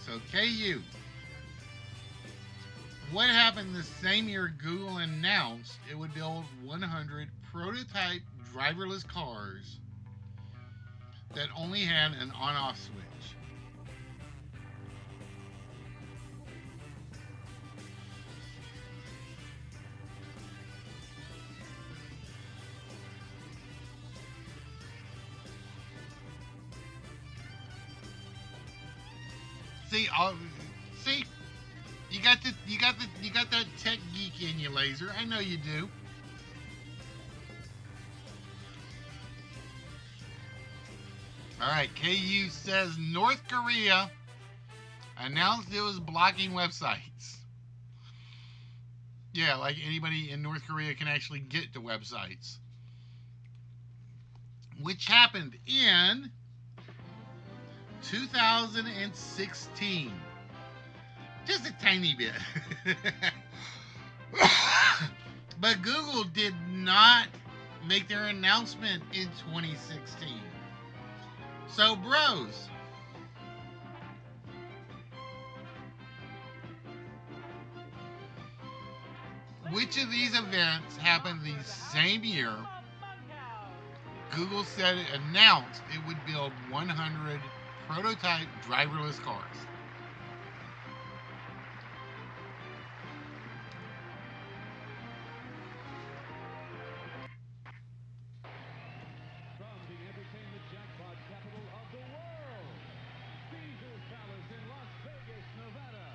So KU. What happened the same year Google announced it would build 100 prototype driverless cars that only had an on-off switch? See, you got that tech geek in you, Laser. I know you do. All right, KU says North Korea announced it was blocking websites. Yeah, like anybody in North Korea can actually get to websites. Which happened in 2016. Just a tiny bit. But Google did not make their announcement in 2016. So, bros, which of these events happened the same year Google said it announced it would build 100 prototype driverless cars? From the entertainment jackpot capital of the world, Caesar's Palace in Las Vegas, Nevada.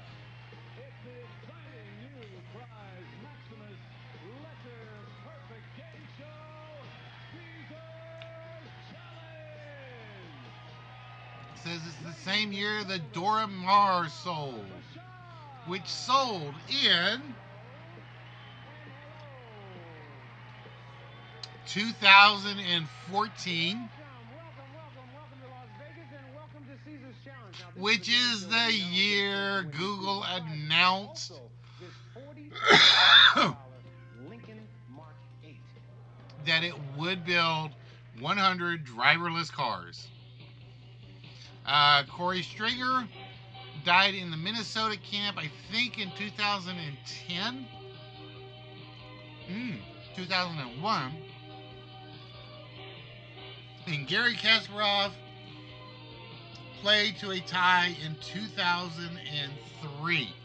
It's the exciting new prize Maximus Letter Perfect Game Show, Caesar's Challenge. It says it's the same year the Dora Maar sold, which sold in 2014, which is the year Google announced that it would build 100 driverless cars. Corey Stringer died in the Minnesota camp, I think in 2010. 2001. And Gary Kasparov played to a tie in 2003.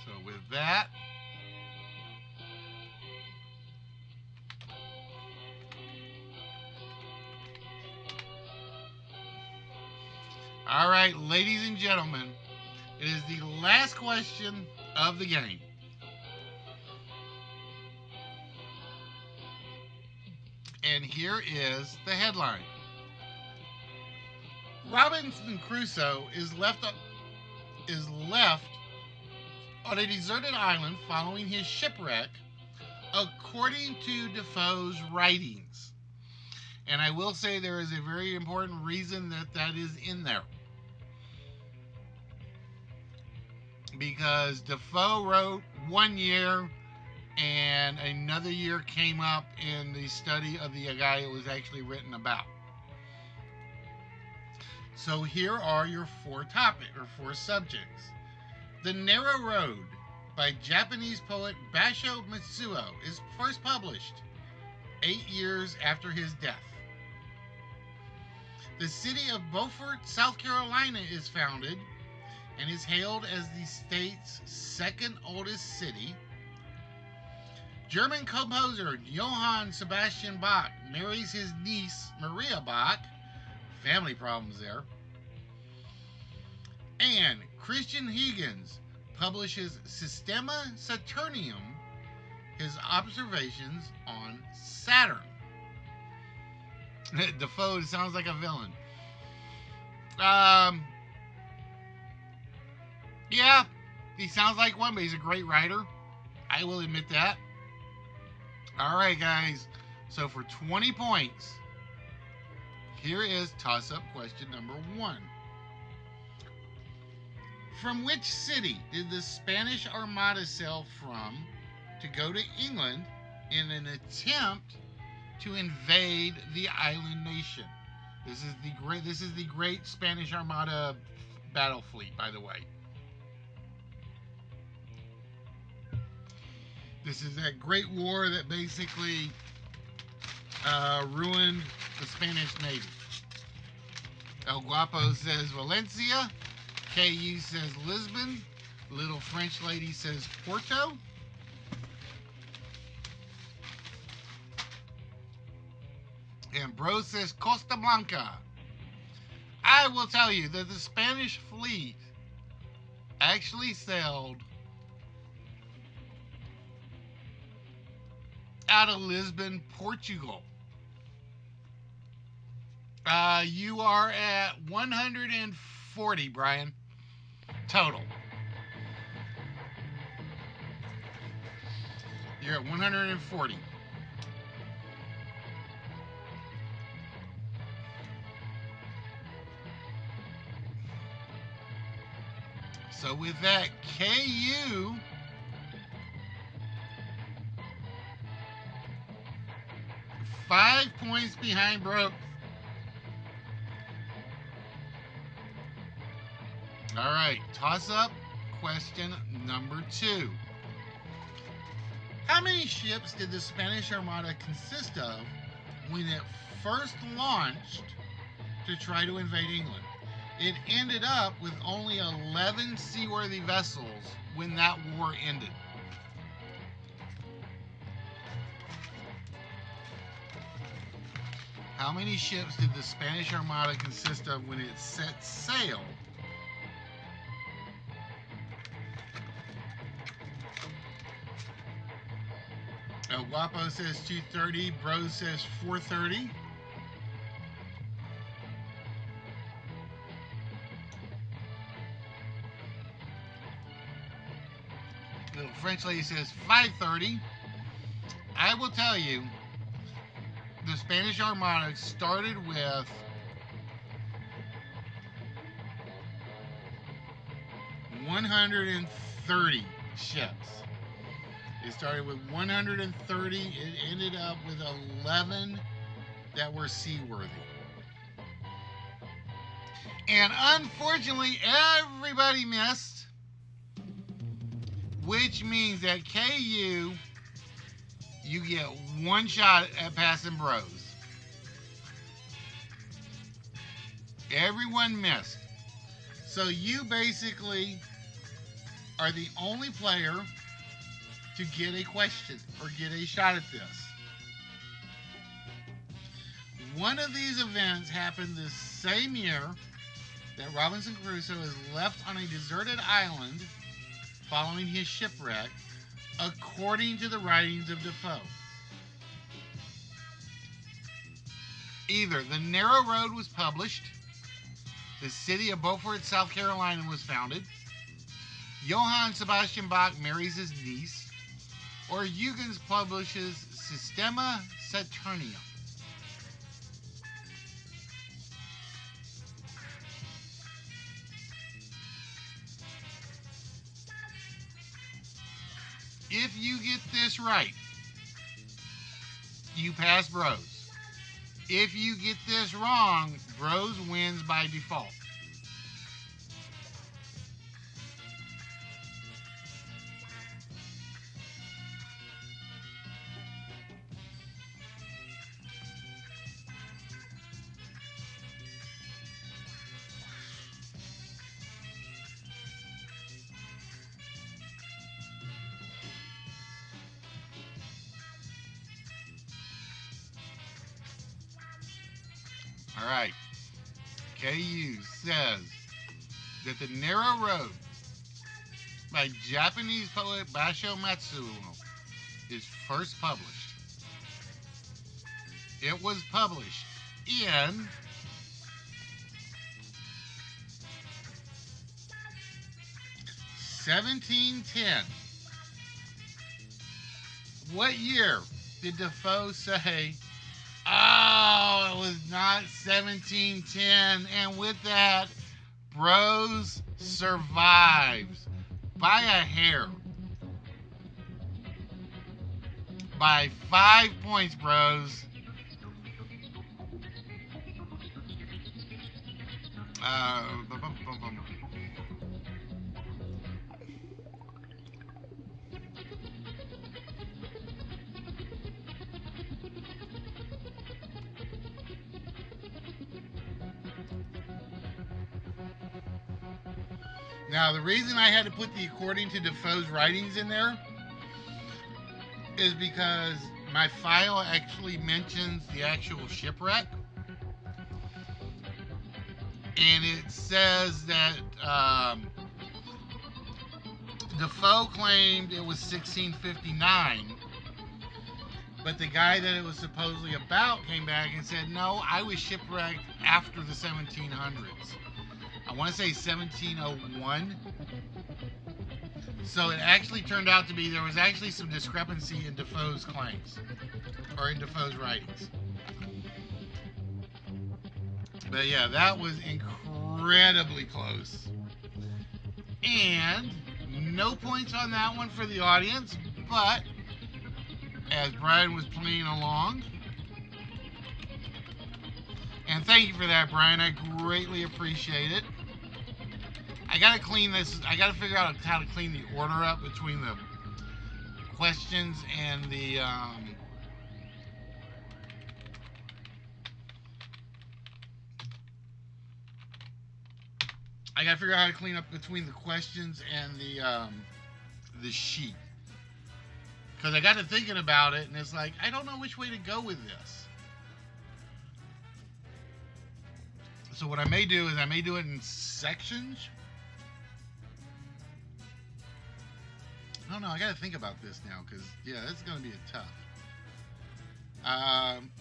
So with that, all right, ladies and gentlemen, it is the last question of the game. And here is the headline. Robinson Crusoe is left on a deserted island following his shipwreck, according to Defoe's writings. And I will say there is a very important reason that is in there. Because Defoe wrote 1 year, and another year came up in the study of the guy it was actually written about. So here are your four subjects. The Narrow Road by Japanese poet Basho Matsuo is first published 8 years after his death. The city of Beaufort, South Carolina is founded and is hailed as the state's second oldest city. German composer Johann Sebastian Bach marries his niece Maria Bach. Family problems there. And Christian Huygens publishes Systema Saturnium, his observations on Saturn. Defoe sounds like a villain. Yeah, he sounds like one, but he's a great writer. I will admit that. All right, guys. So for 20 points, here is toss-up question number 1. From which city did the Spanish Armada sail from to go to England in an attempt to invade the island nation? This is the great Spanish Armada battle fleet, by the way. This is that great war that basically ruined the Spanish Navy. El Guapo says Valencia. KU says Lisbon. Little French lady says Porto. And Bro says Costa Blanca. I will tell you that the Spanish fleet actually sailed out of Lisbon, Portugal. You are at 140, Brian. Total. You're at 140. So with that, KU five points behind Broke. All right, toss up question number 2. How many ships did the Spanish Armada consist of when it first launched to try to invade England? It ended up with only 11 seaworthy vessels when that war ended. How many ships did the Spanish Armada consist of when it set sail? Guapo says 230. Bros says 430. Little French lady says 530. I will tell you, the Spanish Armada started with 130 ships. It started with 130. It ended up with 11 that were seaworthy. And unfortunately, everybody missed, which means that KU, you get one shot at passing Bros. Everyone missed. So you basically are the only player to get a question or get a shot at this. One of these events happened the same year that Robinson Crusoe is left on a deserted island following his shipwreck, according to the writings of Defoe. Either The Narrow Road was published, the city of Beaufort, South Carolina was founded, Johann Sebastian Bach marries his niece, or Huygens publishes Systema Saturnium. If you get this right, you pass Bros. If you get this wrong, Bros wins by default. All right. KU says that The Narrow Road by Japanese poet Basho Matsuo is first published. It was published in 1710. What year did Defoe say, oh, it was not 1710? And with that, Bros survives by a hair. By 5 points, Bros. Now, the reason I had to put the according to Defoe's writings in there is because my file actually mentions the actual shipwreck. And it says that Defoe claimed it was 1659. But the guy that it was supposedly about came back and said, no, I was shipwrecked after the 1700s. I want to say 1701. So it actually turned out to be, there was actually some discrepancy in Defoe's claims, or in Defoe's writings. But yeah, that was incredibly close. And no points on that one for the audience, but as Brian was playing along, and thank you for that, Brian, I greatly appreciate it. I gotta clean this, I gotta figure out how to clean the order up between the questions and the I gotta figure out how to clean up between the questions and the sheet. Because I got to thinking about it, and it's like, I don't know which way to go with this. So what I may do is I may do it in sections. I don't know. I got to think about this now, because, yeah, that's going to be a tough.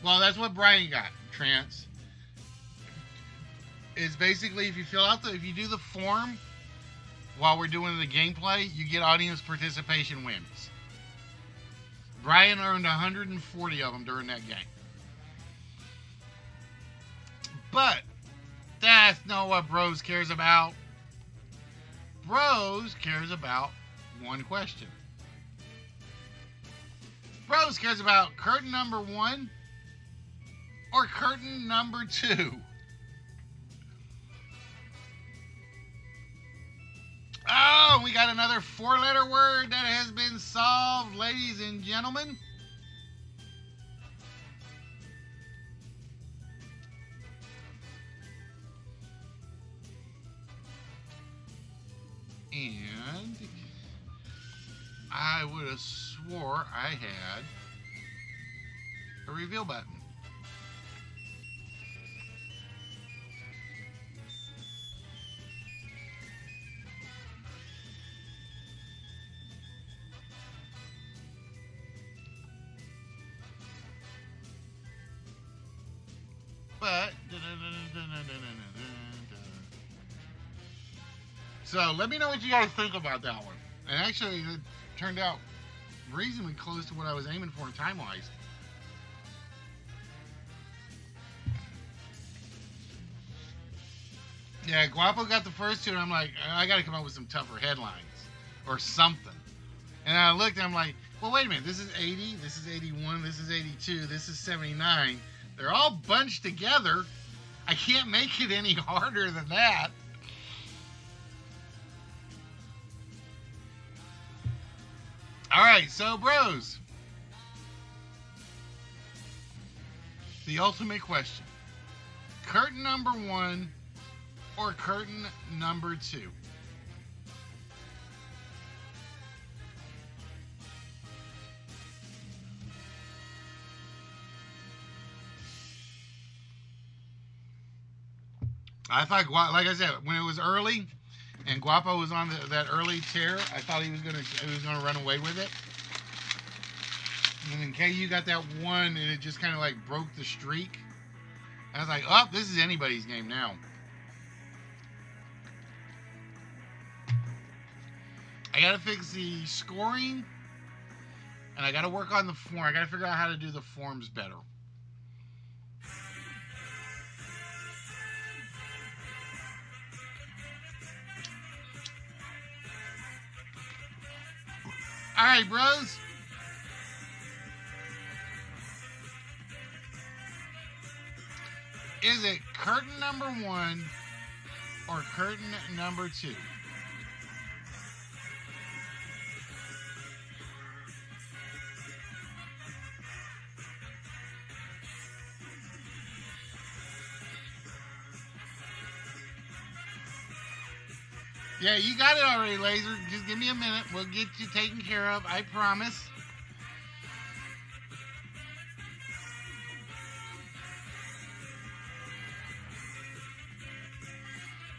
Well, that's what Brian got, Trance. Is basically, if you fill out if you do the form while we're doing the gameplay, you get audience participation wins. Brian earned 140 of them during that game. But that's not what Bros cares about. Bros cares about one question. Bros cares about curtain number 1 or curtain number 2. Oh, we got another 4-letter word that has been solved, ladies and gentlemen. And I would have swore I had a reveal button. But so let me know what you guys think about that one. And actually, it turned out reasonably close to what I was aiming for time-wise. Yeah, Guapo got the first two, and I'm like, I got to come up with some tougher headlines or something. And I looked, and I'm like, well, wait a minute. This is 80, this is 81, this is 82, this is 79. They're all bunched together. I can't make it any harder than that. All right, so bros. The ultimate question. Curtain number 1 or curtain number 2? I thought, like I said, when it was early, and Guapo was on that early tear, I thought he was gonna run away with it. And then KU got that one, and it just kind of like broke the streak. I was like, oh, this is anybody's game now. I gotta fix the scoring, and I gotta work on the form. I gotta figure out how to do the forms better. All right, bros. Is it curtain number 1 or curtain number 2? Yeah, you got it already, Laser. Just give me a minute. We'll get you taken care of. I promise.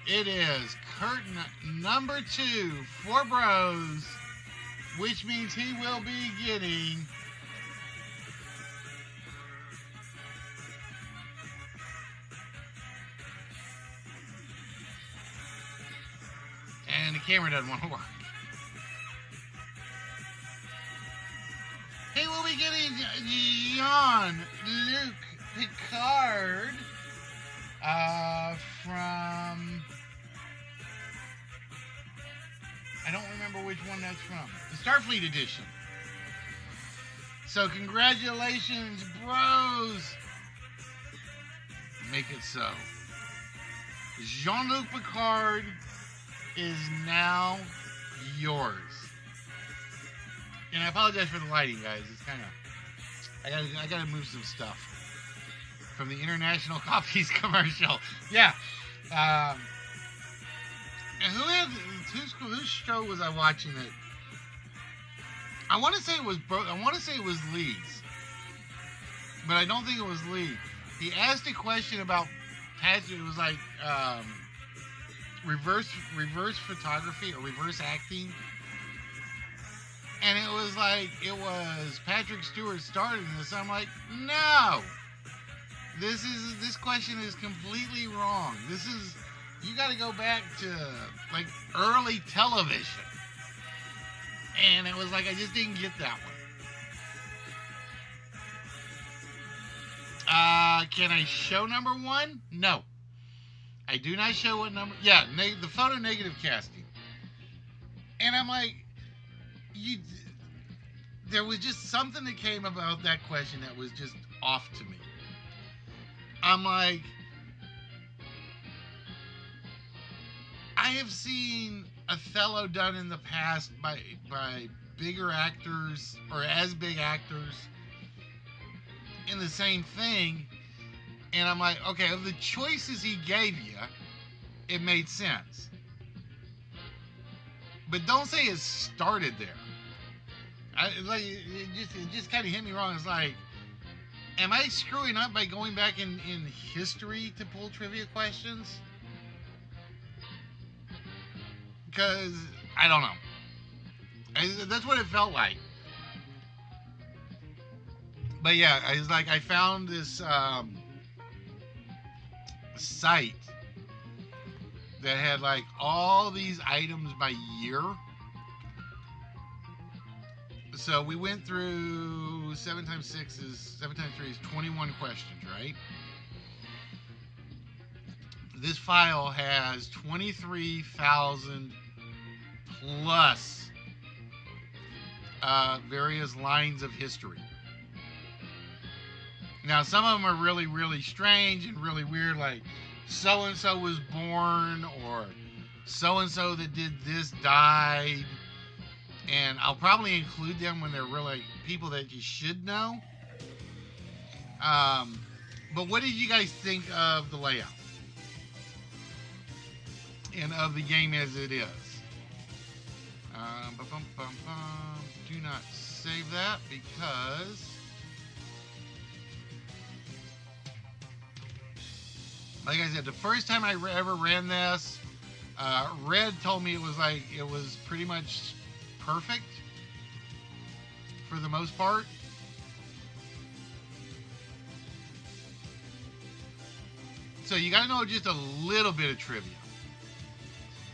It is curtain number 2 for Bros, which means he will be getting camera doesn't want to work. Hey, we'll be getting Jean-Luc Picard from... I don't remember which one that's from. The Starfleet edition. So congratulations, bros. Make it so. Jean-Luc Picard is now yours. And I apologize for the lighting, guys. It's kind of... I gotta move some stuff from the International Coffees commercial. Yeah. And whose show was I watching that? I want to say it was Lee's, but I don't think it was Lee. He asked a question about Patrick. It was like reverse photography or reverse acting, and it was like Patrick Stewart started this. I'm like, no, this question is completely wrong. You got to go back to like early television. And it was like, I just didn't get that one. Can I show number one? No. I do not show what number. Yeah, the photo negative casting. And I'm like, there was just something that came about that question that was just off to me. I'm like, I have seen Othello done in the past by bigger actors or as big actors in the same thing, and I'm like, okay, of the choices he gave you, it made sense. But don't say it started there. It just kind of hit me wrong. It's like, am I screwing up by going back in history to pull trivia questions? Because, I don't know. That's what it felt like. But yeah, I found this site that had like all these items by year. So we went through 7 times 3 is 21 questions, right? This file has 23,000 plus various lines of history. Now, some of them are really, really strange and really weird, like so-and-so was born, or so-and-so that did this died. And I'll probably include them when they're really people that you should know. But what did you guys think of the layout? And of the game as it is? Do not save that because... like I said, the first time I ever ran this, Red told me it was pretty much perfect for the most part. So you got to know just a little bit of trivia.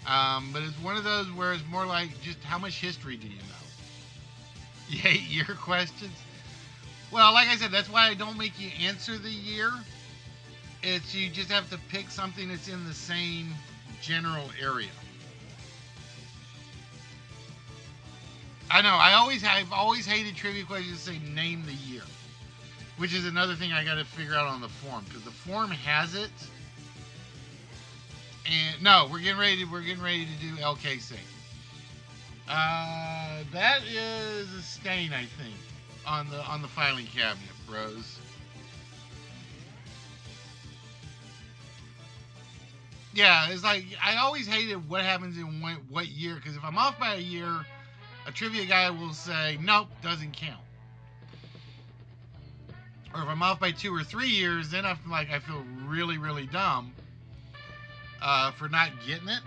But it's one of those where it's more like just how much history do you know? You hate year questions? Well, like I said, that's why I don't make you answer the year. It's you just have to pick something that's in the same general area. I know, I've always hated trivia questions that say name the year, which is another thing I got to figure out on the form, because the form has it. And no, we're getting ready to do LKC. That is a stain, I think, on the filing cabinet, bros. Yeah, it's like I always hated what happens in what year, because if I'm off by a year, a trivia guy will say, nope, doesn't count. Or if I'm off by 2 or 3 years, then I feel really, really dumb for not getting it.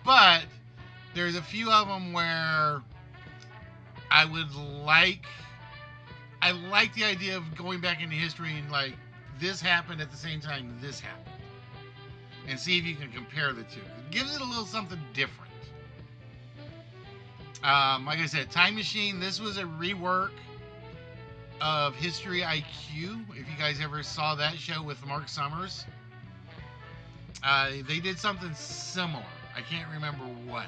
But there's a few of them where I like the idea of going back into history and like, this happened at the same time this happened. and see if you can compare the two. It gives it a little something different. Like I said, Time Machine, this was a rework of History IQ. If you guys ever saw that show with Mark Summers, they did something similar. I can't remember what.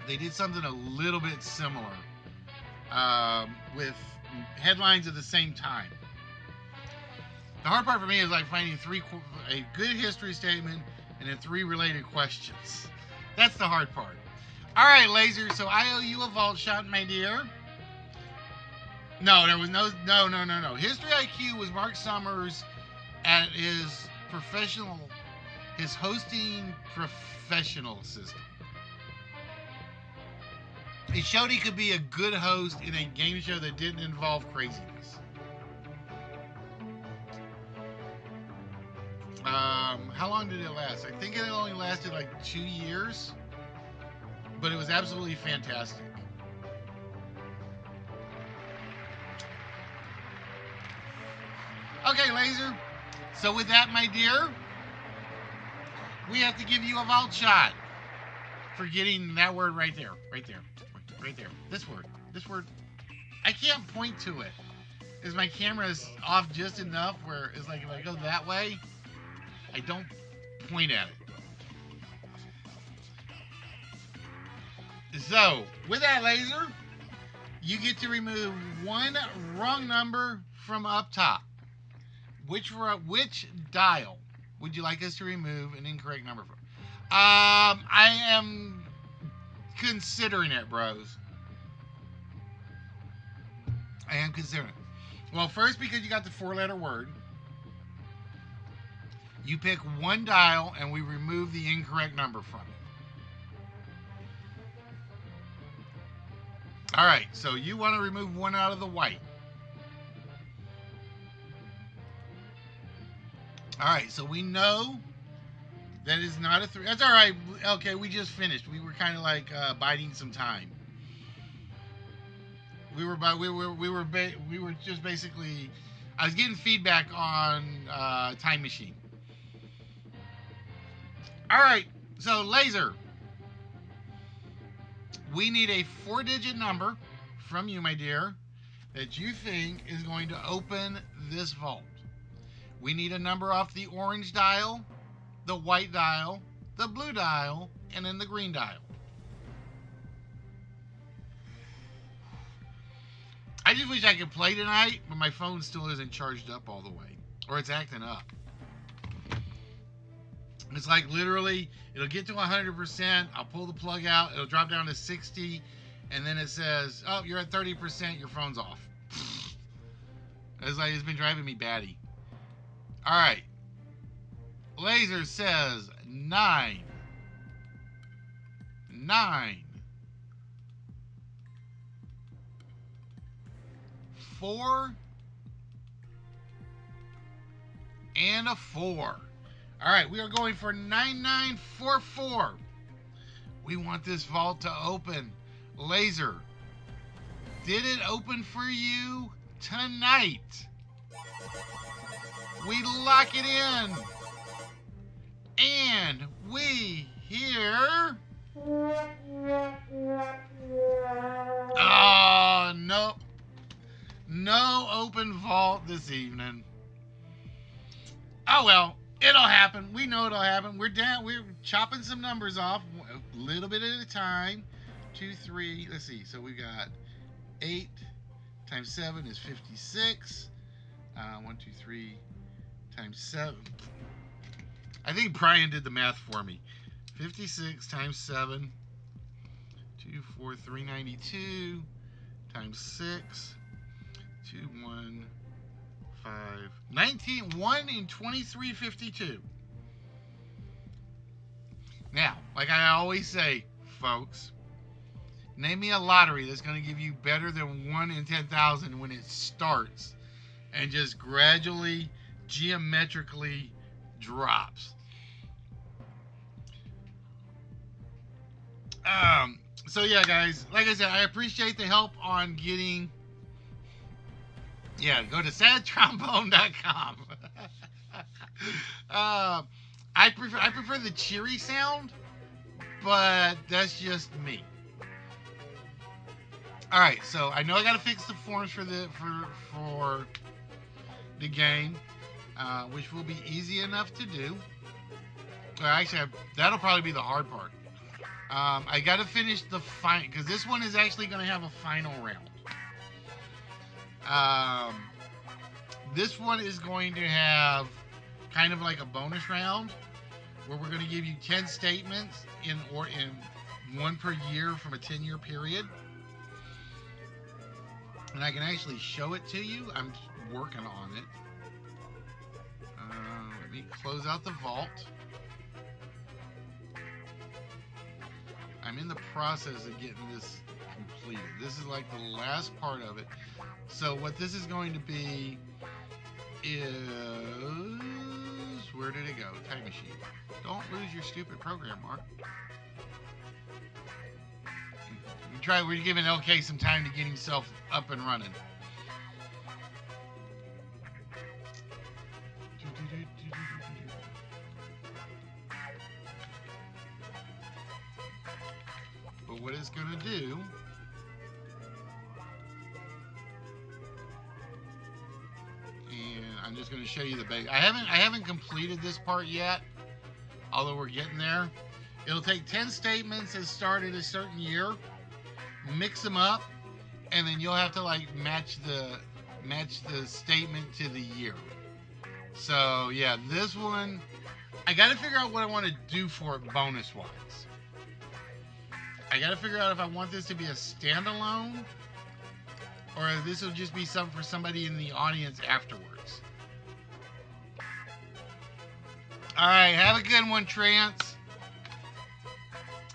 They did something a little bit similar with headlines at the same time. The hard part for me is like finding a good history statement and then 3 related questions. That's the hard part. All right, Laser. So I owe you a vault shot, my dear. No, there was no. History IQ was Mark Summers at his hosting professional system. He showed he could be a good host in a game show that didn't involve craziness. How long did it last? I think it only lasted like 2 years, but it was absolutely fantastic. Okay, Laser. So with that, my dear, we have to give you a vault shot for getting that word right there. Right there. Right there. This word. I can't point to it. Because my camera is off just enough where it's like if I go that way, I don't point at it. So, with that, Laser, you get to remove 1 wrong number from up top. Which dial would you like us to remove an incorrect number from? I am considering it, bros. I am considering it. Well, first, because you got the 4-letter word, you pick 1 dial and we remove the incorrect number from it. All right, so you want to remove 1 out of the white. All right, so we know that is not a 3. That's all right. Okay, we just finished. We were kind of like biding some time. We were just basically. I was getting feedback on Time Machine. All right, so Laser, we need a 4-digit number from you, my dear, that you think is going to open this vault. We need a number off the orange dial, the white dial, the blue dial, and then the green dial. I just wish I could play tonight, but my phone still isn't charged up all the way. Or it's acting up. It's like literally, it'll get to 100%, I'll pull the plug out, it'll drop down to 60, and then it says, oh, you're at 30%, your phone's off. It's like, it's been driving me batty. All right. Laser says 9. 4 and a 4. All right, we are going for 9944. We want this vault to open. Laser, did it open for you tonight? We lock it in. And we hear... Oh, nope. No open vault this evening. Oh, well, it'll happen. We know it'll happen. We're chopping some numbers off a little bit at a time. 2, 3, let's see. So we got 8 times 7 is 56. 1, 2, 3 times 7. I think Brian did the math for me. 56 times 7. 2, 4, 392 times 6. 2, 1, 5, 19, 1 in 2352. Now, like I always say, folks, name me a lottery that's going to give you better than 1 in 10,000 when it starts and just gradually, geometrically drops. So yeah, guys, like I said, I appreciate the help on getting... Yeah, go to sadtrombone.com. I prefer the cheery sound, but that's just me. All right, so I know I got to fix the forms for the game, which will be easy enough to do. Well, actually, that'll probably be the hard part. I got to finish the final, because this one is actually going to have a final round. This one is going to have kind of like a bonus round where we're going to give you 10 statements in one per year from a 10-year period. And I can actually show it to you. I'm working on it. Let me close out the vault. I'm in the process of getting this completed. This is like the last part of it. So what this is going to be is... Where did it go? Time machine. Don't lose your stupid program, Mark. We're giving LK some time to get himself up and running. But what it's going to do I'm just going to show you the base. I haven't completed this part yet, although we're getting there. It'll take 10 statements that start at a certain year, mix them up, and then you'll have to like match the statement to the year. So yeah, this one I got to figure out what I want to do for it bonus wise. I got to figure out if I want this to be a standalone or if this will just be something for somebody in the audience afterwards. All right, have a good one, Trance.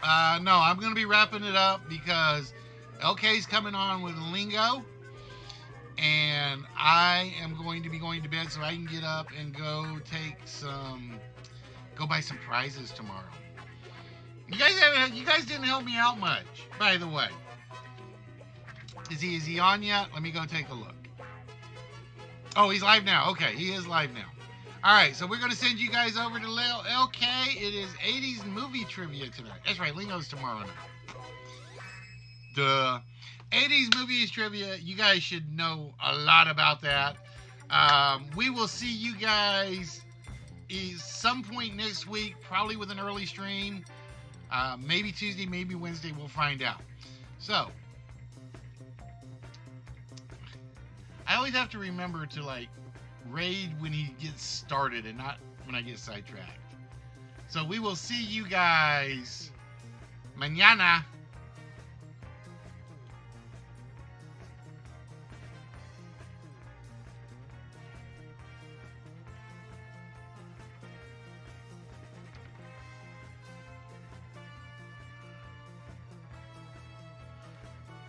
No, I'm going to be wrapping it up because LK's coming on with Lingo, and I am going to be going to bed so I can get up and go buy some prizes tomorrow. You guys didn't help me out much, by the way. Is he on yet? Let me go take a look. Oh, he's live now. Okay, he is live now. All right, so we're going to send you guys over to LK. It is 80s movie trivia tonight. That's right, Lingo's tomorrow night. Duh. 80s movies trivia. You guys should know a lot about that. We will see you guys some point next week, probably with an early stream. Maybe Tuesday, maybe Wednesday. We'll find out. So, I always have to remember to like raid when he gets started and not when I get sidetracked. So we will see you guys mañana.